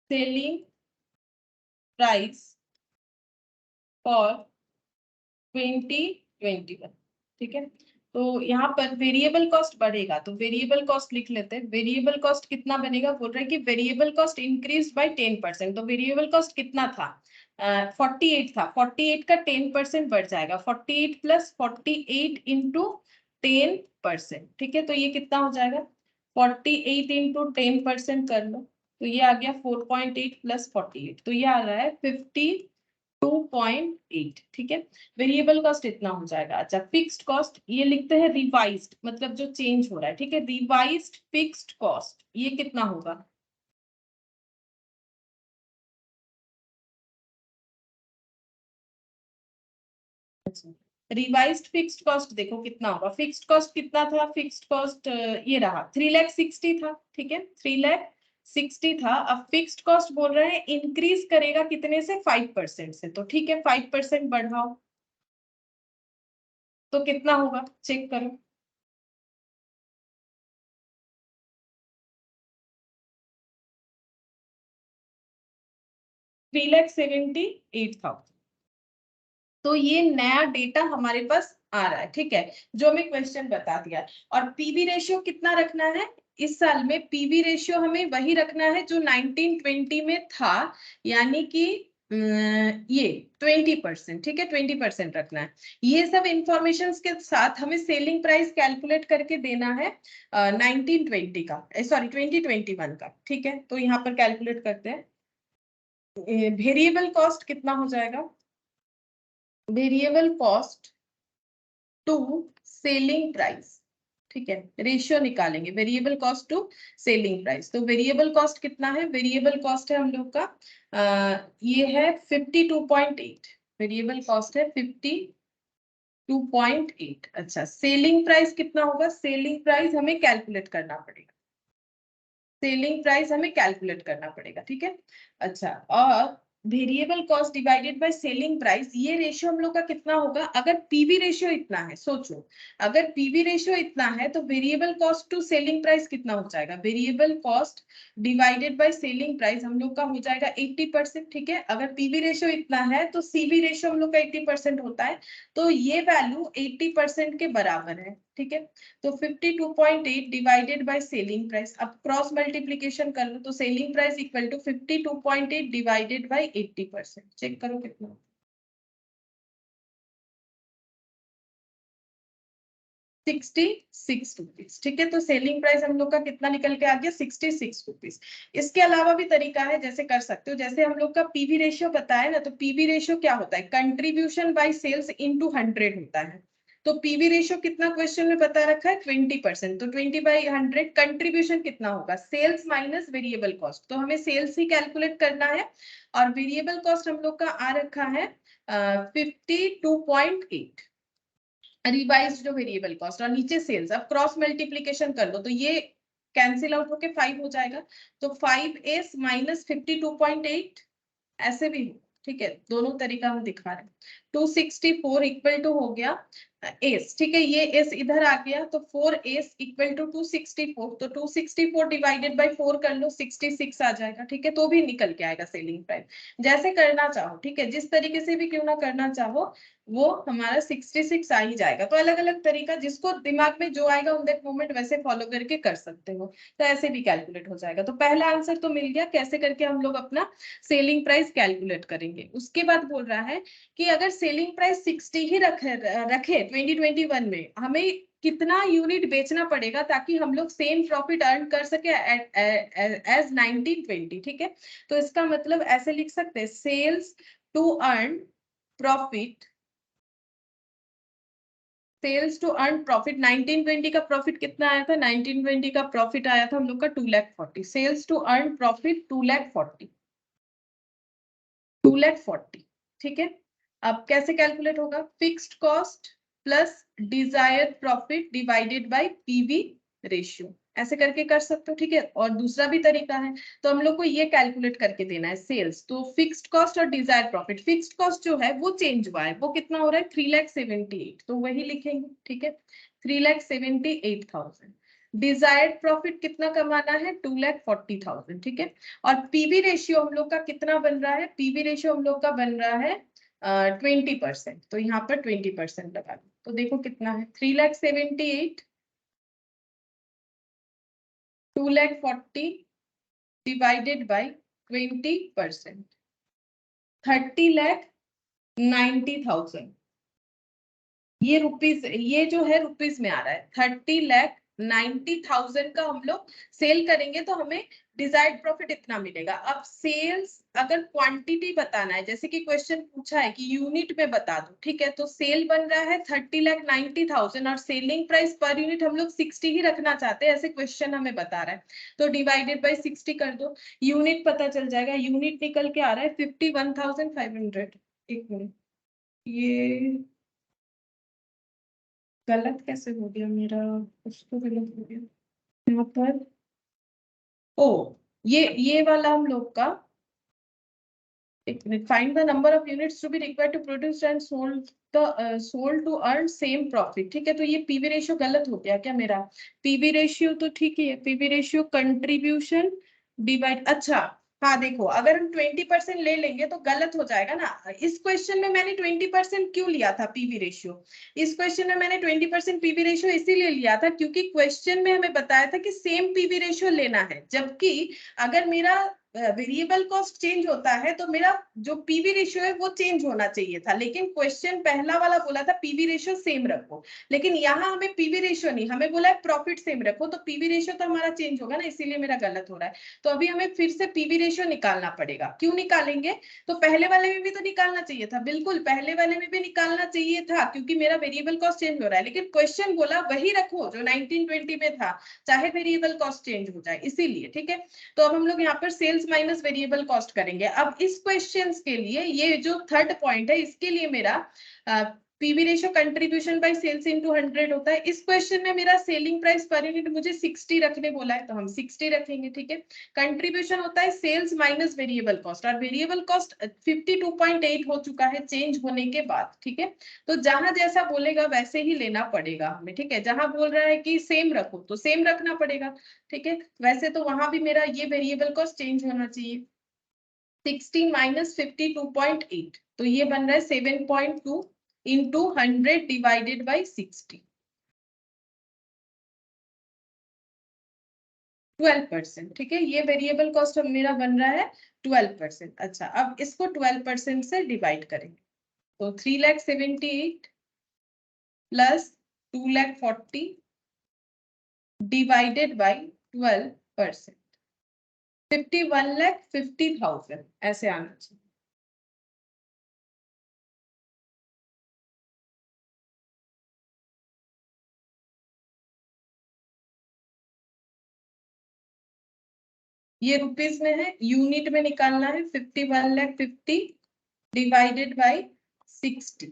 सेलिंग प्राइस फॉर 2021, ठीक है, तो यहाँ पर वेरिएबल कॉस्ट बढ़ेगा, तो वेरिएबल कॉस्ट लिख लेते हैं। वेरिएबल कॉस्ट कितना बनेगा, बोल रहे हैं कि वेरिएबल कॉस्ट इंक्रीज बाय 10%, तो वेरिएबल कॉस्ट कितना था, 48 था, 48 का 10% बढ़ जाएगा, 48 प्लस 48 इंटू 10%, ठीक है, तो ये कितना हो जाएगा, 48 इंटू 10% कर लो, तो ये आ गया 4.8 प्लस 48, तो ये आ रहा है 52.8, ठीक है, वेरिएबल कॉस्ट इतना हो जाएगा। अच्छा, फिक्स्ड कॉस्ट ये लिखते हैं रिवाइज्ड, मतलब जो चेंज हो रहा है, ठीक है, रिवाइज्ड फिक्स्ड कॉस्ट ये कितना होगा, रिवाइज्ड फिक्स्ड कॉस्ट देखो कितना होगा, फिक्स्ड कॉस्ट कितना था, फिक्स्ड कॉस्ट ये रहा 3,60,000 था, ठीक है, 3,60,000 था। अब फिक्स्ड कॉस्ट बोल रहे हैं इंक्रीज करेगा कितने से, 5% से, तो ठीक है 5% बढ़ाओ तो कितना होगा, चेक करो, 3,78,000। तो ये नया डेटा हमारे पास आ रहा है, ठीक है, जो हमें क्वेश्चन बता दिया। और पीवी रेशियो कितना रखना है इस साल में, पीवी रेशियो हमें वही रखना है जो 1920 में था, यानी कि ये 20%, ठीक है, 20% रखना है। ये सब इंफॉर्मेशन के साथ हमें सेलिंग प्राइस कैलकुलेट करके देना है 1920 का, सॉरी 2021 का, ठीक है, तो यहाँ पर कैलकुलेट करते हैं। वेरिएबल कॉस्ट कितना हो जाएगा, variable cost to selling price, ठीक है, रेशियो निकालेंगे variable cost to selling price. तो वेरिएबल कॉस्ट कितना है, वेरिएबल कॉस्ट है हम लोग का ये है 52.8, वेरिएबल कॉस्ट है 52.8। अच्छा, सेलिंग प्राइस कितना होगा, सेलिंग प्राइस हमें कैलकुलेट करना पड़ेगा, सेलिंग प्राइस हमें कैलकुलेट करना पड़ेगा, ठीक है। अच्छा, और variable cost divided by selling price, ये रेशियो हम लोग का कितना होगा, अगर पीवी रेशियो इतना है, सोचो अगर पीवी रेशियो इतना है तो variable cost to selling price कितना हो जाएगा, variable cost divided by selling price हम लोग का हो जाएगा 80%, ठीक है, अगर पीवी रेशियो इतना है तो सीवी रेशियो हम लोग का 80% होता है, तो ये वैल्यू 80% के बराबर है, ठीक है। तो 52.8 डिवाइडेड बाय सेलिंग प्राइस, अब क्रॉस मल्टीप्लीकेशन कर लो, तो selling price equal to 52.8 divided by 80%, check करो कितना, 66 रुपीज, ठीक है, तो सेलिंग प्राइस हम लोग का कितना निकल के आ गया, 66 रुपीज। इसके अलावा भी तरीका है, जैसे कर सकते हो, जैसे हम लोग का पीवी रेशियो बताया ना, तो पीवी रेशियो क्या होता है, कंट्रीब्यूशन बाय सेल्स इनटू 100 होता है। तो पीवी रेशियो कितना क्वेश्चन में बता रखा है 20%, तो 20/100, कंट्रीब्यूशन कितना होगा, सेल्स माइनस वेरिएबल कॉस्ट, तो हमें सेल्स ही कैलकुलेट करना है, और वेरिएबल कॉस्ट हम लोग का आ रखा है 52.8 रिवाइज जो वेरिएबल कॉस्ट, और नीचे सेल्स। अब क्रॉस मल्टीप्लीकेशन कर लो तो ये कैंसिल आउट होके 5 हो जाएगा, तो 5s माइनस 52.8 ऐसे भी हो, ठीक है, दोनों तरीका हम दिखा रहे हैं। 264 इक्वल टू हो गया एस, ठीक है, ये एस इधर आ गया तो 4s इक्वल टू 264, तो 264 डिवाइडेड बाय 4 कर लो 66 आ जाएगा, ठीक है, तो भी निकल के आएगा सेलिंग प्राइस। जैसे करना चाहो, ठीक है, जिस तरीके से भी क्यों ना करना चाहो वो हमारा 66 आ ही जाएगा। तो अलग अलग तरीका जिसको दिमाग में जो आएगा उन दैट मोमेंट वैसे फॉलो करके कर सकते हो, तो ऐसे भी कैलकुलेट हो जाएगा। तो पहला आंसर तो मिल गया कैसे करके हम लोग अपना सेलिंग प्राइस कैलकुलेट करेंगे। उसके बाद बोल रहा है कि अगर सेलिंग प्राइस 60 ही रखे 2021 में, हमें कितना यूनिट बेचना पड़ेगा ताकि हम लोग सेम प्रॉफिट अर्न कर सके एज 1920, ठीक है। तो इसका मतलब ऐसे लिख सकते हैं, sales to earn profit, sales to earn profit 1920 का प्रॉफिट कितना आया था, 1920 का प्रॉफिट आया था हम लोग का 2,40,000, सेल्स टू अर्न प्रॉफिट 2,40,000, 2,40,000, ठीक है। अब कैसे कैलकुलेट होगा, fixed cost plus desired profit divided by PV ratio, ऐसे करके कर सकते हो, ठीक है। और दूसरा भी तरीका है, तो हम लोग को ये कैलकुलेट करके देना है सेल्स, तो फिक्स्ड कॉस्ट और डिजायर्ड प्रॉफिट, फिक्स्ड कॉस्ट जो है वो चेंज हुआ है, वो कितना हो रहा है 3,78,000, तो वही लिखेंगे, ठीक है, 3,78,000। डिजायर्ड प्रॉफिट कितना कमाना है 2,40,000, ठीक है। और पीवी रेशियो हम लोग का कितना बन रहा है, पीवी रेशियो हम लोग का बन रहा है 20%, तो यहाँ पर 20% लगा दो, तो देखो कितना है 3,78,000 2,40,000 डिवाइडेड बाय 20%, 30,90,000, ये रुपीज, ये जो है रुपीज में आ रहा है, 30,90,000 का हम लोग सेल करेंगे तो हमें डिजायर्ड प्रॉफिट इतना मिलेगा। अब सेल्स अगर क्वांटिटी बताना है, जैसे कि क्वेश्चन पूछा है कि यूनिट में बता दो, ठीक है, तो सेल बन रहा है 30,90,000 और सेलिंग प्राइस पर यूनिट हम लोग 60 ही रखना चाहते हैं, ऐसे क्वेश्चन हमें बता रहा है, तो डिवाइडेड बाय 60 कर दो, यूनिट पता चल जाएगा, यूनिट निकल के आ रहा है 51,500। एक मिनट, ये गलत कैसे हो गया मेरा, कुछ तो गलत हो गया यहाँ पर। ओ, ये वाला हम लोग का, एक minute, find the number of units to be required to produce and sold sold to earn same profit, ठीक है, तो ये पीवी रेशियो गलत हो गया क्या मेरा, पीवी रेशियो तो ठीक ही है, पीवी रेशियो कंट्रीब्यूशन डिवाइड, अच्छा हाँ देखो, अगर हम 20% ले लेंगे तो गलत हो जाएगा ना। इस क्वेश्चन में मैंने 20% क्यों लिया था पीवी रेशियो, इस क्वेश्चन में मैंने 20% पीवी रेशियो इसीलिए लिया था क्योंकि क्वेश्चन में हमें बताया था कि सेम पीवी रेशियो लेना है, जबकि अगर मेरा वेरिएबल कॉस्ट चेंज होता है तो मेरा जो पीवी रेशियो है वो चेंज होना चाहिए था, लेकिन क्वेश्चन पहला वाला बोला था पीवी रेशियो सेम रखो, लेकिन यहाँ हमें पीवी रेशियो नहीं, हमें बोला है प्रॉफिट सेम रखो, तो पीवी रेशियो तो हमारा चेंज होगा ना, इसीलिए मेरा गलत हो रहा है। तो अभी हमें फिर से पीवी रेशियो निकालना पड़ेगा, क्यों निकालेंगे, तो पहले वाले में भी तो निकालना चाहिए था, बिल्कुल पहले वाले में भी निकालना चाहिए था क्योंकि मेरा वेरिएबल कॉस्ट चेंज हो रहा है, लेकिन क्वेश्चन बोला वही रखो जो 1920 में था, चाहे वेरिएबल कॉस्ट चेंज हो जाए, इसीलिए, ठीक है। तो अब हम लोग यहाँ पर सेल्स माइनस वेरिएबल कॉस्ट करेंगे। अब इस क्वेश्चंस के लिए ये जो थर्ड पॉइंट है इसके लिए मेरा PV ratio contribution by sales into 100 होता है। इस क्वेश्चन में मेरा सेलिंग प्राइस पर यूनिट मुझे 60 रखने बोला है तो हम 60 रखेंगे, ठीक है। कंट्रीब्यूशन होता है सेल्स माइनस वेरिएबल कॉस्ट, और वेरिएबल कॉस्ट 52.8 हो चुका है चेंज होने के बाद, ठीक है। तो जहां जैसा बोलेगा वैसे ही लेना पड़ेगा हमें, ठीक है, जहां बोल रहा है कि सेम रखो तो सेम रखना पड़ेगा, ठीक है। वैसे तो वहां भी मेरा ये वेरिएबल कॉस्ट चेंज होना चाहिए, 60 माइनस 52.8, तो ये बन रहा है 7.2 इंटू 100 डिवाइडेड बाई 60, 12%, ठीक है। ये वेरिएबल कॉस्ट मेरा बन रहा है 12%। अच्छा, अब इसको 12% से डिवाइड करेंगे, तो 3,78,000 प्लस 2,40,000 डिवाइडेड बाई 12%, 51,50,000 ऐसे आना चाहिए। ये रुपीस में है, यूनिट में निकालना है, 51,50,000 डिवाइडेड बाई 60,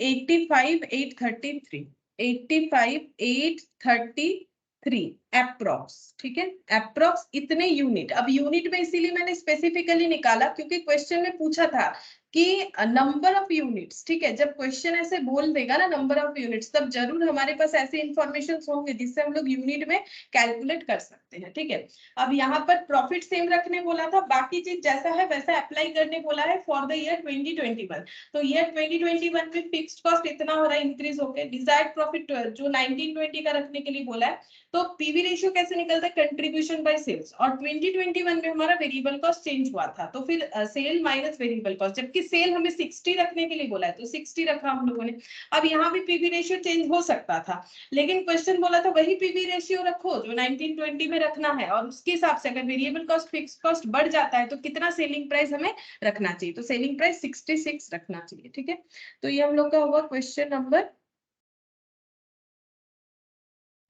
85,833, 85,833 3 अप्रोक्स, ठीक है, अप्रोक्स इतने यूनिट। अब यूनिट में इसीलिए मैंने स्पेसिफिकली निकाला क्योंकि क्वेश्चन में पूछा था कि नंबर ऑफ यूनिट्स, ठीक है, जब क्वेश्चन ऐसे बोल देगा ना नंबर ऑफ यूनिट्स, तब जरूर हमारे पास ऐसे इंफॉर्मेशन होंगे जिससे हम लोग यूनिट में कैलकुलेट कर सकते हैं, ठीक है। अब यहाँ पर प्रॉफिट सेम रखने बोला था, बाकी चीज जैसा है वैसा अप्लाई करने बोला है फॉर द ईयर 2021। तो ईयर 2021 में फिक्स्ड कॉस्ट इतना हो रहा है इंक्रीज होकर, डिजायर्ड प्रॉफिट जो 1920 का रखने के लिए बोला है। तो पीवी रेशियो कैसे निकलता है, कंट्रीब्यूशन बाय सेल्स, और 2021 में हमारा वेरिएबल कॉस्ट चेंज हुआ था, तो फिर सेल माइनस वेरिएबल कॉस्ट, जबकि सेल हमें 60 रखने के लिए बोला है तो 60 रखा हम लोगों ने। अब यहाँ भी पीवी रेशियो चेंज हो सकता था, लेकिन क्वेश्चन बोला था वही पीवी रेशियो रखो जो 1920 में रखना है, और उसके हिसाब से अगर वेरिएबल कॉस्ट फिक्स्ड कॉस्ट बढ़ जाता है तो कितना सेलिंग प्राइस हमें रखना चाहिए, तो सेलिंग प्राइस 66 रखना चाहिए, ठीक है। तो ये हम लोग का हुआ क्वेश्चन नंबर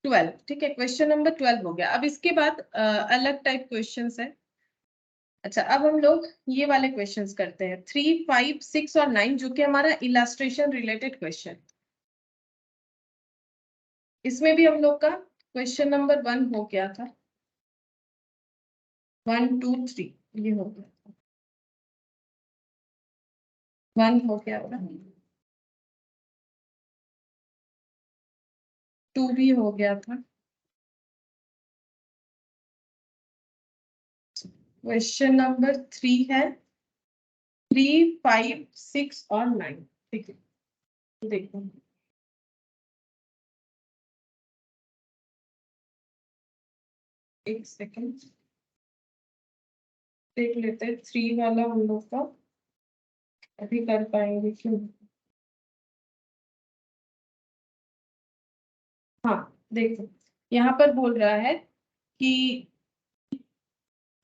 12, ठीक है, क्वेश्चन नंबर 12 हो गया। अब इसके बाद अलग टाइप क्वेश्चंस है। अच्छा, अब हम लोग ये वाले क्वेश्चंस करते हैं 3, 5, 6 और 9, जो कि हमारा इलास्ट्रेशन रिलेटेड क्वेश्चन। इसमें भी हम लोग का क्वेश्चन नंबर 1 हो गया था, 1, 2, 3 ये हो गया, 1 हो गया था, 2 भी हो गया था। क्वेश्चन नंबर 3 है, 3, 5, 6 और 9, ठीक है। देखो एक सेकेंड देख लेते हैं 3 वाला हम लोग का अभी कर पाएंगे क्यों। हाँ देखो, यहाँ पर बोल रहा है कि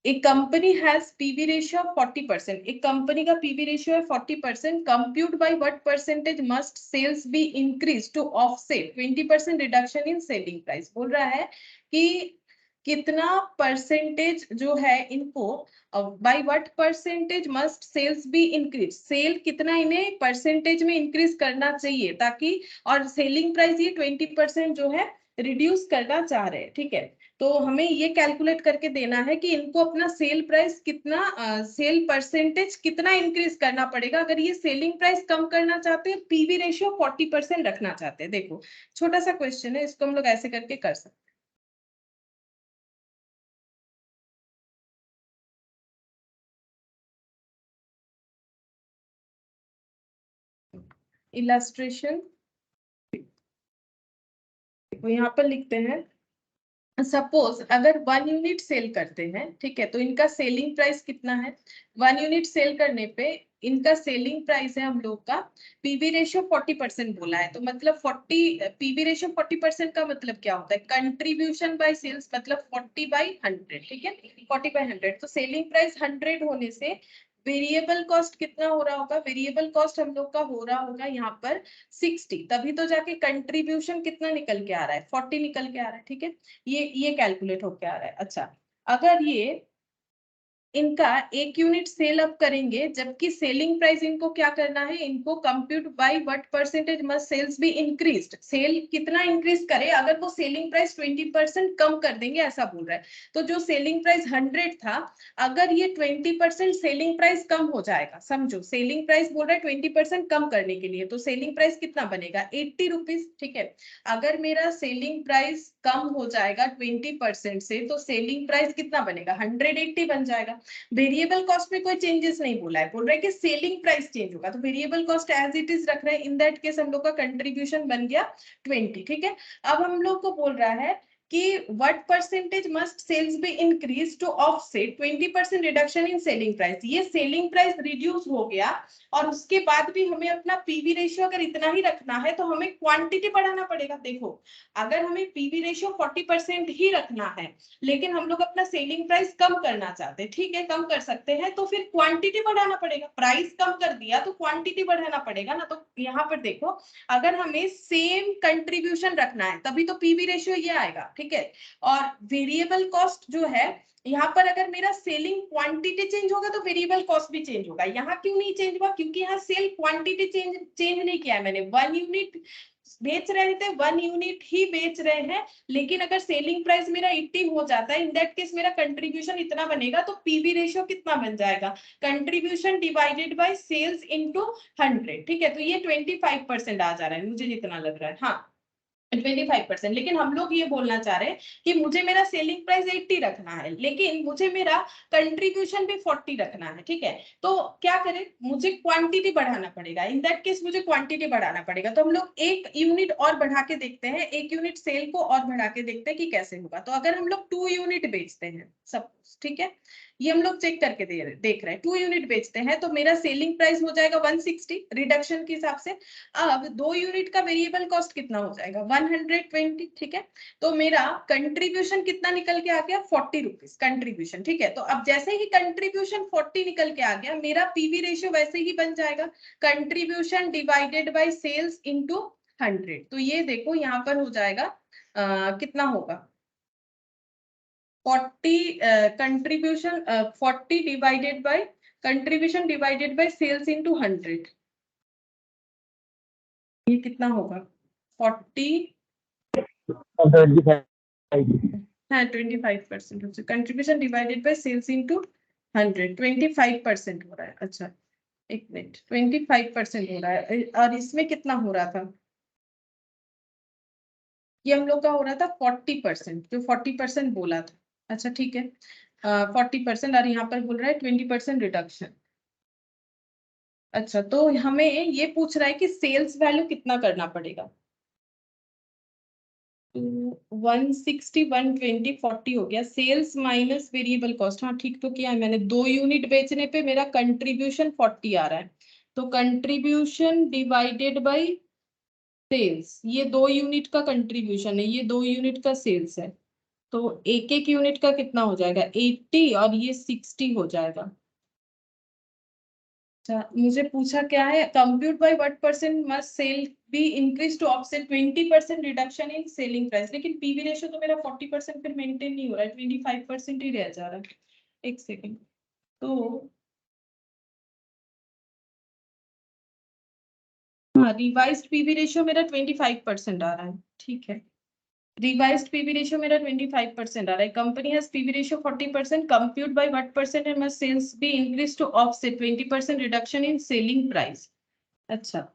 एक company has PV ratio of 40%, एक कंपनी का पीवी रेशियो है 40%, compute by what percentage must sales be increase to offset 20% reduction in selling price. बोल रहा है कि कितना परसेंटेज जो है इनको, by what percentage must sales be increase, sale कितना इन्हें परसेंटेज में इंक्रीज करना चाहिए ताकि, और सेलिंग प्राइस ये 20% जो है रिड्यूस करना चाह रहे हैं, ठीक है। तो हमें ये कैलकुलेट करके देना है कि इनको अपना सेल प्राइस कितना, सेल परसेंटेज कितना इंक्रीज करना पड़ेगा अगर ये सेलिंग प्राइस कम करना चाहते हैं, पीवी रेशियो 40% रखना चाहते हैं। देखो छोटा सा क्वेश्चन है, इसको हम लोग ऐसे करके कर सकते हैं। इलस्ट्रेशन यहाँ पर लिखते हैं, सपोज अगर 1 यूनिट सेल करते हैं, ठीक है, तो इनका सेलिंग प्राइस कितना है, 1 यूनिट सेल करने पे इनका सेलिंग प्राइस है हम लोग का, पीवी रेशियो 40% बोला है, तो मतलब 40 पीवी रेशियो 40% का मतलब क्या होता है, कंट्रीब्यूशन बाय सेल्स मतलब 40/100, ठीक है, 40/100। तो सेलिंग प्राइस 100 होने से वेरिएबल कॉस्ट कितना हो रहा होगा, वेरिएबल कॉस्ट हम लोग का हो रहा होगा यहाँ पर 60, तभी तो जाके कंट्रीब्यूशन कितना निकल के आ रहा है, 40 निकल के आ रहा है, ठीक है। ये कैलकुलेट होके आ रहा है। अच्छा, अगर ये इनका 1 यूनिट सेल अप करेंगे, जबकि सेलिंग प्राइस इनको क्या करना है, इनको compute by what percentage must sales be increased, sale कितना इंक्रीज करे अगर वो सेलिंग प्राइस 20% कम कर देंगे, ऐसा बोल रहा है। तो जो सेलिंग प्राइस 100 था, अगर ये 20% सेलिंग प्राइस कम हो जाएगा, समझो सेलिंग प्राइस बोल रहा है 20% कम करने के लिए, तो सेलिंग प्राइस कितना बनेगा 80 रुपीज, ठीक है। अगर मेरा सेलिंग प्राइस कम हो जाएगा 20% से, तो सेलिंग प्राइस कितना बनेगा 180 बन जाएगा। वेरिएबल कॉस्ट में कोई चेंजेस नहीं बोला है, बोल रहा है कि सेलिंग प्राइस चेंज होगा, तो variable cost as it is रख रहे हैं। इन दैट केस हम लोग का कंट्रीब्यूशन बन गया 20, ठीक है। अब हम लोग को बोल रहा है कि what percentage must sales be increase to offset 20% reduction in selling price. ये सेलिंग प्राइस रिड्यूस हो गया और उसके बाद भी हमें अपना पीवी रेशियो अगर इतना ही रखना है तो हमें क्वांटिटी बढ़ाना पड़ेगा। देखो अगर हमें पीवी रेशियो 40% ही रखना है लेकिन हम लोग अपना सेलिंग प्राइस कम करना चाहते हैं, ठीक है, कम कर सकते हैं, तो फिर क्वांटिटी बढ़ाना पड़ेगा। प्राइस कम कर दिया तो क्वांटिटी बढ़ाना पड़ेगा ना। तो यहाँ पर देखो अगर हमें सेम कंट्रीब्यूशन रखना है तभी तो पीवी रेशियो ये आएगा, ठीक है। और वेरिएबल कॉस्ट जो है यहाँ पर अगर मेरा सेलिंग क्वांटिटी चेंज होगा तो वेरिएबल कॉस्ट भी चेंज होगा। यहाँ क्यों नहीं चेंज हुआ, क्योंकि यहाँ सेल क्वांटिटी चेंज नहीं किया है मैंने, 1 यूनिट बेच रहे थे 1 यूनिट ही बेच रहे हैं, लेकिन अगर सेलिंग प्राइस मेरा 80 हो जाता है, इन दैट केस मेरा कंट्रीब्यूशन इतना बनेगा, तो पीवी रेशियो कितना बन जाएगा, contribution divided by sales into 100। ठीक है, तो ये 25% आ जा रहा है, मुझे जितना लग रहा है, हाँ 25%। लेकिन हम लोग ये बोलना चाह रहे हैं कि मुझे मेरा सेलिंग प्राइस 80 रखना है, लेकिन मुझे मेरा कंट्रीब्यूशन भी 40 रखना है। ठीक है, तो क्या करें, मुझे क्वांटिटी बढ़ाना पड़ेगा, इन दैट केस मुझे क्वांटिटी बढ़ाना पड़ेगा। तो हम लोग एक यूनिट और बढ़ा के देखते हैं, एक यूनिट सेल को और बढ़ा के देखते हैं कि कैसे होगा। तो अगर हम लोग 2 यूनिट बेचते हैं सपोज, ठीक है, ये हम लोग चेक करके देख रहे हैं, 2 यूनिट बेचते हैं तो मेरा सेलिंग प्राइस हो जाएगा 160 रिडक्शन के हिसाब से। अब 2 यूनिट का वेरिएबल कॉस्ट कितना हो जाएगा, 120। ठीक है, तो मेरा कंट्रीब्यूशन कितना निकल के आ गया, 40 रुपीज कंट्रीब्यूशन। ठीक है, तो अब जैसे ही कंट्रीब्यूशन 40 निकल के आ गया, मेरा पीवी रेशियो वैसे ही बन जाएगा, contribution divided by sales into 100। तो ये देखो यहाँ पर हो जाएगा कितना होगा, 40 contribution 40 divided by contribution divided by sales into 100, ये कितना होगा 40 25 हाँ 25% contribution divided by sales into 100, 25% हो रहा है। अच्छा एक मिनट, 25% हो रहा है, और इसमें कितना हो रहा था, ये हम लोग का हो रहा था 40%, जो 40% बोला था। अच्छा ठीक है, 40%, और यहाँ पर बोल रहा है 20% रिडक्शन। अच्छा, तो हमें ये पूछ रहा है कि सेल्स वैल्यू कितना करना पड़ेगा, 160 120 40 हो गया, सेल्स माइनस वेरिएबल कॉस्ट। हाँ ठीक तो किया है मैंने, 2 यूनिट बेचने पे मेरा कंट्रीब्यूशन 40 आ रहा है, तो कंट्रीब्यूशन डिवाइडेड बाय सेल्स, ये 2 यूनिट का कंट्रीब्यूशन है, ये 2 यूनिट का सेल्स है, तो एक एक यूनिट का कितना हो जाएगा 80, और ये 60 हो जाएगा। अच्छा, मुझे पूछा क्या है, compute by what percent must sale be increase to offset 20% reduction in selling price, लेकिन पीवी रेशियो तो मेरा 40% फिर मेंटेन नहीं हो रहा है, 25% ही रह जा रहा है। एक सेकेंड, तो हाँ रिवाइज्ड पीवी रेशियो मेरा 25% आ रहा है। ठीक है, रिवाइज्ड पीवी रेशियो मेरा 25% आ रहा है, company has PV ratio 40%, compute by what percent must sales be increase to offset 20% reduction in selling price. अच्छा,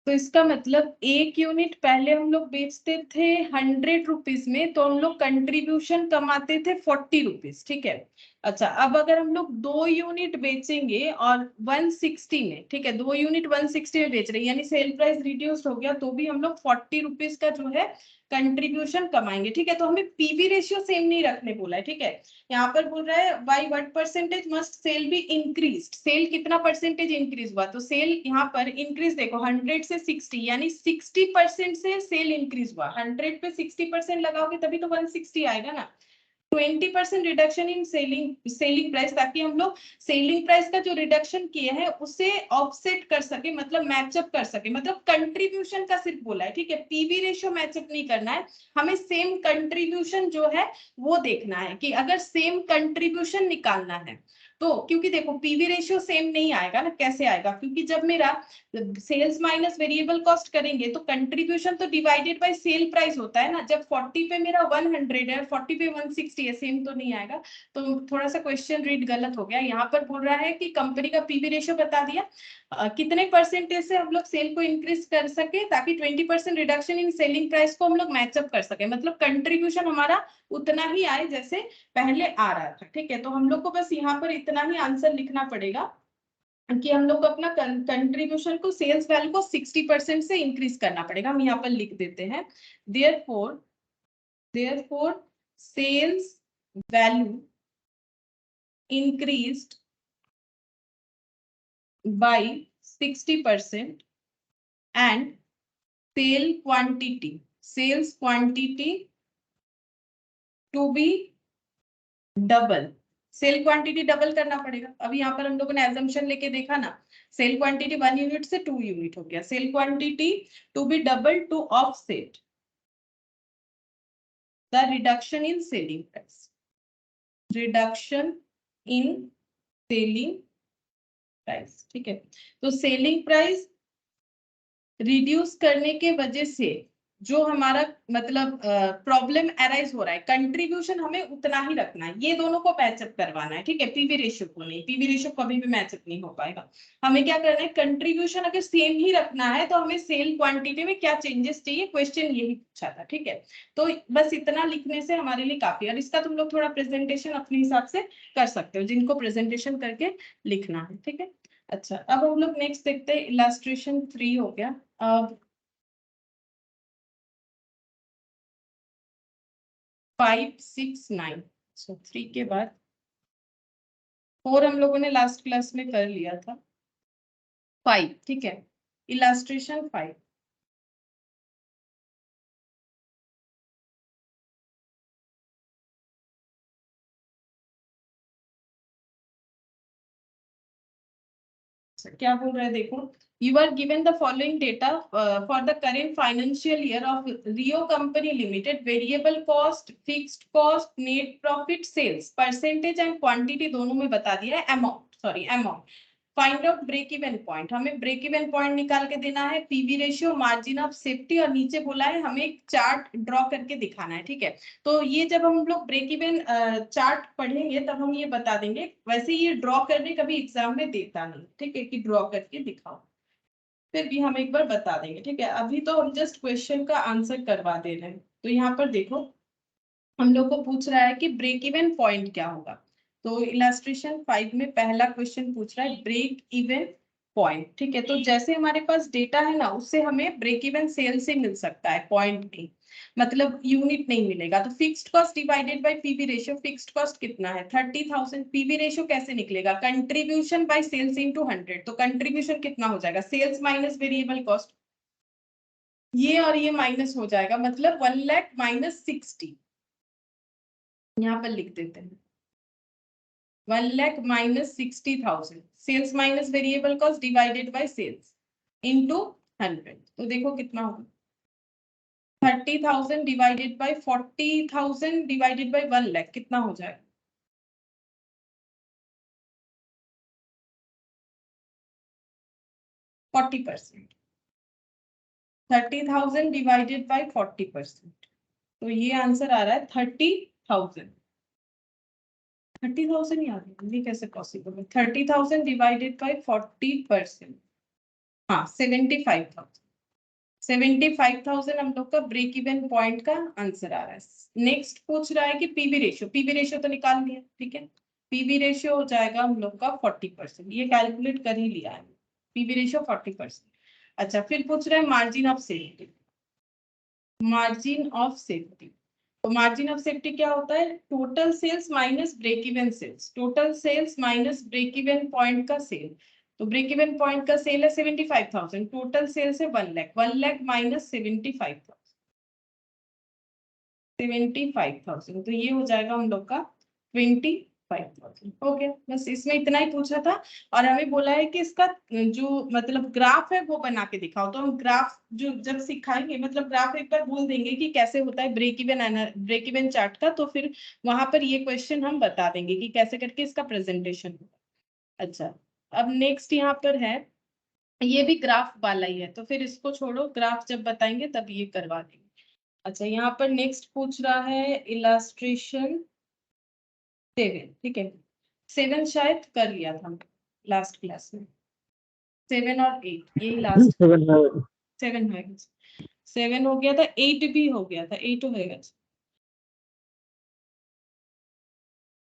तो इसका मतलब एक यूनिट पहले हम लोग बेचते थे 100 रुपीज में, तो हम लोग कंट्रीब्यूशन कमाते थे 40 रुपीज। ठीक है, अच्छा अब अगर हम लोग 2 यूनिट बेचेंगे और 160 में, ठीक है 2 यूनिट 160 में बेच रहे हैं, यानी सेल प्राइस रिड्यूस हो गया, तो भी हम लोग 40 रुपीज का जो है कंट्रीब्यूशन कमाएंगे। ठीक है, तो हमें पीवी रेशियो सेम नहीं रखने बोला है। ठीक है, यहाँ पर बोल रहा है by what percentage must sale be increased, sale कितना परसेंटेज इंक्रीज हुआ, तो सेल यहाँ पर इंक्रीज देखो 100 से 60, यानी 60% से सेल इंक्रीज हुआ, 100 पे 60% लगाओगे तभी तो 160 आएगा ना। 20% रिडक्शन इन सेलिंग प्राइस, ताकि हम लोग सेलिंग प्राइस का जो रिडक्शन किए हैं उसे ऑफसेट कर सके, मतलब मैचअप कर सके, मतलब कंट्रीब्यूशन का सिर्फ बोला है। ठीक है, पीवी रेशियो मैचअप नहीं करना है, हमें सेम कंट्रीब्यूशन जो है वो देखना है, कि अगर सेम कंट्रीब्यूशन निकालना है तो, क्योंकि देखो पीवी रेशियो सेम नहीं आएगा ना, कैसे आएगा, क्योंकि जब मेरा सेल्स माइनस वेरिएबल कॉस्ट करेंगे तो कंट्रीब्यूशन तो डिवाइडेड बाय सेल प्राइस होता है ना, जब 40 पे मेरा 100 है, 40 पे 160 है, सेम तो नहीं आएगा। तो थोड़ा सा क्वेश्चन रीड गलत हो गया, यहाँ पर बोल रहा है कि कंपनी का पीवी रेशियो बता दिया, कितने परसेंटेज से हम लोग सेल को इंक्रीज कर सके, ताकि 20% रिडक्शन इन सेलिंग प्राइस को हम लोग मैचअप कर सके, मतलब कंट्रीब्यूशन हमारा उतना ही आए जैसे पहले आ रहा था। ठीक है, तो हम लोग को बस यहाँ पर इतना ही आंसर लिखना पड़ेगा कि हम लोग को अपना कंट्रीब्यूशन को, सेल्स वैल्यू को 60% से इंक्रीज करना पड़ेगा। हम यहाँ पर लिख देते हैं, therefore sales value increased by 60% and sales quantity to be double, sale quantity double करना पड़ेगा। अभी यहाँ पर हम लोगों ने एजम्पशन लेके देखा ना, सेल क्वांटिटी 1 यूनिट से 2 यूनिट हो गया, sale quantity to be double to offset the reduction in selling price, reduction in selling price. ठीक है, तो सेलिंग प्राइस रिड्यूस करने के वजह से जो हमारा मतलब प्रॉब्लम अराइज हो रहा है, कंट्रीब्यूशन हमें उतना ही रखना है, ये दोनों को मैचअप करवाना है, ठीक है, पीवी रेशियो को नहीं, पीवी रेशियो कभी भी मैचअप नहीं हो पाएगा। हमें क्या करना है, कंट्रीब्यूशन अगर सेम ही रखना है तो हमें सेल क्वांटिटी में क्या चेंजेस चाहिए, क्वेश्चन यही पूछा था, ठीक है। तो बस इतना लिखने से हमारे लिए काफी है, और इसका तुम लोग थोड़ा प्रेजेंटेशन अपने हिसाब से कर सकते हो, जिनको प्रेजेंटेशन करके लिखना है, ठीक है। अच्छा, अब हम लोग नेक्स्ट देखते हैं, इलास्ट्रेशन 3 हो गया। अब 5, 6, 9, सो 3 के बाद 4 हम लोगों ने लास्ट क्लास में कर लिया था। 5, ठीक है, इलास्ट्रेशन 5। क्या बोल रहे हैं देखो, you are given the following data for the current financial year of Rio company limited, variable cost, fixed cost, net profit, sales, percentage and quantity दोनों में बता दिया है, amount. Find out break even point, हमें break even point निकाल के देना है, PV ratio, margin of safety, और नीचे बोला है हमें एक चार्ट ड्रॉ करके दिखाना है, ठीक है। तो ये जब हम लोग ब्रेक इवन चार्ट पढ़ेंगे तब हम ये बता देंगे, वैसे ये ड्रॉ करने कभी एग्जाम में देता नहीं, ठीक है, कि ड्रॉ करके दिखाओ, फिर भी हम एक बार बता देंगे, ठीक है। अभी तो हम जस्ट क्वेश्चन का आंसर करवा दे रहे हैं। तो यहाँ पर देखो, हम लोग को पूछ रहा है कि ब्रेक इवन पॉइंट क्या होगा। तो इलास्ट्रेशन 5 में पहला क्वेश्चन पूछ रहा है ब्रेक इवन पॉइंट, ठीक है। तो जैसे हमारे पास डेटा है ना, उससे हमें ब्रेक इवन सेल से मिल सकता है, पॉइंट नहीं, मतलब यूनिट नहीं मिलेगा। तो fixed cost divided by PV ratio, fixed cost कितना है 30,000, पीवी रेशियो कैसे निकलेगा, कंट्रीब्यूशन बाय सेल्स इनटू 100। तो कंट्रीब्यूशन कितना हो जाएगा, सेल्स माइनस वेरिएबल कॉस्ट, ये और ये माइनस हो जाएगा, मतलब 1 लाख माइनस 60, यहाँ पर लिख देते हैं 1 lakh minus 60,000, sales minus variable cost divided by sales into 100। तो देखो कितना होगा, 30,000 divided by 40,000 divided by 1 lakh, कितना हो जाएगा, 40%। 30,000 डिवाइडेड बाय 40%, तो ये आंसर आ रहा है 30,000। 30,000 याद है, ये कैसे पॉसिबल है, 30,000 डिवाइडेड बाय 40%, हाँ 75,000। 75,000 हम लोग का ब्रेक इवन पॉइंट का आंसर आ रहा है। नेक्स्ट पूछ रहा है कि पीवी रेशियो, पीवी रेशियो तो निकाल लिया, ठीक है, पीवी रेशियो हो जाएगा हम लोग का 40%, ये कैलकुलेट कर ही लिया है, पीवी रेशियो 40%। अच्छा, फिर पूछ रहा है margin of safety, margin of safety. तो मार्जिन ऑफ सेफ्टी क्या होता है, total sales minus break even sales, total sales minus break even point का सेल। तो ब्रेक इवन पॉइंट का सेल है 75,000, टोटल सेल्स है 1 लाख, 1 लाख माइनस 75,000, 75,000, तो ये हो जाएगा हम लोग का 25,000। हो गया, बस इसमें इतना ही पूछा था। और हमें बोला है कि इसका जो मतलब ग्राफ है वो बना के दिखाओ। तो हम ग्राफ जो जब सिखाएंगे, मतलब ग्राफ एक बार बोल देंगे कि कैसे होता है ब्रेक इवन चार्ट का, तो फिर वहां पर ये क्वेश्चन हम बता देंगे कि कैसे करके इसका प्रेजेंटेशन होगा। अच्छा, अब नेक्स्ट यहाँ पर है, ये भी ग्राफ वाला ही है, तो फिर इसको छोड़ो, ग्राफ जब बताएंगे तब ये करवा देंगे। अच्छा, यहाँ पर नेक्स्ट पूछ रहा है इलास्ट्रेशन 7, ठीक है, 7 शायद कर लिया था लास्ट क्लास में, 7 और 8 यही लास्ट, 7 है। 7 हो गया, 7 हो गया था, 8 भी हो गया था, 8 होगा,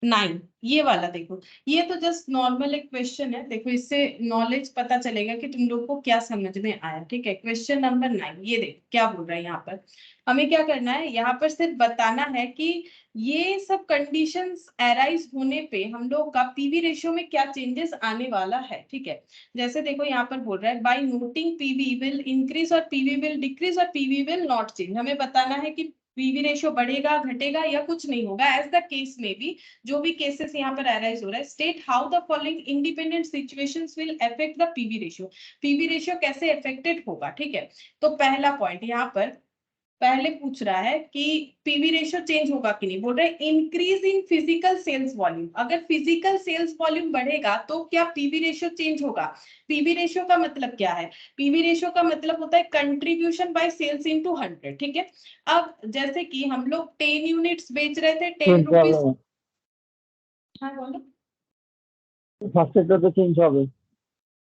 9 ये वाला देखो, ये तो जस्ट नॉर्मल एक क्वेश्चन है, देखो इससे नॉलेज पता चलेगा कि तुम लोग को क्या समझ में आया, ठीक है। क्वेश्चन नंबर 9, ये देखो क्या बोल रहा है यहाँ पर, हमें क्या करना है, यहाँ पर सिर्फ बताना है कि ये सब कंडीशंस अराइज होने पे हम लोग का पीवी रेशियो में क्या चेंजेस आने वाला है, ठीक है। जैसे देखो यहाँ पर बोल रहा है by noting PV will increase और पीवी विल डिक्रीज और पीवी विल नॉट चेंज, हमें बताना है कि पीवी रेशियो बढ़ेगा घटेगा या कुछ नहीं होगा, एज द केस में भी, जो भी केसेस यहाँ पर अराइज हो रहा है। State how the following independent situations will affect the PV ratio, PV ratio कैसे अफेक्टेड होगा, ठीक है। तो पहला पॉइंट यहाँ पर, पहले पूछ रहा है कि पीवी रेशियो चेंज होगा कि नहीं, बोल रहे increase in physical sales volume. अगर फिजिकल सेल्स वॉल्यूम बढ़ेगा तो क्या पीवी रेशियो चेंज होगा? पीवी रेशियो का मतलब क्या है? पीवी रेशियो का मतलब होता है कंट्रीब्यूशन बाय सेल्स इनटू 100, ठीक है। अब जैसे कि हम लोग 10 यूनिट्स बेच रहे थे 10 रुपीज। हाँ बोलो ফার্স্ট এটা তো চেঞ্জ হবে,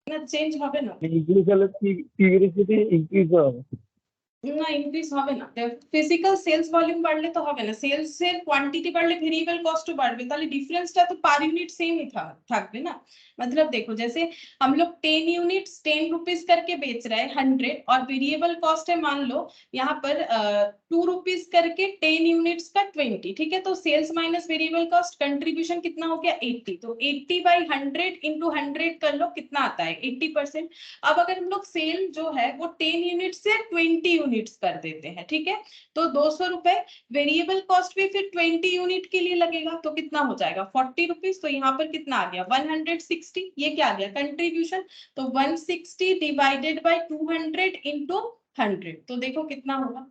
না, চেঞ্জ হবে না ইনক্রিজ হলে পিভি রেশিওটি ইনক্রিজ হবে। না, ইনক্রিজ হবে না। ফিজিক্যাল সেলস ভলিউম বাড়লে তো হবে না, সেলস এর কোয়ান্টিটি বাড়লে ভেরিয়েবল কস্টও বাড়বে, তাহলে ডিফারেंसটা তো পার यूनिट सेम ही থাকবে ना। मतलब देखो जैसे हम लोग 10 यूनिट्स 10 रुपीस करके बेच रहे हैं 100 और वेरिएबल कॉस्ट है मान लो यहाँ पर 2 रुपीस करके 10 यूनिट्स का 20, ठीक है। तो sales minus variable cost contribution कितना हो गया 80, तो 80 बाई 100 इंटू 100 कर लो कितना आता है 80%। अब अगर हम लोग सेल जो है वो 10 यूनिट से 20 यूनिट्स कर देते हैं, ठीक है, तो 200 रुपए। वेरिएबल कॉस्ट भी फिर 20 यूनिट के लिए लगेगा, तो कितना हो जाएगा 40 रुपीज। तो यहाँ पर कितना आ गया 160, ये क्या आ गया कंट्रीब्यूशन। तो 160 डिवाइडेड बाय 200 इंटू 100, तो देखो कितना होगा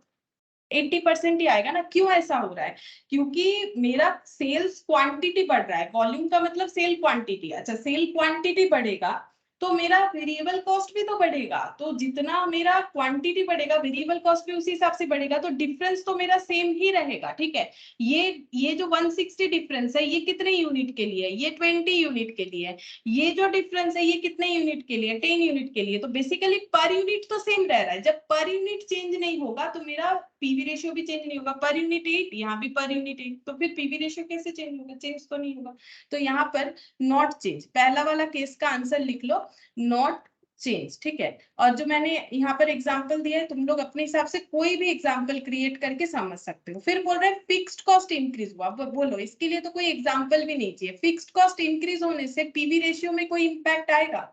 80% ही आएगा ना। क्यों ऐसा हो रहा है? क्योंकि मेरा सेल्स क्वांटिटी बढ़ रहा है, वॉल्यूम का मतलब सेल क्वांटिटी। अच्छा, सेल क्वांटिटी बढ़ेगा तो मेरा वेरिएबल कॉस्ट भी तो बढ़ेगा, तो जितना मेरा क्वांटिटी बढ़ेगा वेरिएबल कॉस्ट भी उसी हिसाब से बढ़ेगा, तो डिफरेंस तो मेरा सेम ही रहेगा, ठीक है। ये जो 160 डिफरेंस है ये कितने यूनिट के लिए है? ये 20 यूनिट के लिए है। ये जो डिफरेंस है ये कितने यूनिट के लिए? 10 यूनिट के लिए। तो बेसिकली पर यूनिट तो सेम रह रहा है। जब पर यूनिट चेंज नहीं होगा तो मेरा पीवी रेशियो भी चेंज नहीं होगा। पर यूनिट 8, यहाँ भी पर यूनिट 8, तो फिर पीवी रेशियो कैसे चेंज होगा? चेंज तो नहीं होगा। तो यहाँ पर नॉट चेंज, पहला वाला केस का आंसर लिख लो नॉट चेंज, ठीक है। और जो मैंने यहाँ पर एग्जांपल दिया है तुम लोग अपने हिसाब से कोई भी एग्जांपल क्रिएट करके समझ सकते हो। फिर बोल रहे हैं फिक्स्ड कॉस्ट इंक्रीज हुआ, बोलो इसके लिए तो कोई एग्जांपल भी नहीं चाहिए। फिक्स्ड कॉस्ट इंक्रीज होने से पीवी रेशियो में कोई इंपैक्ट आएगा?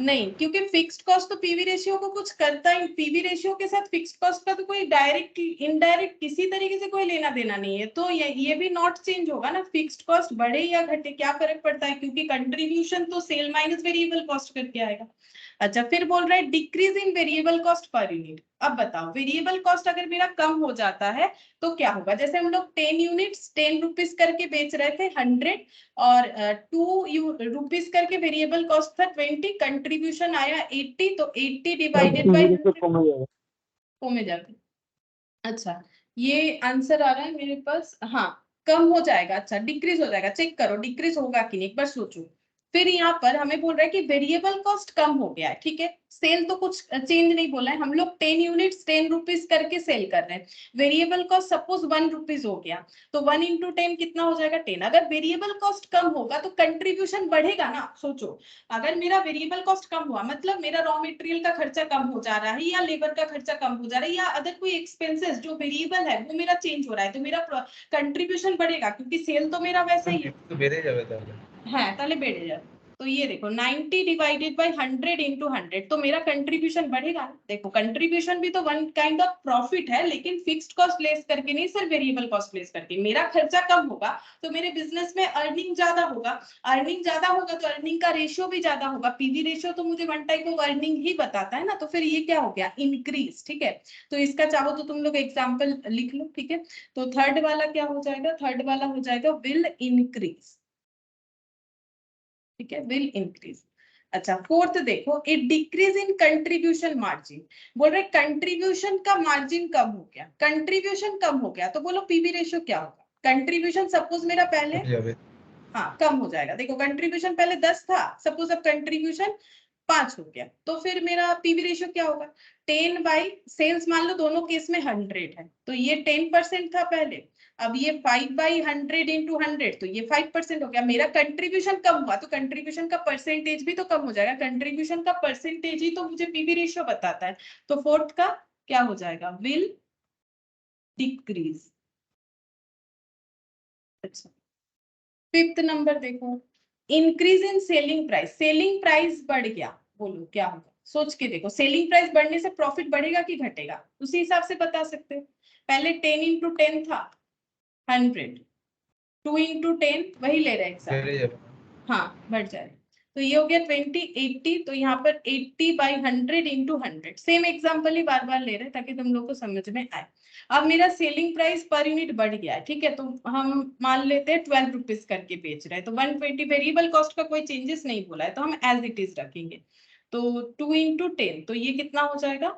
नहीं, क्योंकि फिक्स्ड कॉस्ट तो पीवी रेशियो को कुछ करता ही, पीवी रेशियो के साथ फिक्स्ड कॉस्ट का तो कोई डायरेक्ट इनडायरेक्ट किसी तरीके से कोई लेना देना नहीं है। तो ये भी नॉट चेंज होगा ना, फिक्स्ड कॉस्ट बढ़े या घटे क्या फर्क पड़ता है, क्योंकि कंट्रीब्यूशन तो सेल माइनस वेरिएबल कॉस्ट करके आएगा। अच्छा, फिर बोल रहा है decrease in variable cost per unit. अब बताओ वेरिएबल कॉस्ट अगर मेरा कम हो जाता है तो क्या होगा? जैसे हम लोग 10 यूनिट्स 10 रुपीज करके बेच रहे थे 100 और 2 रुपीज करके वेरिएबल कॉस्ट था 20, कंट्रीब्यूशन आया 80, तो 80 डिवाइडेड बाय কমে যাবে। कम जाएगा। अच्छा, ये आंसर आ रहा है मेरे पास, हाँ कम हो जाएगा। अच्छा, डिक्रीज हो जाएगा, चेक करो डिक्रीज होगा कि नहीं, एक बार सोचो। फिर यहाँ पर हमें बोल रहा है कि वेरिएबल कॉस्ट कम हो गया है, ठीक है। सेल तो कुछ चेंज नहीं बोला है, हम लोग 10 यूनिट्स 10 रुपीज करके सेल कर रहे हैं। वेरिएबल कॉस्ट सपोज 1 रुपीज हो गया, तो 1 इंटू 10 कितना हो जाएगा 10। अगर वेरिएबल कॉस्ट कम होगा तो कंट्रीब्यूशन बढ़ेगा ना। सोचो, अगर मेरा वेरिएबल कॉस्ट कम हुआ मतलब मेरा रॉ मटेरियल का खर्चा कम हो जा रहा है या लेबर का खर्चा कम हो जा रहा है या अदर कोई एक्सपेंसेस जो वेरिएबल है वो मेरा चेंज हो रहा है, तो मेरा कंट्रीब्यूशन बढ़ेगा, क्योंकि सेल तो मेरा वैसे ही है। तो बेड़े जावे ताहले, हाँ ताहले बेड़े जावे। तो ये देखो 90 डिवाइडेड बाय 100 इंटू 100, तो मेरा कंट्रीब्यूशन बढ़ेगा। देखो कंट्रीब्यूशन भी तो वन काइंड ऑफ प्रॉफिट है, लेकिन फिक्स्ड कॉस्ट लेस करके नहीं, सिर्फ वेरिएबल कॉस्ट लेस करके। मेरा खर्चा कम होगा तो मेरे बिजनेस में अर्निंग ज्यादा होगा, अर्निंग ज्यादा होगा तो अर्निंग का रेशियो भी ज्यादा होगा। पीवी रेशियो तो मुझे वन टाइप ऑफ अर्निंग ही बताता है ना, तो फिर ये क्या हो गया इंक्रीज, ठीक है। तो इसका चाहो तो तुम लोग एग्जाम्पल लिख लो, ठीक है। तो थर्ड वाला क्या हो जाएगा? थर्ड वाला हो जाएगा विल इंक्रीज, ठीक है, विल इंक्रीज। अच्छा, फोर्थ देखो it decrease in contribution margin. बोल रहे कंट्रीब्यूशन का मार्जिन कम हो गया, कंट्रीब्यूशन कम हो गया, तो बोलो पीवी रेशियो क्या होगा? कंट्रीब्यूशन सपोज मेरा पहले हाँ कम हो जाएगा। देखो कंट्रीब्यूशन पहले 10 था, सपोज अब कंट्रीब्यूशन 5 हो गया, तो फिर मेरा पीवी रेशियो क्या होगा 10 बाई सेल्स, मान लो दोनों केस में 100 है तो ये 10% था पहले, अब ये 5 बाई 100 इंटू 100 तो ये 5% हो गया। मेरा कंट्रीब्यूशन कम हुआ तो कंट्रीब्यूशन का परसेंटेज भी तो कम हो जाएगा, कंट्रीब्यूशन का परसेंटेज ही तो मुझे पीवी रेशियो बताता है। तो फोर्थ का क्या हो जाएगा विल डिक्रीज। अच्छा, फिफ्थ नंबर देखो increase in selling price. Selling price बढ़ गया, बोलो क्या होगा? सोच के देखो, सेलिंग प्राइस बढ़ने से प्रॉफिट बढ़ेगा कि घटेगा, उसी हिसाब से बता सकते हो। पहले 10 इंटू 10 था 100, 2 इंटू 10 वही ले रहे हैं, हाँ बढ़ जाएगा। तो ये हो गया 20, 80, तो यहाँ पर 80/100 इंटू 100। सेम एग्जाम्पल ही बार बार ले रहे हैं ताकि तुम लोग को समझ में आए। अब मेरा सेलिंग प्राइस पर यूनिट बढ़ गया है, ठीक है, तो हम मान लेते हैं 12 रुपीज करके बेच रहे हैं, तो 120 वेरिएबल कॉस्ट का कोई चेंजेस नहीं बोला है, तो हम एज इट इज रखेंगे। तो 2 इंटू 10, तो ये कितना हो जाएगा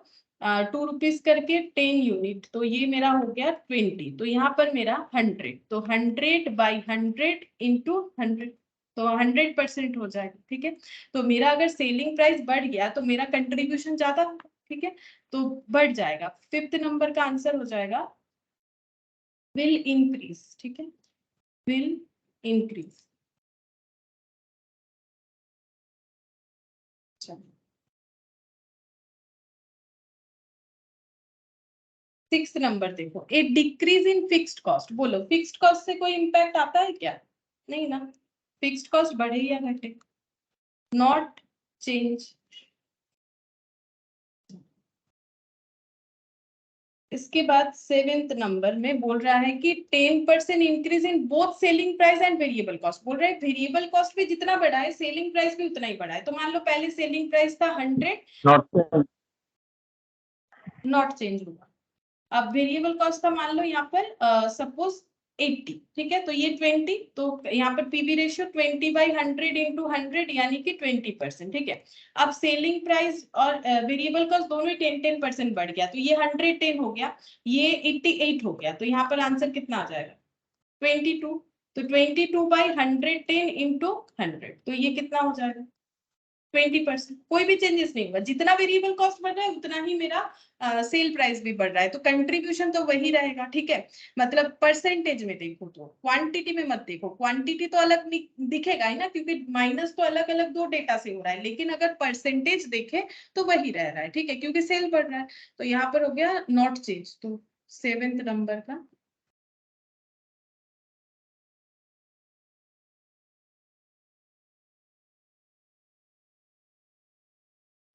2 रुपीज करके 10 यूनिट, तो ये मेरा हो गया 20, तो यहाँ पर मेरा 100, तो 100/100 इंटू 100, तो 100% हो जाएगा, ठीक है। तो मेरा अगर सेलिंग प्राइस बढ़ गया तो मेरा कंट्रीब्यूशन ज्यादा होगा, ठीक है, तो बढ़ जाएगा। 5th नंबर का आंसर हो जाएगा विल इंक्रीज, ठीक है, विल इंक्रीज। चलो 6th नंबर देखो, ए डिक्रीज इन फिक्स्ड कॉस्ट। बोलो फिक्स्ड कॉस्ट से कोई इंपैक्ट आता है क्या? नहीं ना, फिक्स्ड कॉस्ट बढ़े या घटे? Not change. इसके बाद 7th नंबर में बोल रहा है कि 10% increase in both selling price and variable cost. बोल रहा है वेरिएबल कॉस्ट भी जितना बढ़ा है सेलिंग प्राइस भी उतना ही बढ़ा है। तो मान लो पहले सेलिंग प्राइस था 100, नॉट चेंज होगा। अब वेरिएबल कॉस्ट का मान लो यहाँ पर सपोज 80, ठीक है, तो ये 20, तो यहाँ पर पीवी रेशियो 20/100 इंटू 100 यानी कि 20%, ठीक है। अब सेलिंग प्राइस और वेरिएबल कॉस्ट दोनों ही 10% बढ़ गया, तो ये 110 हो गया, ये 88 हो गया, तो यहाँ पर आंसर कितना आ जाएगा 22। तो 22/110 इंटू 100, तो ये कितना हो जाएगा 20%। कोई भी चेंजेस नहीं हुआ, जितना वेरिएबल कॉस्ट बढ़ रहा है उतना ही मेरा सेल प्राइस भी बढ़ रहा है, तो कंट्रीब्यूशन तो वही रहेगा, ठीक है। मतलब परसेंटेज में देखो, तो क्वांटिटी में मत देखो, क्वांटिटी तो अलग दिखेगा ही ना, क्योंकि माइनस तो अलग अलग दो डेटा से हो रहा है, लेकिन अगर परसेंटेज देखे तो वही रह रहा है, ठीक है, क्योंकि सेल बढ़ रहा है। तो यहाँ पर हो गया नॉट चेंज, तो 7th नंबर का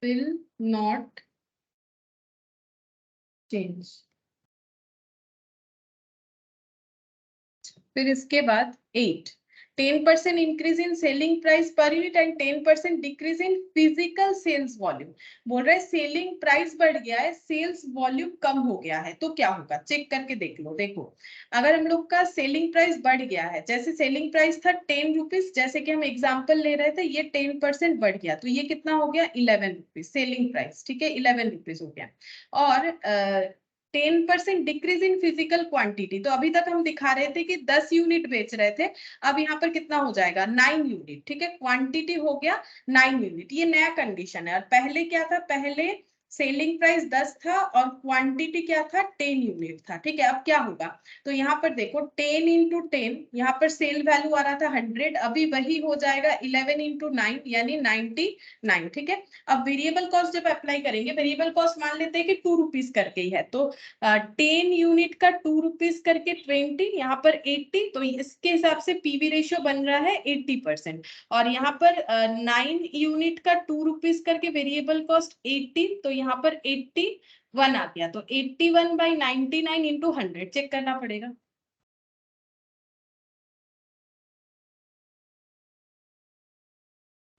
विल नॉट चेंज। फिर इसके बाद 8, 10% increase in selling price per unit and 10% decrease in physical sales volume. बोल रहा है सेलिंग प्राइस बढ़ गया है, सेल्स वॉल्यूम कम हो गया है, तो क्या होगा चेक करके देख लो। देखो अगर हम लोग का सेलिंग प्राइस बढ़ गया है, जैसे सेलिंग प्राइस था 10 रुपीज, जैसे कि हम एग्जाम्पल ले रहे थे, ये 10% बढ़ गया, तो ये कितना हो गया 11 रुपीज सेलिंग प्राइस, ठीक है, 11 रुपीज हो गया। और 10% डिक्रीज इन फिजिकल क्वांटिटी, तो अभी तक हम दिखा रहे थे कि 10 यूनिट बेच रहे थे, अब यहाँ पर कितना हो जाएगा 9 यूनिट, ठीक है, क्वांटिटी हो गया 9 यूनिट, ये नया कंडीशन है। और पहले क्या था, पहले सेलिंग प्राइस 10 था और क्वांटिटी क्या था 10 यूनिट था, ठीक है। अब क्या होगा, तो यहाँ पर देखो 10 इंटू 10, यहाँ पर सेल वैल्यू आ रहा था 100, अभी वही हो जाएगा 11 इंटू 9 यानी 99, ठीक है। अब वेरिएबल कॉस्ट जब अप्लाई करेंगे, वेरिएबल कॉस्ट मान लेते हैं कि 2 रुपीज करके ही है, तो 10 यूनिट का 2 रुपीज करके 20, यहाँ पर 80, तो इसके हिसाब से पीवी रेशियो बन रहा है 80%। और यहाँ पर 9 यूनिट का 2 रुपीज करके वेरिएबल कॉस्ट 80, तो यहाँ पर 81 आ गया, तो 81/99 इंटू 100 चेक करना पड़ेगा।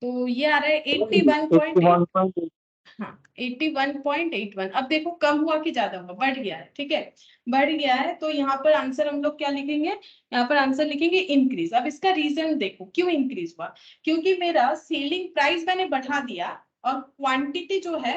तो ये आ रहा है 81.8, हाँ 81.81। अब देखो कम हुआ कि ज्यादा हुआ, बढ़ गया है, ठीक है, बढ़ गया है, तो यहाँ पर आंसर हम लोग क्या लिखेंगे, यहाँ पर आंसर लिखेंगे इंक्रीज। अब इसका रीजन देखो क्यों इंक्रीज हुआ, क्योंकि मेरा सेलिंग प्राइस मैंने बढ़ा दिया और क्वांटिटी जो है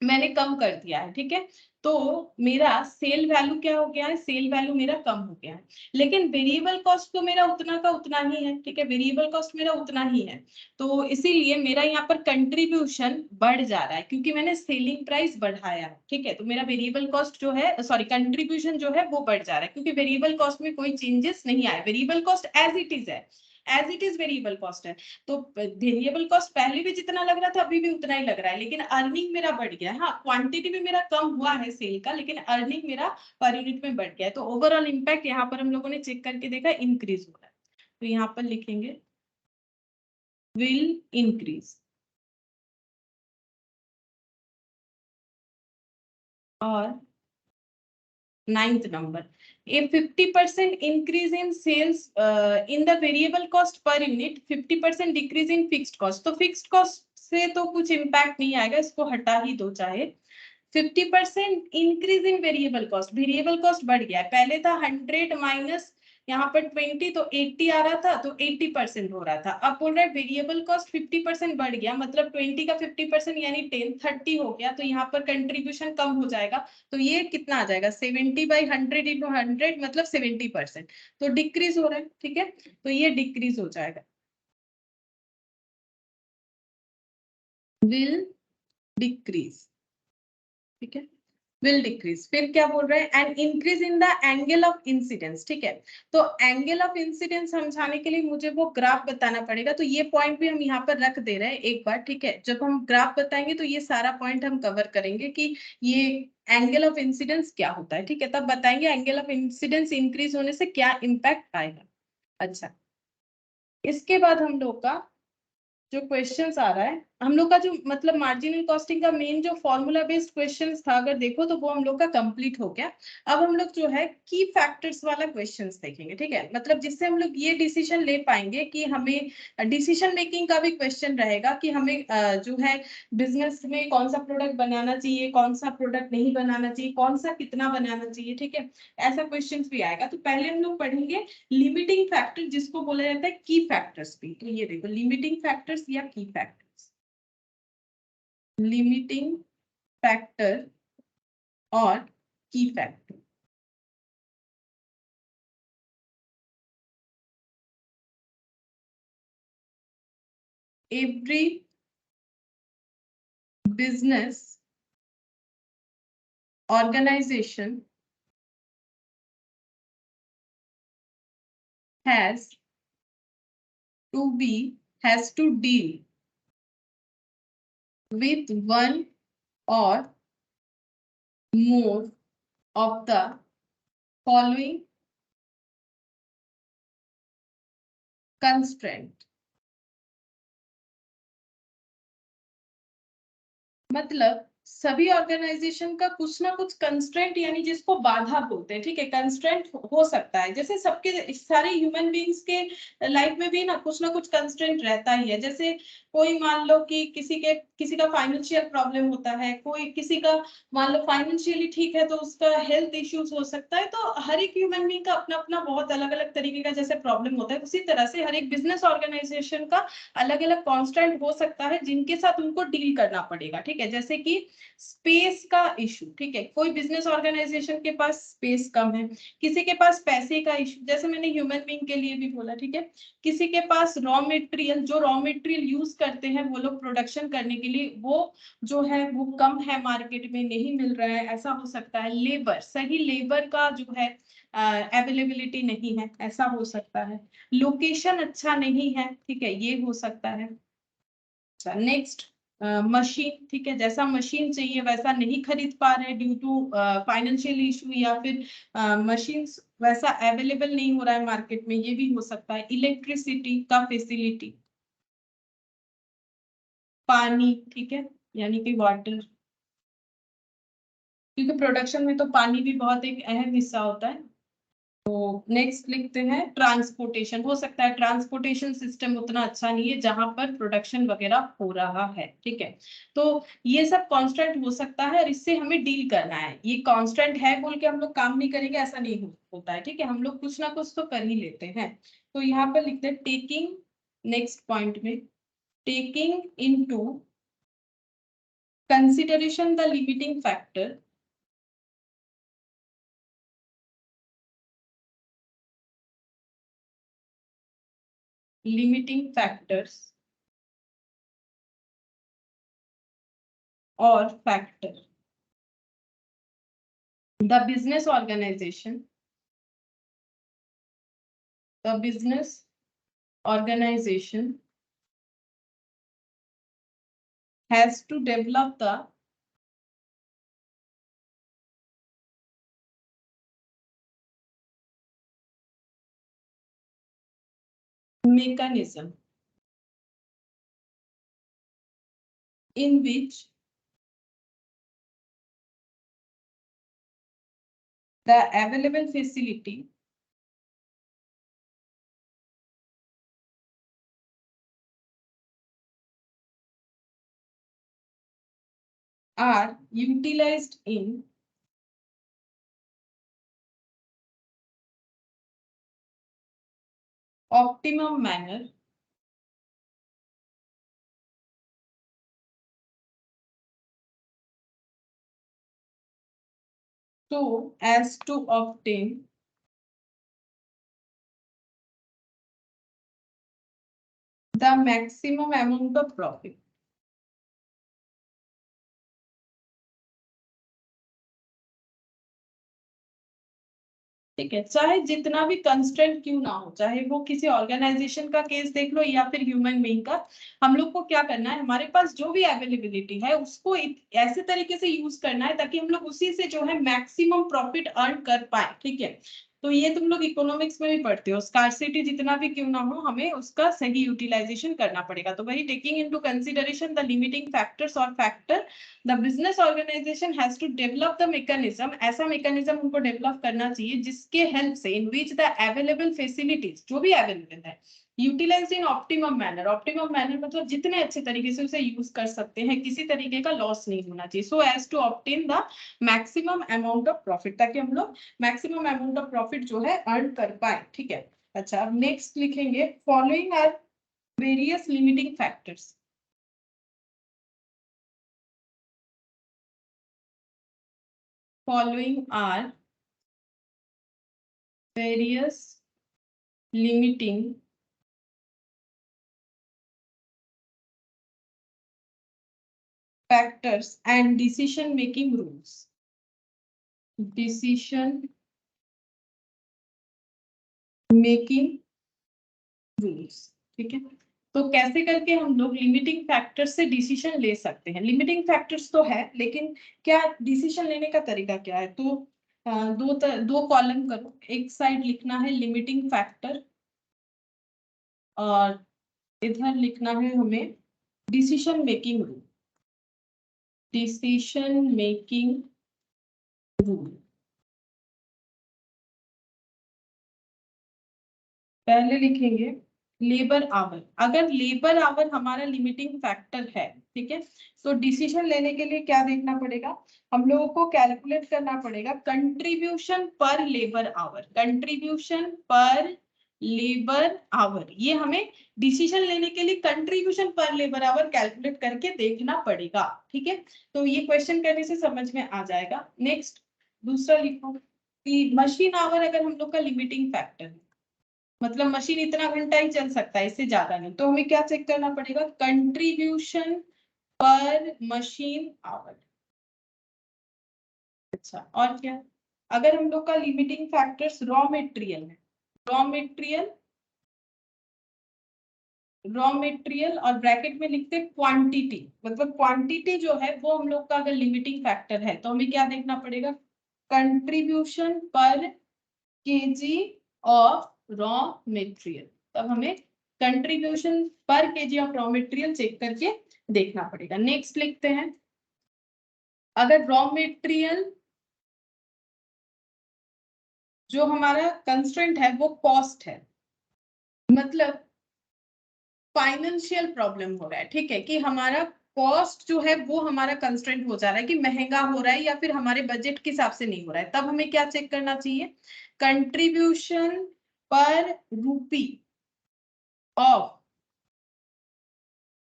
मैंने कम कर दिया है, ठीक है, तो मेरा सेल वैल्यू क्या हो गया है, सेल वैल्यू मेरा कम हो गया है, लेकिन वेरिएबल कॉस्ट तो मेरा उतना का उतना ही है, ठीक है, वेरिएबल कॉस्ट मेरा उतना ही है, तो इसीलिए मेरा यहाँ पर कंट्रीब्यूशन बढ़ जा रहा है क्योंकि मैंने सेलिंग प्राइस बढ़ाया है, ठीक है, तो मेरा वेरिएबल कॉस्ट जो है, सॉरी कंट्रीब्यूशन जो है वो बढ़ जा रहा है, क्योंकि वेरिएबल कॉस्ट में कोई चेंजेस नहीं आए, variable cost as it is है, as it is variable cost है। तो वेरिएबल कॉस्ट पहले भी जितना लग रहा था अभी भी उतना ही लग रहा है, लेकिन अर्निंग मेरा बढ़ गया है, हाँ क्वांटिटी भी मेरा कम हुआ है सेल का, लेकिन अर्निंग मेरा पर यूनिट में बढ़ गया है, तो ओवरऑल इंपैक्ट यहाँ पर हम लोगों ने चेक करके देखा इंक्रीज हो रहा है, तो यहाँ पर लिखेंगे विल इंक्रीज। और 9th number. A 50% increase in sales in the variable cost per unit, 50% decrease in fixed cost. तो fixed cost से तो कुछ impact नहीं आएगा, इसको हटा ही दो चाहे. 50% increase in variable cost, variable cost बढ़ गया है. पहले था 100 माइनस यहाँ पर 20 तो 80 आ रहा था, तो 80% हो रहा था. अब बोल रहा है वेरिएबल कॉस्ट 50% बढ़ गया, मतलब 20 का 50% यानी 30 हो गया, तो यहाँ पर कंट्रीब्यूशन कम हो जाएगा. तो ये कितना आ जाएगा 70/100 इंटू 100 मतलब 70%. तो डिक्रीज हो रहा है. ठीक है, तो ये डिक्रीज हो जाएगा, विल डिक्रीज. ठीक है, will decrease. फिर क्या बोल रहे हैं, and increase in the angle of incidence. ठीक है, तो एंगल ऑफ इंसिडेंस समझाने के लिए मुझे वो ग्राफ बताना पड़ेगा, तो ये पॉइंट भी हम यहाँ पर रख दे रहे हैं एक बार. ठीक है, जब हम ग्राफ बताएंगे तो ये सारा पॉइंट हम कवर करेंगे कि ये एंगल ऑफ इंसिडेंस क्या होता है. ठीक है, तब बताएंगे एंगल ऑफ इंसिडेंस इंक्रीज होने से क्या इम्पैक्ट आएगा. अच्छा, इसके बाद हम लोग का जो क्वेश्चंस आ रहा है, हम लोग का जो मतलब मार्जिनल कॉस्टिंग का मेन जो फॉर्मूला बेस्ड क्वेश्चंस था, अगर देखो तो वो हम लोग का कंप्लीट हो गया. अब हम लोग जो है की फैक्टर्स वाला क्वेश्चंस देखेंगे. ठीक है, मतलब जिससे हम लोग ये डिसीजन ले पाएंगे कि हमें डिसीजन मेकिंग का भी क्वेश्चन रहेगा कि हमें जो है बिजनेस में कौन सा प्रोडक्ट बनाना चाहिए, कौन सा प्रोडक्ट नहीं बनाना चाहिए, कौन सा कितना बनाना चाहिए. ठीक है, ऐसा क्वेश्चन भी आएगा. तो पहले हम लोग पढ़ेंगे लिमिटिंग फैक्टर, जिसको बोला जाता है की फैक्टर्स भी. तो ये देखो लिमिटिंग फैक्टर्स या की फैक्टर्स. लिमिटिंग फैक्टर और की factor. Every business organization has to deal with one or more of the following constraint. मतलब सभी ऑर्गेनाइजेशन का कुछ ना कुछ कंस्ट्रेंट, यानी जिसको बाधा बोलते हैं. ठीक है, कंस्ट्रेंट हो सकता है, जैसे सबके सारे ह्यूमन बीइंग्स के लाइफ में भी ना कुछ कंस्ट्रेंट रहता ही है. जैसे कोई मान लो कि किसी का फाइनेंशियल प्रॉब्लम होता है, कोई किसी का मान लो फाइनेंशियली ठीक है तो उसका हेल्थ इश्यूज हो सकता है. तो हर एक ह्यूमन बीइंग का अपना अपना बहुत अलग अलग तरीके का जैसे प्रॉब्लम होता है, उसी तरह से हर एक बिजनेस ऑर्गेनाइजेशन का अलग अलग कॉन्स्टेंट हो सकता है जिनके साथ उनको डील करना पड़ेगा. ठीक है, जैसे कि स्पेस का इशू. ठीक है, कोई बिजनेस ऑर्गेनाइजेशन के पास स्पेस कम है, किसी के पास पैसे का इशू, जैसे मैंने ह्यूमन बीइंग के लिए भी बोला. ठीक है, किसी के पास रॉ मटेरियल, जो रॉ मटेरियल यूज करते हैं वो लोग प्रोडक्शन करने के लिए, वो जो है वो कम है, मार्केट में नहीं मिल रहा है, ऐसा हो सकता है. लेबर, सही लेबर का जो है अवेलेबिलिटी नहीं है, ऐसा हो सकता है. लोकेशन अच्छा नहीं है. ठीक है, ये हो सकता है. अच्छा, नेक्स्ट मशीन. ठीक है, जैसा मशीन चाहिए वैसा नहीं खरीद पा रहे ड्यू टू फाइनेंशियल इशू, या फिर मशीन वैसा अवेलेबल नहीं हो रहा है मार्केट में, ये भी हो सकता है. इलेक्ट्रिसिटी का फैसिलिटी, पानी. ठीक है, यानी कि वाटर, क्योंकि प्रोडक्शन में तो पानी भी बहुत एक अहम हिस्सा होता है. तो नेक्स्ट लिखते हैं ट्रांसपोर्टेशन. हो सकता है ट्रांसपोर्टेशन सिस्टम उतना अच्छा नहीं है जहां पर प्रोडक्शन वगैरह हो रहा है. ठीक है, तो ये सब कांस्टेंट हो सकता है और इससे हमें डील करना है. ये कांस्टेंट है बोल के हम लोग काम नहीं करेंगे ऐसा नहीं होता है. ठीक है, हम लोग कुछ ना कुछ तो कर ही लेते हैं. तो यहाँ पर लिखते हैं टेकिंग, नेक्स्ट पॉइंट में taking into consideration the limiting factor, limiting factors or factor. The business organization has to develop the mechanism in which the available facility are utilized in optimum manner so as to obtain the maximum amount of profit. ठीक है, चाहे जितना भी constraint क्यों ना हो, चाहे वो किसी ऑर्गेनाइजेशन का केस देख लो या फिर ह्यूमन बीइंग का, हम लोग को क्या करना है, हमारे पास जो भी अवेलेबिलिटी है उसको ऐसे तरीके से यूज करना है ताकि हम लोग उसी से जो है मैक्सिमम प्रॉफिट अर्न कर पाए। ठीक है, तो ये तुम लोग इकोनॉमिक्स में भी पढ़ते हो, स्कार्सिटी जितना भी क्यों ना हो हमें उसका सही यूटिलाइजेशन करना पड़ेगा। तो वही taking into consideration the limiting factors और factor the business organisation has to develop the mechanism, ऐसा मैकेनिज्म उनको डेवलप करना चाहिए जिसके हेल्प से in which the available facilities जो भी अवेलेबल है utilised in optimum manner, optimum manner मतलब जितने अच्छे तरीके से उसे यूज कर सकते हैं, किसी तरीके का लॉस नहीं होना चाहिए, so as to obtain the maximum amount of profit, ताकि हम लोग मैक्सिमम अमाउंट ऑफ प्रॉफिट जो है अर्न कर पाए। ठीक है, अच्छा अब नेक्स्ट लिखेंगे following are various limiting factors. Following are various limiting factors and decision making rules. Decision making rules, ठीक है, तो कैसे करके हम लोग लिमिटिंग फैक्टर्स से डिसीजन ले सकते हैं। लिमिटिंग फैक्टर्स तो है लेकिन क्या डिसीजन लेने का तरीका क्या है, तो दो कॉलम करो, एक साइड लिखना है लिमिटिंग फैक्टर और इधर लिखना है हमें decision making rule. Decision making rule, पहले लिखेंगे लेबर आवर। अगर लेबर आवर हमारा लिमिटिंग फैक्टर है, ठीक है, तो डिसीजन लेने के लिए क्या देखना पड़ेगा, हम लोगों को कैलकुलेट करना पड़ेगा कंट्रीब्यूशन पर लेबर आवर, कंट्रीब्यूशन पर लेबर आवर, ये हमें डिसीजन लेने के लिए कंट्रीब्यूशन पर लेबर आवर कैलकुलेट करके देखना पड़ेगा। ठीक है, तो ये क्वेश्चन करने से समझ में आ जाएगा। नेक्स्ट दूसरा लिखो कि मशीन आवर अगर हम लोग का लिमिटिंग फैक्टर है, मतलब मशीन इतना घंटा ही चल सकता है, इससे ज्यादा नहीं, तो हमें क्या चेक करना पड़ेगा, कंट्रीब्यूशन पर मशीन आवर। अच्छा और क्या, अगर हम लोग का लिमिटिंग फैक्टर्स रॉ मटेरियल है, रॉ मटेरियल, रॉ मटेरियल और ब्रैकेट में लिखते हैं क्वांटिटी, मतलब क्वांटिटी जो है वो हम लोग का अगर लिमिटिंग फैक्टर है तो हमें क्या देखना पड़ेगा, contribution per KG of raw material, तब हमें contribution per KG of raw material check करके देखना पड़ेगा। नेक्स्ट लिखते हैं, अगर रॉ मटेरियल जो हमारा कंस्ट्रेंट है वो कॉस्ट है, मतलब फाइनेंशियल प्रॉब्लम हो रहा है, ठीक है, कि हमारा कॉस्ट जो है वो हमारा कंस्ट्रेंट हो जा रहा है कि महंगा हो रहा है या फिर हमारे बजट के हिसाब से नहीं हो रहा है, तब हमें क्या चेक करना चाहिए, कंट्रीब्यूशन पर रूपी of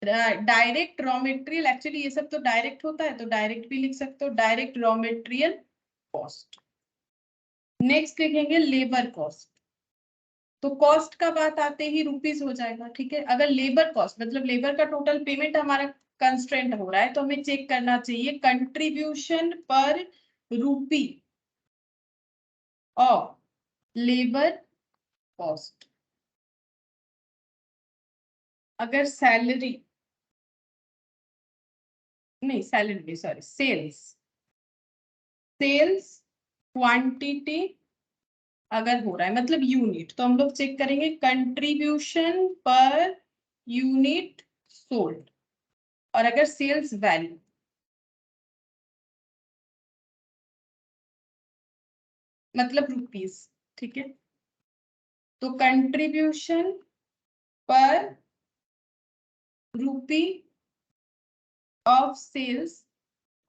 direct raw material, actually ये सब तो डायरेक्ट होता है तो डायरेक्ट भी लिख सकते हो, direct raw material cost. Next लिखेंगे लेबर कॉस्ट, तो कॉस्ट का बात आते ही रुपीस हो जाएगा। ठीक है, अगर लेबर कॉस्ट मतलब लेबर का टोटल पेमेंट हमारा कंस्ट्रेंट हो रहा है तो हमें चेक करना चाहिए कंट्रीब्यूशन पर रूपी ऑफ लेबर कॉस्ट। अगर सैलरी नहीं, सैलरी नहीं, सॉरी, सेल्स, सेल्स क्वांटिटी अगर हो रहा है मतलब यूनिट, तो हम लोग चेक करेंगे कंट्रीब्यूशन पर यूनिट सोल्ड, और अगर सेल्स वैल्यू, मतलब रुपीस, ठीक है। तो कंट्रीब्यूशन पर रूपी ऑफ सेल्स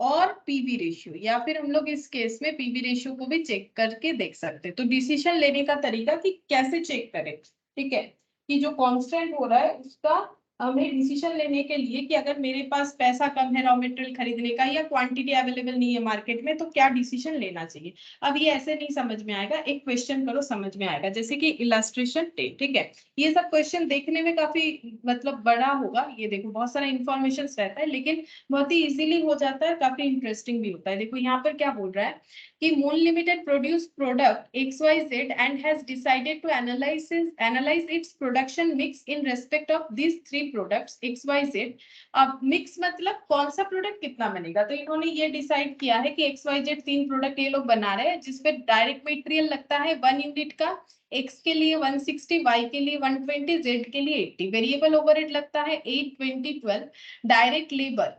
और पीवी रेशियो, या फिर हम लोग इस केस में पीवी रेशियो को भी चेक करके देख सकते हैं। तो डिसीजन लेने का तरीका कि कैसे चेक करें, ठीक है, कि जो कांस्टेंट हो रहा है उसका हमें डिसीजन लेने के लिए कि अगर मेरे पास पैसा कम है रॉ मटेरियल खरीदने का या क्वांटिटी अवेलेबल नहीं है मार्केट में, तो क्या डिसीजन लेना चाहिए। अब ये ऐसे नहीं समझ में आएगा, एक क्वेश्चन करो समझ में आएगा, जैसे कि इलस्ट्रेशन 10, ठीक है। ये सब क्वेश्चन देखने में काफी मतलब बड़ा होगा, ये देखो बहुत सारा इंफॉर्मेशन रहता है, लेकिन बहुत ही इजीली हो जाता है, काफी इंटरेस्टिंग भी होता है। देखो यहाँ पर क्या बोल रहा है कि Moon Limited produce product XYZ and has decided to analyse its production mix in respect of this 3 products XYZ। अब मिक्स मतलब कौन सा प्रोडक्ट कितना बनेगा, तो इन्होंने ये डिसाइड किया है कि XYZ 3 प्रोडक्ट ये लोग बना रहे हैं, जिसपे डायरेक्ट मटेरियल लगता है 1 यूनिट का, X के लिए 160, Y के लिए 120, Z के लिए 80, वेरिएबल ओवरहेड लगता है 8, 20, 12, डायरेक्ट लेबर।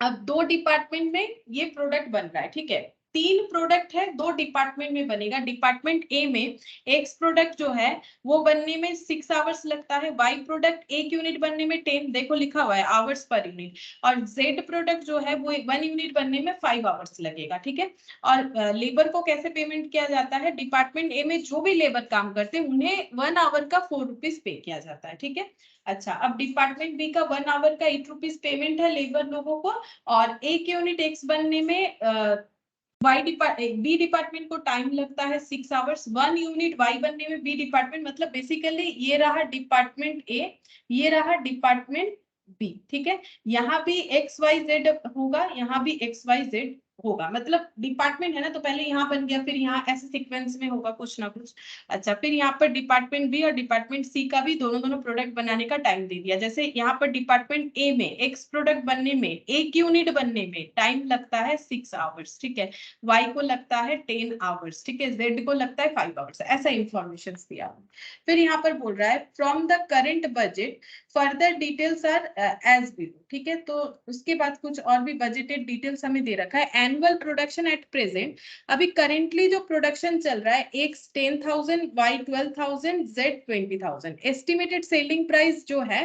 अब 2 डिपार्टमेंट में ये प्रोडक्ट बन रहा है, ठीक है। 3 प्रोडक्ट है, 2 डिपार्टमेंट में बनेगा। डिपार्टमेंट ए में एक्स प्रोडक्ट जो है वो बनने में 6 आवर्स लगता है, वाई प्रोडक्ट 1 यूनिट बनने में 10, देखो लिखा हुआ है आवर्स पर यूनिट, और जेड प्रोडक्ट जो है वो 1 यूनिट बनने में 5 आवर्स लगेगा, ठीक है। और लेबर को कैसे पेमेंट किया जाता है, डिपार्टमेंट ए में जो भी लेबर काम करते हैं उन्हें 1 आवर का 4 रुपीज पे किया जाता है, ठीक है। अच्छा, अब डिपार्टमेंट बी का 1 आवर का 8 रुपीज पेमेंट है लेबर लोगों को, और 1 यूनिट एक्स बनने में बी डिपार्टमेंट को टाइम लगता है 6 आवर्स, 1 यूनिट वाई बनने में बी डिपार्टमेंट, मतलब बेसिकली ये रहा डिपार्टमेंट ए, ये रहा डिपार्टमेंट बी, ठीक है। यहाँ भी XYZ होगा, यहाँ भी XYZ होगा, मतलब डिपार्टमेंट है ना, तो पहले यहाँ बन गया, फिर यहाँ ऐसे सीक्वेंस में होगा कुछ ना कुछ। अच्छा, फिर यहाँ पर डिपार्टमेंट बी और डिपार्टमेंट सी का भी दोनों प्रोडक्ट बनाने का टाइम दे दिया। जैसे यहाँ पर डिपार्टमेंट ए में एक्स प्रोडक्ट बनने में 1 यूनिट बनने में टाइम लगता है 6 आवर्स, ठीक है। वाई को लगता है 10 आवर्स, ठीक है। जेड को लगता है 5 आवर्स, ऐसा इंफॉर्मेशन दिया। फिर यहाँ पर बोल रहा है from the current budget further details are as below, ठीक है। तो उसके बाद कुछ और भी बजटेड डिटेल्स हमें दे रखा है। एनुअल प्रोडक्शन एट प्रेजेंट, अभी करेंटली जो प्रोडक्शन चल रहा है X 10,000, Y 12,000, Z 20,000। Estimated selling price जो है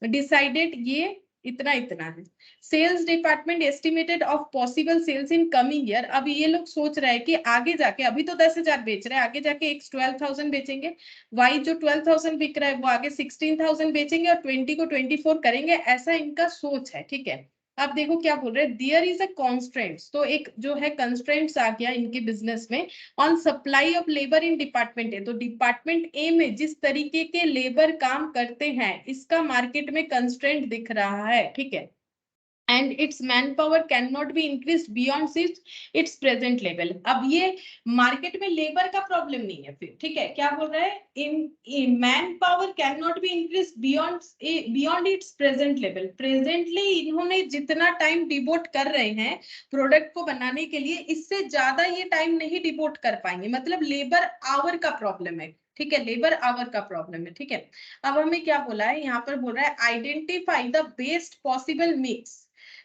डिसाइडेड ये इतना इतना है। Sales department estimated of possible sales in coming year, अब ये लोग सोच रहे हैं कि आगे जाके, अभी तो 10,000 बेच रहे हैं, आगे जाके एक्स 12,000 बेचेंगे, वाई जो 12,000 बिक रहा है वो आगे 16,000 बेचेंगे और 20 को 24 करेंगे, ऐसा इनका सोच है, ठीक है। अब देखो क्या बोल रहे हैं, देयर इज अ कॉन्स्ट्रेंट्स, तो एक जो है कंस्ट्रेंट्स आ गया इनके बिजनेस में on supply of labour in department A. तो डिपार्टमेंट ए में जिस तरीके के लेबर काम करते हैं इसका मार्केट में कंस्ट्रेंट दिख रहा है, ठीक है। and its manpower cannot be increased beyond its present level। अब ये मार्केट में लेबर का प्रॉब्लम नहीं है फिर, ठीक है। क्या बोल रहा है, in man power can not be increase beyond it's present level. Presently इन्होंने जितना टाइम डिवोट कर रहे हैं प्रोडक्ट को बनाने के लिए, इससे ज्यादा ये टाइम नहीं डिवोट कर पाएंगे, मतलब लेबर आवर का प्रॉब्लम है, ठीक है। लेबर आवर का प्रॉब्लम है, ठीक है। अब हमें क्या बोला है, यहाँ पर बोल रहा है identify the best possible mix,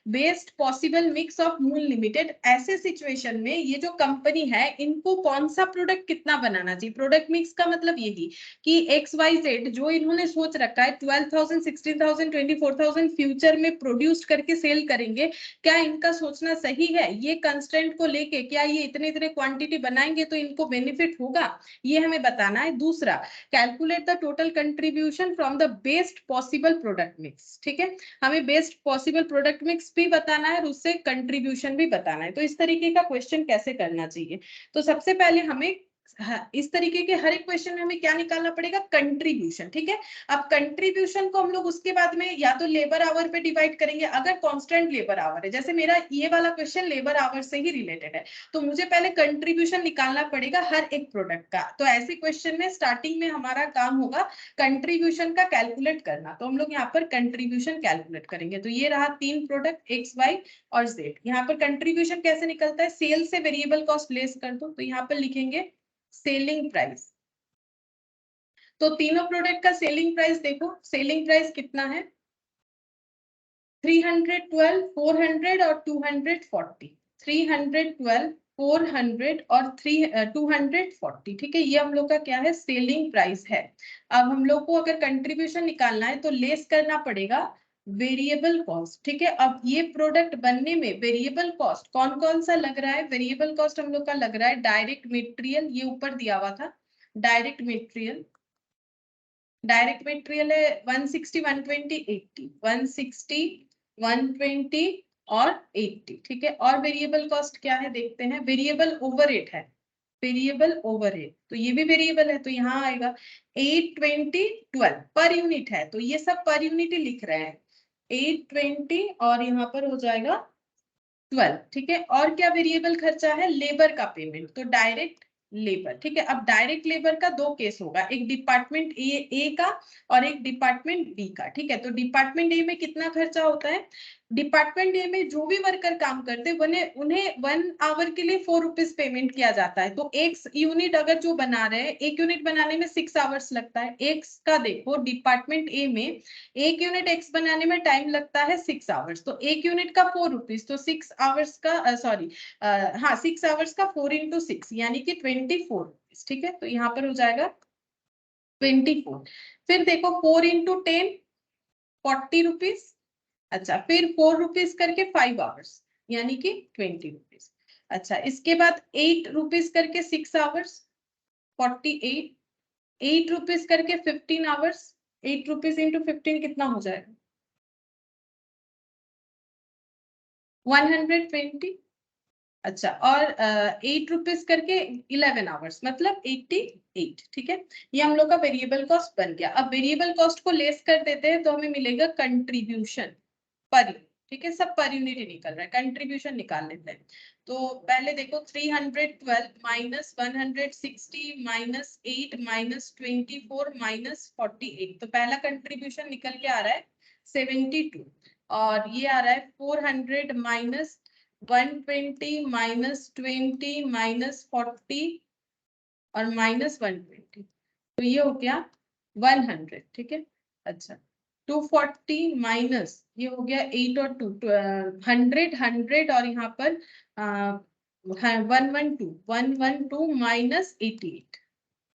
best possible mix of moon limited. ऐसे सिचुएशन में ये जो कंपनी है इनको कौन सा प्रोडक्ट कितना बनाना चाहिए। प्रोडक्ट मिक्स का मतलब यही कि XYZ जो इन्होंने सोच रखा है 12,000, 16,000, 24,000 फ्यूचर में प्रोड्यूस करके सेल करेंगे, क्या इनका सोचना सही है। ये कंस्ट्रेंट को लेके क्या ये इतने इतने क्वांटिटी बनाएंगे तो इनको बेनिफिट होगा, ये हमें बताना है। दूसरा, calculate the total contribution from the best possible product mix, ठीक है। हमें बेस्ट पॉसिबल प्रोडक्ट मिक्स भी बताना है और उससे कंट्रीब्यूशन भी बताना है। तो इस तरीके का क्वेश्चन कैसे करना चाहिए, तो सबसे पहले हमें इस तरीके के हर एक क्वेश्चन में हमें क्या निकालना पड़ेगा, कंट्रीब्यूशन, ठीक है। अब कंट्रीब्यूशन को हम लोग उसके बाद में या तो लेबर आवर पे डिवाइड करेंगे, अगर कांस्टेंट लेबर आवर है, जैसे मेरा ये वाला क्वेश्चन लेबर आवर से ही रिलेटेड है, तो मुझे पहले कंट्रीब्यूशन निकालना पड़ेगा हर एक प्रोडक्ट का। तो ऐसे क्वेश्चन में स्टार्टिंग में हमारा काम होगा कंट्रीब्यूशन का कैलकुलेट करना। तो हम लोग यहाँ पर कंट्रीब्यूशन कैलकुलेट करेंगे। तो ये रहा 3 प्रोडक्ट एक्स, वाई और जेड। यहाँ पर कंट्रीब्यूशन कैसे निकलता है, सेल से वेरिएबल कॉस्ट लेस कर दो, तो यहाँ पर लिखेंगे सेलिंग प्राइस। तो तीनों प्रोडक्ट का सेलिंग प्राइस देखो, सेलिंग प्राइस कितना है 312, 400 और 240। 312, 400 और 240, ठीक है, ये हम लोग का क्या है, सेलिंग प्राइस है। अब हम लोग को अगर कंट्रीब्यूशन निकालना है तो लेस करना पड़ेगा वेरिएबल कॉस्ट, ठीक है। अब ये प्रोडक्ट बनने में वेरिएबल कॉस्ट कौन कौन सा लग रहा है, वेरिएबल कॉस्ट हम लोग का लग रहा है डायरेक्ट मटेरियल, ये ऊपर दिया हुआ था, डायरेक्ट मटेरियल है 160, 120, 80, 160, 120 और 80, ठीक है। और वेरिएबल कॉस्ट क्या है देखते हैं, वेरिएबल ओवरहेड है, वेरिएबल ओवरहेड, तो ये भी वेरिएबल है, तो यहाँ आएगा 820, 12 पर यूनिट है, तो ये सब पर यूनिट ही लिख रहे हैं, 820 और यहाँ पर हो जाएगा 12, ठीक है। और क्या वेरिएबल खर्चा है, लेबर का पेमेंट, तो डायरेक्ट लेबर, ठीक है। अब डायरेक्ट लेबर का दो केस होगा, एक डिपार्टमेंट ए का और एक डिपार्टमेंट बी का, ठीक है। तो डिपार्टमेंट ए में कितना खर्चा होता है, डिपार्टमेंट ए में जो भी वर्कर काम करते हैं उन्हें 1 आवर के लिए 4 रुपीज पेमेंट किया जाता है। तो एक यूनिट अगर जो बना रहे हैं, एक यूनिट बनाने में 6 आवर्स लगता है, एक का देखो डिपार्टमेंट ए में एक यूनिट एक्स बनाने में टाइम लगता है 6 आवर्स, तो एक यूनिट का 4 रुपीज, तो 6 आवर्स का सॉरी हाँ 6 आवर्स का 4 into 6 यानी कि 24 रुपीज, ठीक है। तो यहाँ पर हो जाएगा 24। फिर देखो 4 into 10 40 रुपीज, अच्छा फिर 4 रुपीज करके 5 आवर्स यानी कि 20 रुपीज। अच्छा इसके बाद 8 रुपीज करके 6 आवर्स 48, 8 रुपीज करके 15 आवर्स, 8 रुपीज इंटू 15 कितना हो जाएगा 120। अच्छा और 8 रुपीज करके 11 आवर्स मतलब 88, ठीक है। ये हम लोग का वेरिएबल कॉस्ट बन गया। अब वेरिएबल कॉस्ट को लेस कर देते हैं तो हमें मिलेगा कंट्रीब्यूशन पर यूनिट, ठीक है, सब पर यूनिट ही निकल रहा है, कंट्रीब्यूशन निकाल लेते हैं। तो पहले देखो 312 माइनस 160 माइनस 8 माइनस 24 माइनस 48, तो पहला कंट्रीब्यूशन निकल के आ रहा है 72 और ये आ रहा है 400 माइनस 120 माइनस 20 माइनस 40 और माइनस 120, तो ये हो गया 100, ठीक है। अच्छा 240 माइनस ये हो गया 8 और 2 100 और यहाँ पर 112 माइनस 88,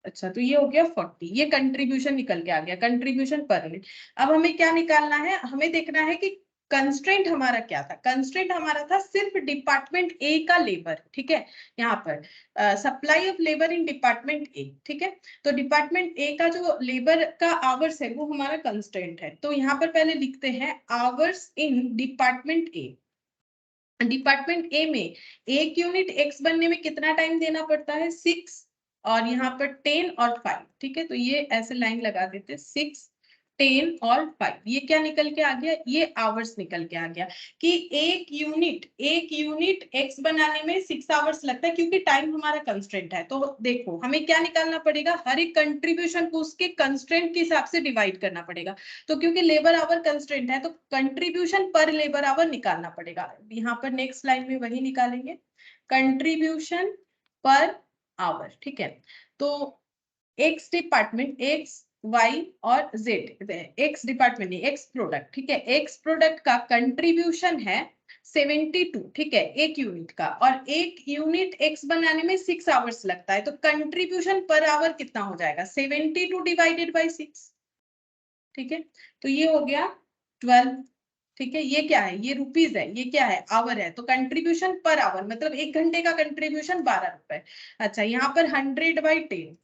अच्छा तो ये हो गया 40, ये कंट्रीब्यूशन निकल के आ गया, कंट्रीब्यूशन पर यूनिट। अब हमें क्या निकालना है, हमें देखना है कि कंस्ट्रेंट हमारा क्या था, कंस्ट्रेंट हमारा था सिर्फ डिपार्टमेंट ए का लेबर, ठीक है। यहाँ पर supply of labour in department A, ठीक है। तो डिपार्टमेंट ए का जो लेबर का आवर्स है वो हमारा कंस्ट्रेंट है, तो यहाँ पर पहले लिखते हैं hours in department A. Department A में एक यूनिट एक्स बनने में कितना टाइम देना पड़ता है 6 और यहाँ पर 10 और 5, ठीक है। तो ये ऐसे लाइन लगा देते 6 10 और 5, ये क्या निकल के आ गया, ये आवर्स निकल के आ गया कि एक यूनिट एक्स बनाने में 6 आवर्स लगता है क्योंकि टाइम हमारा कंस्ट्रेंट है। तो देखो हमें क्या निकालना पड़ेगा, हर एक कंट्रीब्यूशन को उसके कंस्ट्रेंट के हिसाब से डिवाइड करना पड़ेगा। तो क्योंकि लेबर आवर कंस्ट्रेंट है तो कंट्रीब्यूशन पर लेबर आवर निकालना पड़ेगा, यहाँ पर नेक्स्ट लाइन में वही निकालेंगे कंट्रीब्यूशन पर आवर, ठीक है। तो एक्स डिपार्टमेंट एक्स वाई और जेड, एक्स डिपार्टमेंट नहीं एक्स प्रोडक्ट, ठीक है, एक्स प्रोडक्ट का कंट्रीब्यूशन है 72, ठीक है, एक यूनिट का, और एक यूनिट एक्स बनाने में 6 आवर्स लगता है, तो कंट्रीब्यूशन पर आवर कितना हो जाएगा 72 डिवाइडेड बाई 6, ठीक है। तो ये हो गया 12, ठीक है। ये क्या है, ये रुपीज है, ये क्या है आवर है, तो कंट्रीब्यूशन पर आवर मतलब एक घंटे का कंट्रीब्यूशन 12 रुपए। अच्छा यहाँ पर 100/10,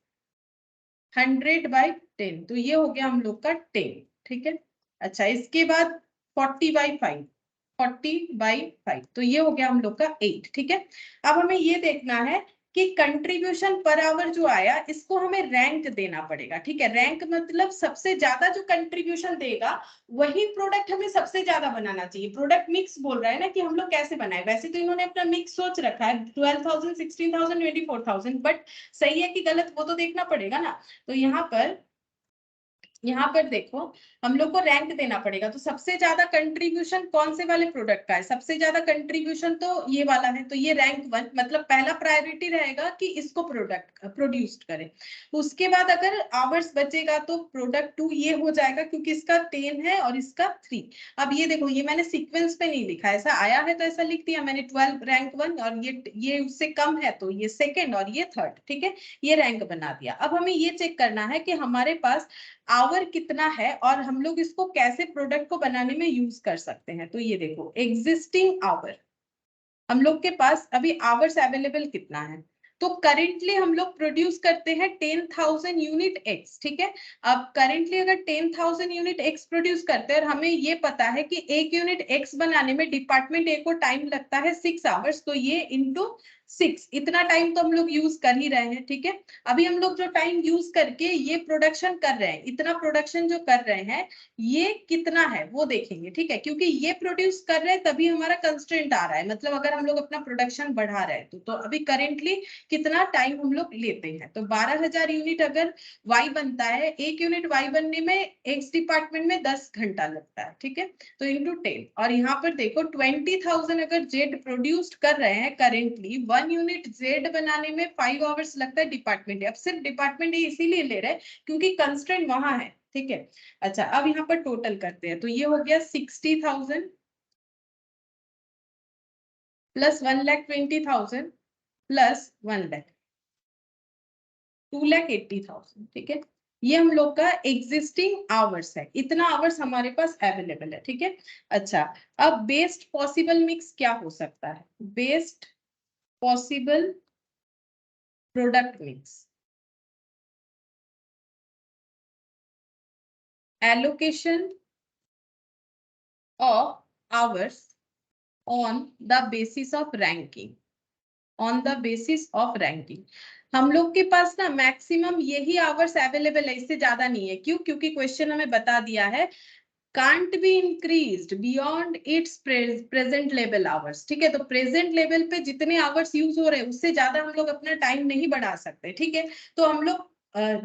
100/10, तो ये हो गया हम लोग का 10, ठीक है। अच्छा इसके बाद 40/5, 40/5, तो ये हो गया हम लोग का 8, ठीक है। अब हमें ये देखना है कि कंट्रीब्यूशन पर आवर जो आया इसको हमें रैंक देना पड़ेगा, ठीक है। रैंक मतलब सबसे ज्यादा जो कंट्रीब्यूशन देगा वही प्रोडक्ट हमें सबसे ज्यादा बनाना चाहिए। प्रोडक्ट मिक्स बोल रहा है ना कि हम लोग कैसे बनाए, वैसे तो इन्होंने अपना मिक्स सोच रखा है 12,000 16,000 24,000, बट सही है कि गलत वो तो देखना पड़ेगा ना। तो यहाँ पर यहाँ पर देखो हम लोग को रैंक देना पड़ेगा, तो सबसे ज्यादा कंट्रीब्यूशन कौन से वाले प्रोडक्ट का है? सबसे ज्यादा कंट्रीब्यूशन तो ये वाला है, तो ये रैंक 1, मतलब पहला प्रायोरिटी रहेगा कि इसको प्रोडक्ट प्रोड्यूस करें। उसके बाद अगर आवर्स बचेगा तो प्रोडक्ट 2 ये हो जाएगा, क्योंकि इसका 10 है और इसका 3। अब ये देखो, ये मैंने सीक्वेंस पे नहीं लिखा, ऐसा आया है तो ऐसा लिख दिया मैंने, 12 रैंक 1 और ये उससे कम है तो ये सेकेंड और ये थर्ड, ठीक है, ये रैंक बना दिया। अब हमें ये चेक करना है कि हमारे पास आवर कितना है और हम लोग इसको कैसे प्रोडक्ट को बनाने में यूज कर सकते हैं। तो ये देखो एग्जिस्टिंग आवर, हम लोग के पास अभी आवर्स अवेलेबल कितना है? तो करेंटली हम लोग प्रोड्यूस करते हैं 10,000 यूनिट एक्स, ठीक है। अब करेंटली अगर 10,000 यूनिट एक्स प्रोड्यूस करते हैं और हमें ये पता है कि 1 यूनिट एक्स बनाने में डिपार्टमेंट ए को टाइम लगता है 6 आवर्स, तो ये इंटू 6, इतना टाइम तो हम लोग यूज कर ही रहे हैं, ठीक है। अभी हम लोग जो टाइम यूज करके ये प्रोडक्शन कर रहे हैं, इतना प्रोडक्शन जो कर रहे हैं, ये कितना है वो देखेंगे, ठीक है, क्योंकि ये प्रोड्यूस कर रहे हैं तभी हमारा कंस्ट्रेंट आ रहा है, मतलब अगर हम लोग अपना प्रोडक्शन बढ़ा रहे हैं तो अभी करेंटली कितना टाइम हम लोग लेते हैं। तो 12,000 यूनिट अगर वाई बनता है, 1 यूनिट वाई बनने में एक्स डिपार्टमेंट में 10 घंटा लगता है, ठीक है, तो इंटू 10। और यहाँ पर देखो 20,000 अगर जेड प्रोड्यूस्ड कर रहे हैं करेंटली, 1 यूनिट जेड बनाने में 5 आवर्स लगता है डिपार्टमेंट। अब सिर्फ डिपार्टमेंट इसीलिए ले रहे हैं क्योंकि कंस्ट्रेंट वहां है, ठीक है। अच्छा, अब यहाँ पर टोटल करते हैं, तो ये हो गया 60,000 प्लस 1,20,000 प्लस 1 लाख, 2,80,000, ठीक है। ये हम लोग का एग्जिस्टिंग आवर्स है, इतना आवर्स हमारे पास अवेलेबल है, ठीक है। अच्छा, अब बेस्ट पॉसिबल मिक्स क्या हो सकता है? Best possible product mix, allocation of hours on the basis of ranking, on the basis of ranking। हम लोग के पास ना मैक्सिमम यही आवर्स अवेलेबल है, इससे ज्यादा नहीं है। क्यों? क्योंकि क्वेश्चन हमें बता दिया है can't be increased beyond its present level hours, ठीक है। तो प्रेजेंट लेवल पे जितने आवर्स यूज हो रहे हैं उससे ज्यादा हम लोग अपना टाइम नहीं बढ़ा सकते, ठीक है। तो हम लोग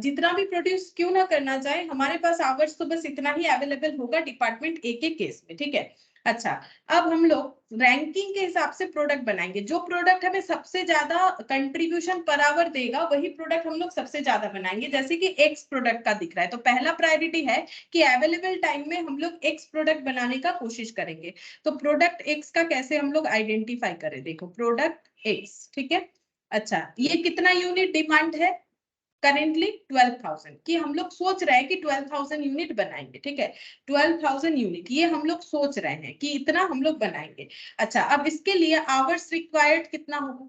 जितना भी प्रोड्यूस क्यों ना करना चाहे, हमारे पास आवर्स तो बस इतना ही अवेलेबल होगा डिपार्टमेंट ए के केस में, ठीक है। अच्छा, अब हम लोग रैंकिंग के हिसाब से प्रोडक्ट बनाएंगे, जो प्रोडक्ट हमें सबसे ज्यादा कंट्रीब्यूशन पर आवर देगा वही प्रोडक्ट हम लोग सबसे ज्यादा बनाएंगे। जैसे कि एक्स प्रोडक्ट का दिख रहा है, तो पहला प्रायोरिटी है कि अवेलेबल टाइम में हम लोग एक्स प्रोडक्ट बनाने का कोशिश करेंगे। तो प्रोडक्ट एक्स का कैसे हम लोग आइडेंटिफाई करें? देखो प्रोडक्ट एक्स, ठीक है। अच्छा, ये कितना यूनिट डिमांड है करेंटली? 12,000 की हम लोग सोच रहे हैं कि 12,000 यूनिट बनाएंगे, ठीक है। 12,000 यूनिट ये हम लोग सोच रहे हैं कि इतना हम लोग बनाएंगे। अच्छा, अब इसके लिए आवर्स रिक्वायर्ड कितना होगा?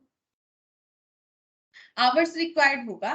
आवर्स रिक्वायर्ड होगा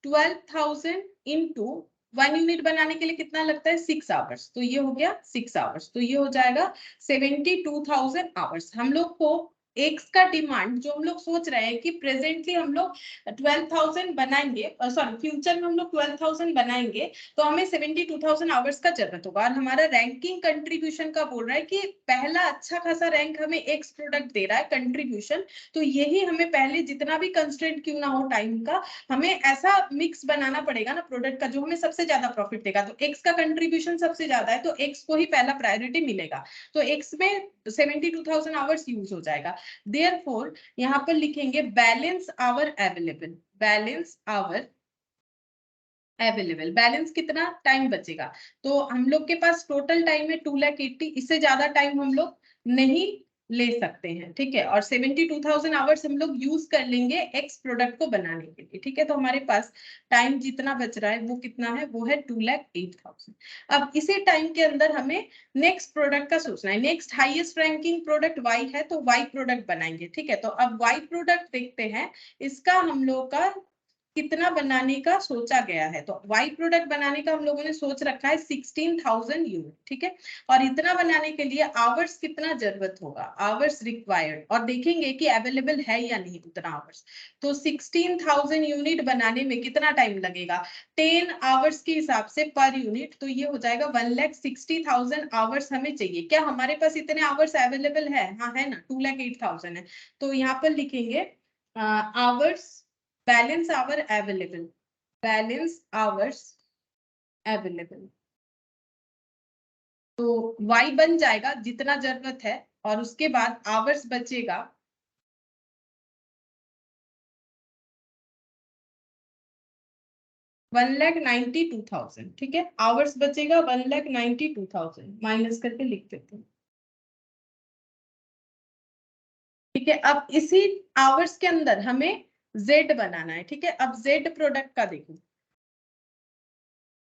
12,000 इंटू 1 यूनिट बनाने के लिए कितना लगता है? 6 आवर्स, तो ये हो गया 6 आवर्स, तो ये हो जाएगा 72,000 आवर्स। हम लोग को एक्स का डिमांड जो हम लोग सोच रहे हैं कि प्रेजेंटली हम लोग 12,000 बनाएंगे, सॉरी फ्यूचर में हम लोग 12,000 बनाएंगे, तो हमें 72,000 आवर्स का जरूरत होगा। और हमारा रैंकिंग कंट्रीब्यूशन का बोल रहा है कि पहला अच्छा खासा रैंक हमें एक्स प्रोडक्ट दे रहा है कंट्रीब्यूशन, तो यही हमें पहले जितना भी कंस्ट्रेंट क्यों ना हो टाइम का, हमें ऐसा मिक्स बनाना पड़ेगा ना प्रोडक्ट का जो हमें सबसे ज्यादा प्रॉफिट देगा। तो एक्स का कंट्रीब्यूशन सबसे ज्यादा है तो एक्स को ही पहला प्रायोरिटी मिलेगा, तो एक्स में 72,000 आवर्स यूज हो जाएगा। देयरफॉर यहाँ पर लिखेंगे balance hour available, balance hour available, balance कितना टाइम बचेगा? तो हम लोग के पास टोटल टाइम है 2,80,000, इससे ज्यादा टाइम हम लोग नहीं ले सकते हैं, ठीक है। और 72,000 आवर्स हम लोग यूज कर लेंगे एक्स प्रोडक्ट को बनाने के लिए, ठीक है। तो हमारे पास टाइम जितना बच रहा है वो कितना है? वो है 2,08,000। अब इसी टाइम के अंदर हमें नेक्स्ट प्रोडक्ट का सोचना है। Next highest ranking product Y है, तो वाई प्रोडक्ट बनाएंगे, ठीक है। तो अब वाई प्रोडक्ट देखते हैं, इसका हम लोग का कितना बनाने का सोचा गया है। तो वाई प्रोडक्ट बनाने का हम लोगों ने सोच रखा है 16,000 यूनिट, ठीक है। और इतना बनाने के लिए आवर्स कितना जरूरत होगा? आवर्स रिक्वायर्ड, और देखेंगे कि अवेलेबल है या नहीं उतना आवर्स। तो 16,000 यूनिट बनाने में कितना टाइम लगेगा? 10 आवर्स के हिसाब से पर यूनिट, तो ये हो जाएगा 1,60,000 आवर्स हमें चाहिए। क्या हमारे पास इतने आवर्स अवेलेबल है? हाँ है ना, 2,08,000 है। तो यहाँ पर लिखेंगे hours, balance hour available, balance hours available, तो y बन जाएगा जितना जरूरत है, और उसके बाद आवर्स बचेगा 1,92,000। ठीक है, आवर्स बचेगा 1,92,000, माइनस करके लिख देते हैं। ठीक है, अब इसी आवर्स के अंदर हमें z बनाना है। ठीक है, अब z प्रोडक्ट का देखो,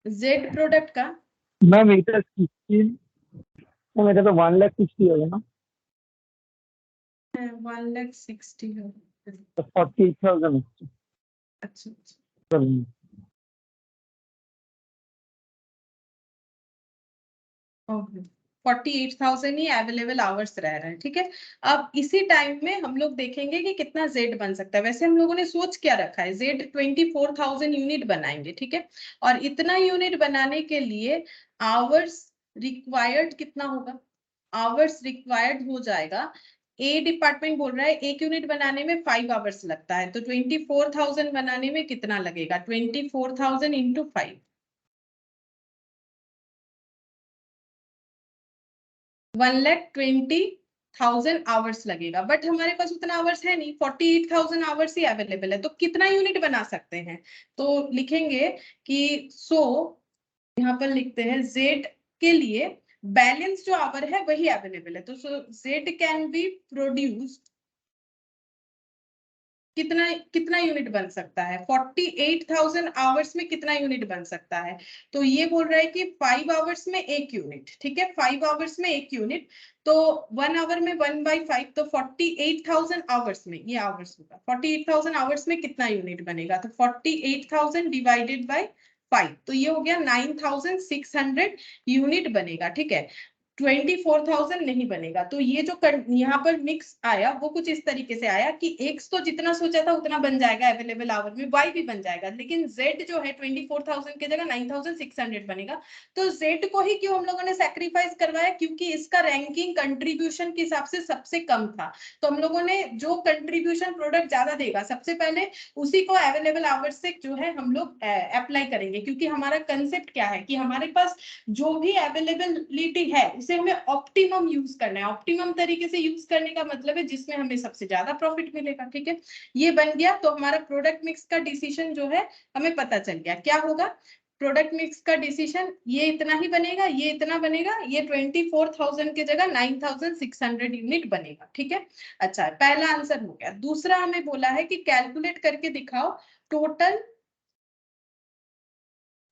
z प्रोडक्ट का मैम इधर 16, मेरा तो 1,60,000 हो गया ना, 1,60,000 है। तो 48,000। अच्छा, ओके, 48,000 ही अवेलेबल आवर्स रह रहे हैं। ठीक है, अब इसी टाइम में हम लोग देखेंगे कि कितना जेड बन सकता है। वैसे हम लोगों ने सोच क्या रखा है, जेड 24,000 यूनिट बनाएंगे। ठीक है, और इतना यूनिट बनाने के लिए आवर्स रिक्वायर्ड कितना होगा, आवर्स रिक्वायर्ड हो जाएगा, ए डिपार्टमेंट बोल रहा है एक यूनिट बनाने में 5 आवर्स लगता है, तो 24,000 बनाने में कितना लगेगा, 24,000 इंटू 5, 1,20,000 आवर्स लगेगा। बट हमारे पास उतना आवर्स है नहीं, 48,000 आवर्स ही अवेलेबल है, तो कितना यूनिट बना सकते हैं। तो लिखेंगे कि यहाँ पर लिखते हैं जेड के लिए बैलेंस जो आवर है वही अवेलेबल है, तो जेड कैन बी प्रोड्यूस्ड, कितना कितना यूनिट बन सकता है, 48,000 आवर्स में कितना यूनिट बन सकता है। तो ये बोल रहा है कि 5 आवर्स में 1 यूनिट। ठीक है, 5 आवर्स में 1 यूनिट, तो 1 आवर में 1/5, तो 48,000 आवर्स में, ये आवर्स होगा, 48,000 आवर्स में कितना यूनिट बनेगा, तो 48,000 डिवाइडेड बाय 5, तो ये हो गया 9,600 यूनिट बनेगा। ठीक है, 24,000 नहीं बनेगा। तो ये जो यहाँ पर मिक्स आया वो कुछ इस तरीके से आया कि x तो जितना सोचा था उतना बन जाएगा अवेलेबल आवर में, y भी बन जाएगा, लेकिन z जो है 24,000 की जगह 9,600 बनेगा। तो z को ही क्यों हम लोगों ने सैक्रिफाइस करवाया, क्योंकि इसका रैंकिंग कंट्रीब्यूशन के हिसाब से सबसे कम था। तो हम लोगों ने जो कंट्रीब्यूशन प्रोडक्ट ज्यादा देगा सबसे पहले उसी को अवेलेबल आवर से जो है हम लोग अप्लाई करेंगे, क्योंकि हमारा कंसेप्ट क्या है कि हमारे पास जो भी अवेलेबिलिटी है उसे हमें ऑप्टिमम यूज करना है। ऑप्टिमम तरीके से यूज करने का मतलब है जिसमें हमें सबसे ज्यादा प्रॉफिट मिलेगा। ठीक है, ये बन गया, तो हमारा प्रोडक्ट मिक्स का डिसीजन जो है हमें पता चल गया क्या होगा। प्रोडक्ट मिक्स का डिसीजन ये इतना ही बनेगा, ये इतना बनेगा, ये 24,000 की जगह 9,600 यूनिट बनेगा। ठीक है, अच्छा, पहला आंसर हो गया। दूसरा हमें बोला है कि कैलकुलेट करके दिखाओ total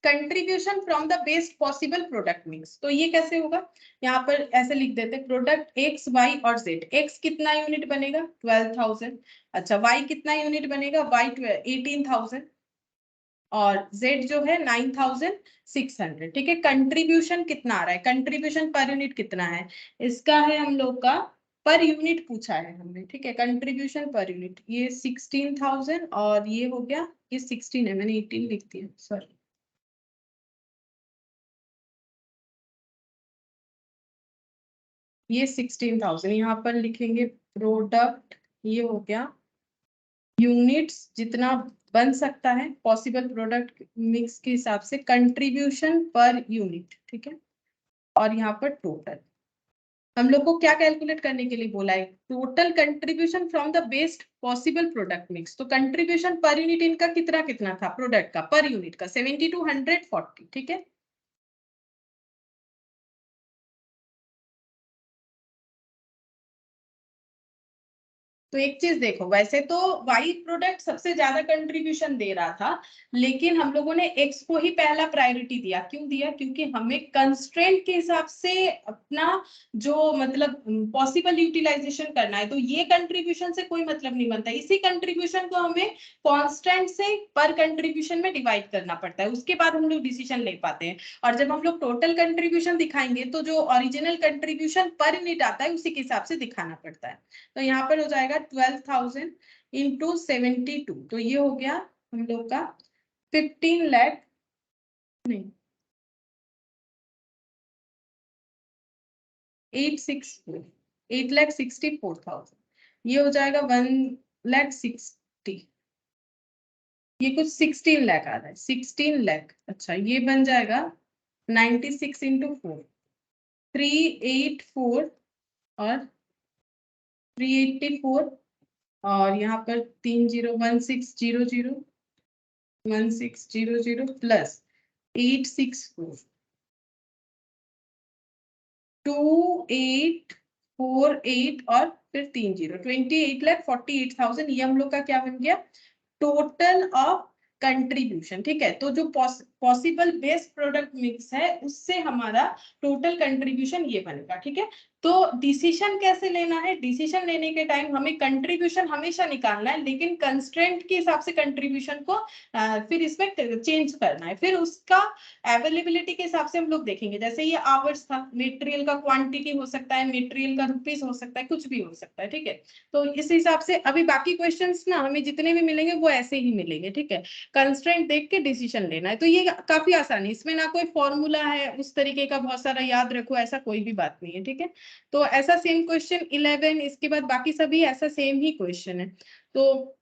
contribution from the best possible product mix. तो ये कैसे होगा, यहाँ पर ऐसे लिख देते प्रोडक्ट एक्स वाई और जेड। एक्स कितना यूनिट बनेगा 12,000, अच्छा वाई कितना यूनिट बनेगा वाई 18,000, और जेड जो है 9,600। ठीक है, कंट्रीब्यूशन कितना आ रहा है, कंट्रीब्यूशन पर यूनिट कितना है, इसका है हम लोग का पर यूनिट पूछा है हमने। ठीक है, कंट्रीब्यूशन पर यूनिट, ये 16,000 और ये हो गया, ये 16 है, मैंने 18 लिख दिया, सॉरी, ये 16,000 यहाँ पर लिखेंगे। प्रोडक्ट ये हो गया, यूनिट्स जितना बन सकता है पॉसिबल प्रोडक्ट मिक्स के हिसाब से, कंट्रीब्यूशन पर यूनिट। ठीक है, और यहाँ पर टोटल हम लोग को क्या कैलकुलेट करने के लिए बोला है, total contribution from the best possible product mix. तो कंट्रीब्यूशन पर यूनिट इनका कितना कितना था, प्रोडक्ट का पर यूनिट का 70 to 140। ठीक है, तो एक चीज देखो, वैसे तो वाई प्रोडक्ट सबसे ज्यादा कंट्रीब्यूशन दे रहा था, लेकिन हम लोगों ने एक्स को ही पहला प्रायोरिटी दिया। क्यों दिया, क्योंकि हमें कंस्ट्रेंट के हिसाब से अपना जो मतलब पॉसिबल यूटिलाइजेशन करना है। तो ये कंट्रीब्यूशन से कोई मतलब नहीं बनता, इसी कंट्रीब्यूशन को हमें कॉन्स्टेंट से पर कंट्रीब्यूशन में डिवाइड करना पड़ता है, उसके बाद हम लोग डिसीजन ले पाते हैं। और जब हम लोग टोटल कंट्रीब्यूशन दिखाएंगे तो जो ओरिजिनल कंट्रीब्यूशन पर यूनिट आता है उसी के हिसाब से दिखाना पड़ता है। तो यहाँ पर हो जाएगा 12,000 इंटू 72, तो ये हो गया हम लोग का 15 लाख, नहीं 8,64,000, ये हो जाएगा 1,60,000, ये कुछ 16 लाख आ रहा है, 16 लाख। अच्छा, ये बन जाएगा 96 इंटू 4, 384 और 384 और यहाँ पर 1600 प्लस 864 2848 और फिर 30 28,48,000 ये हम लोग का क्या बन गया टोटल ऑफ कंट्रीब्यूशन। ठीक है, तो जो पॉसिबल बेस्ट प्रोडक्ट मिक्स है उससे हमारा टोटल कंट्रीब्यूशन ये बनेगा। ठीक है, तो डिसीजन कैसे लेना है, डिसीजन लेने के टाइम हमें कंट्रीब्यूशन हमेशा निकालना है, लेकिन कंस्ट्रेंट के हिसाब से कंट्रीब्यूशन को फिर इसमें चेंज करना है। फिर उसका अवेलेबिलिटी के हिसाब से हम लोग देखेंगे, जैसे ये आवर्स था, मटेरियल का क्वांटिटी हो सकता है, मटेरियल का रुपीस हो सकता है, कुछ भी हो सकता है। ठीक है, तो इस हिसाब से अभी बाकी क्वेश्चंस ना हमें जितने भी मिलेंगे वो ऐसे ही मिलेंगे। ठीक है, कंस्ट्रेंट देख के डिसीजन लेना है, तो ये काफी आसान है, इसमें ना कोई फॉर्मूला है उस तरीके का बहुत सारा याद रखो, ऐसा कोई भी बात नहीं है। ठीक है, तो ऐसा सेम क्वेश्चन 11 इसके बाद बाकी सभी ऐसा सेम ही क्वेश्चन है। तो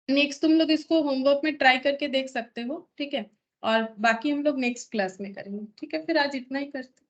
नेक्स्ट तुम लोग इसको होमवर्क में ट्राई करके देख सकते हो। ठीक है, और बाकी हम लोग नेक्स्ट क्लास में करेंगे। ठीक है, फिर आज इतना ही करते हैं।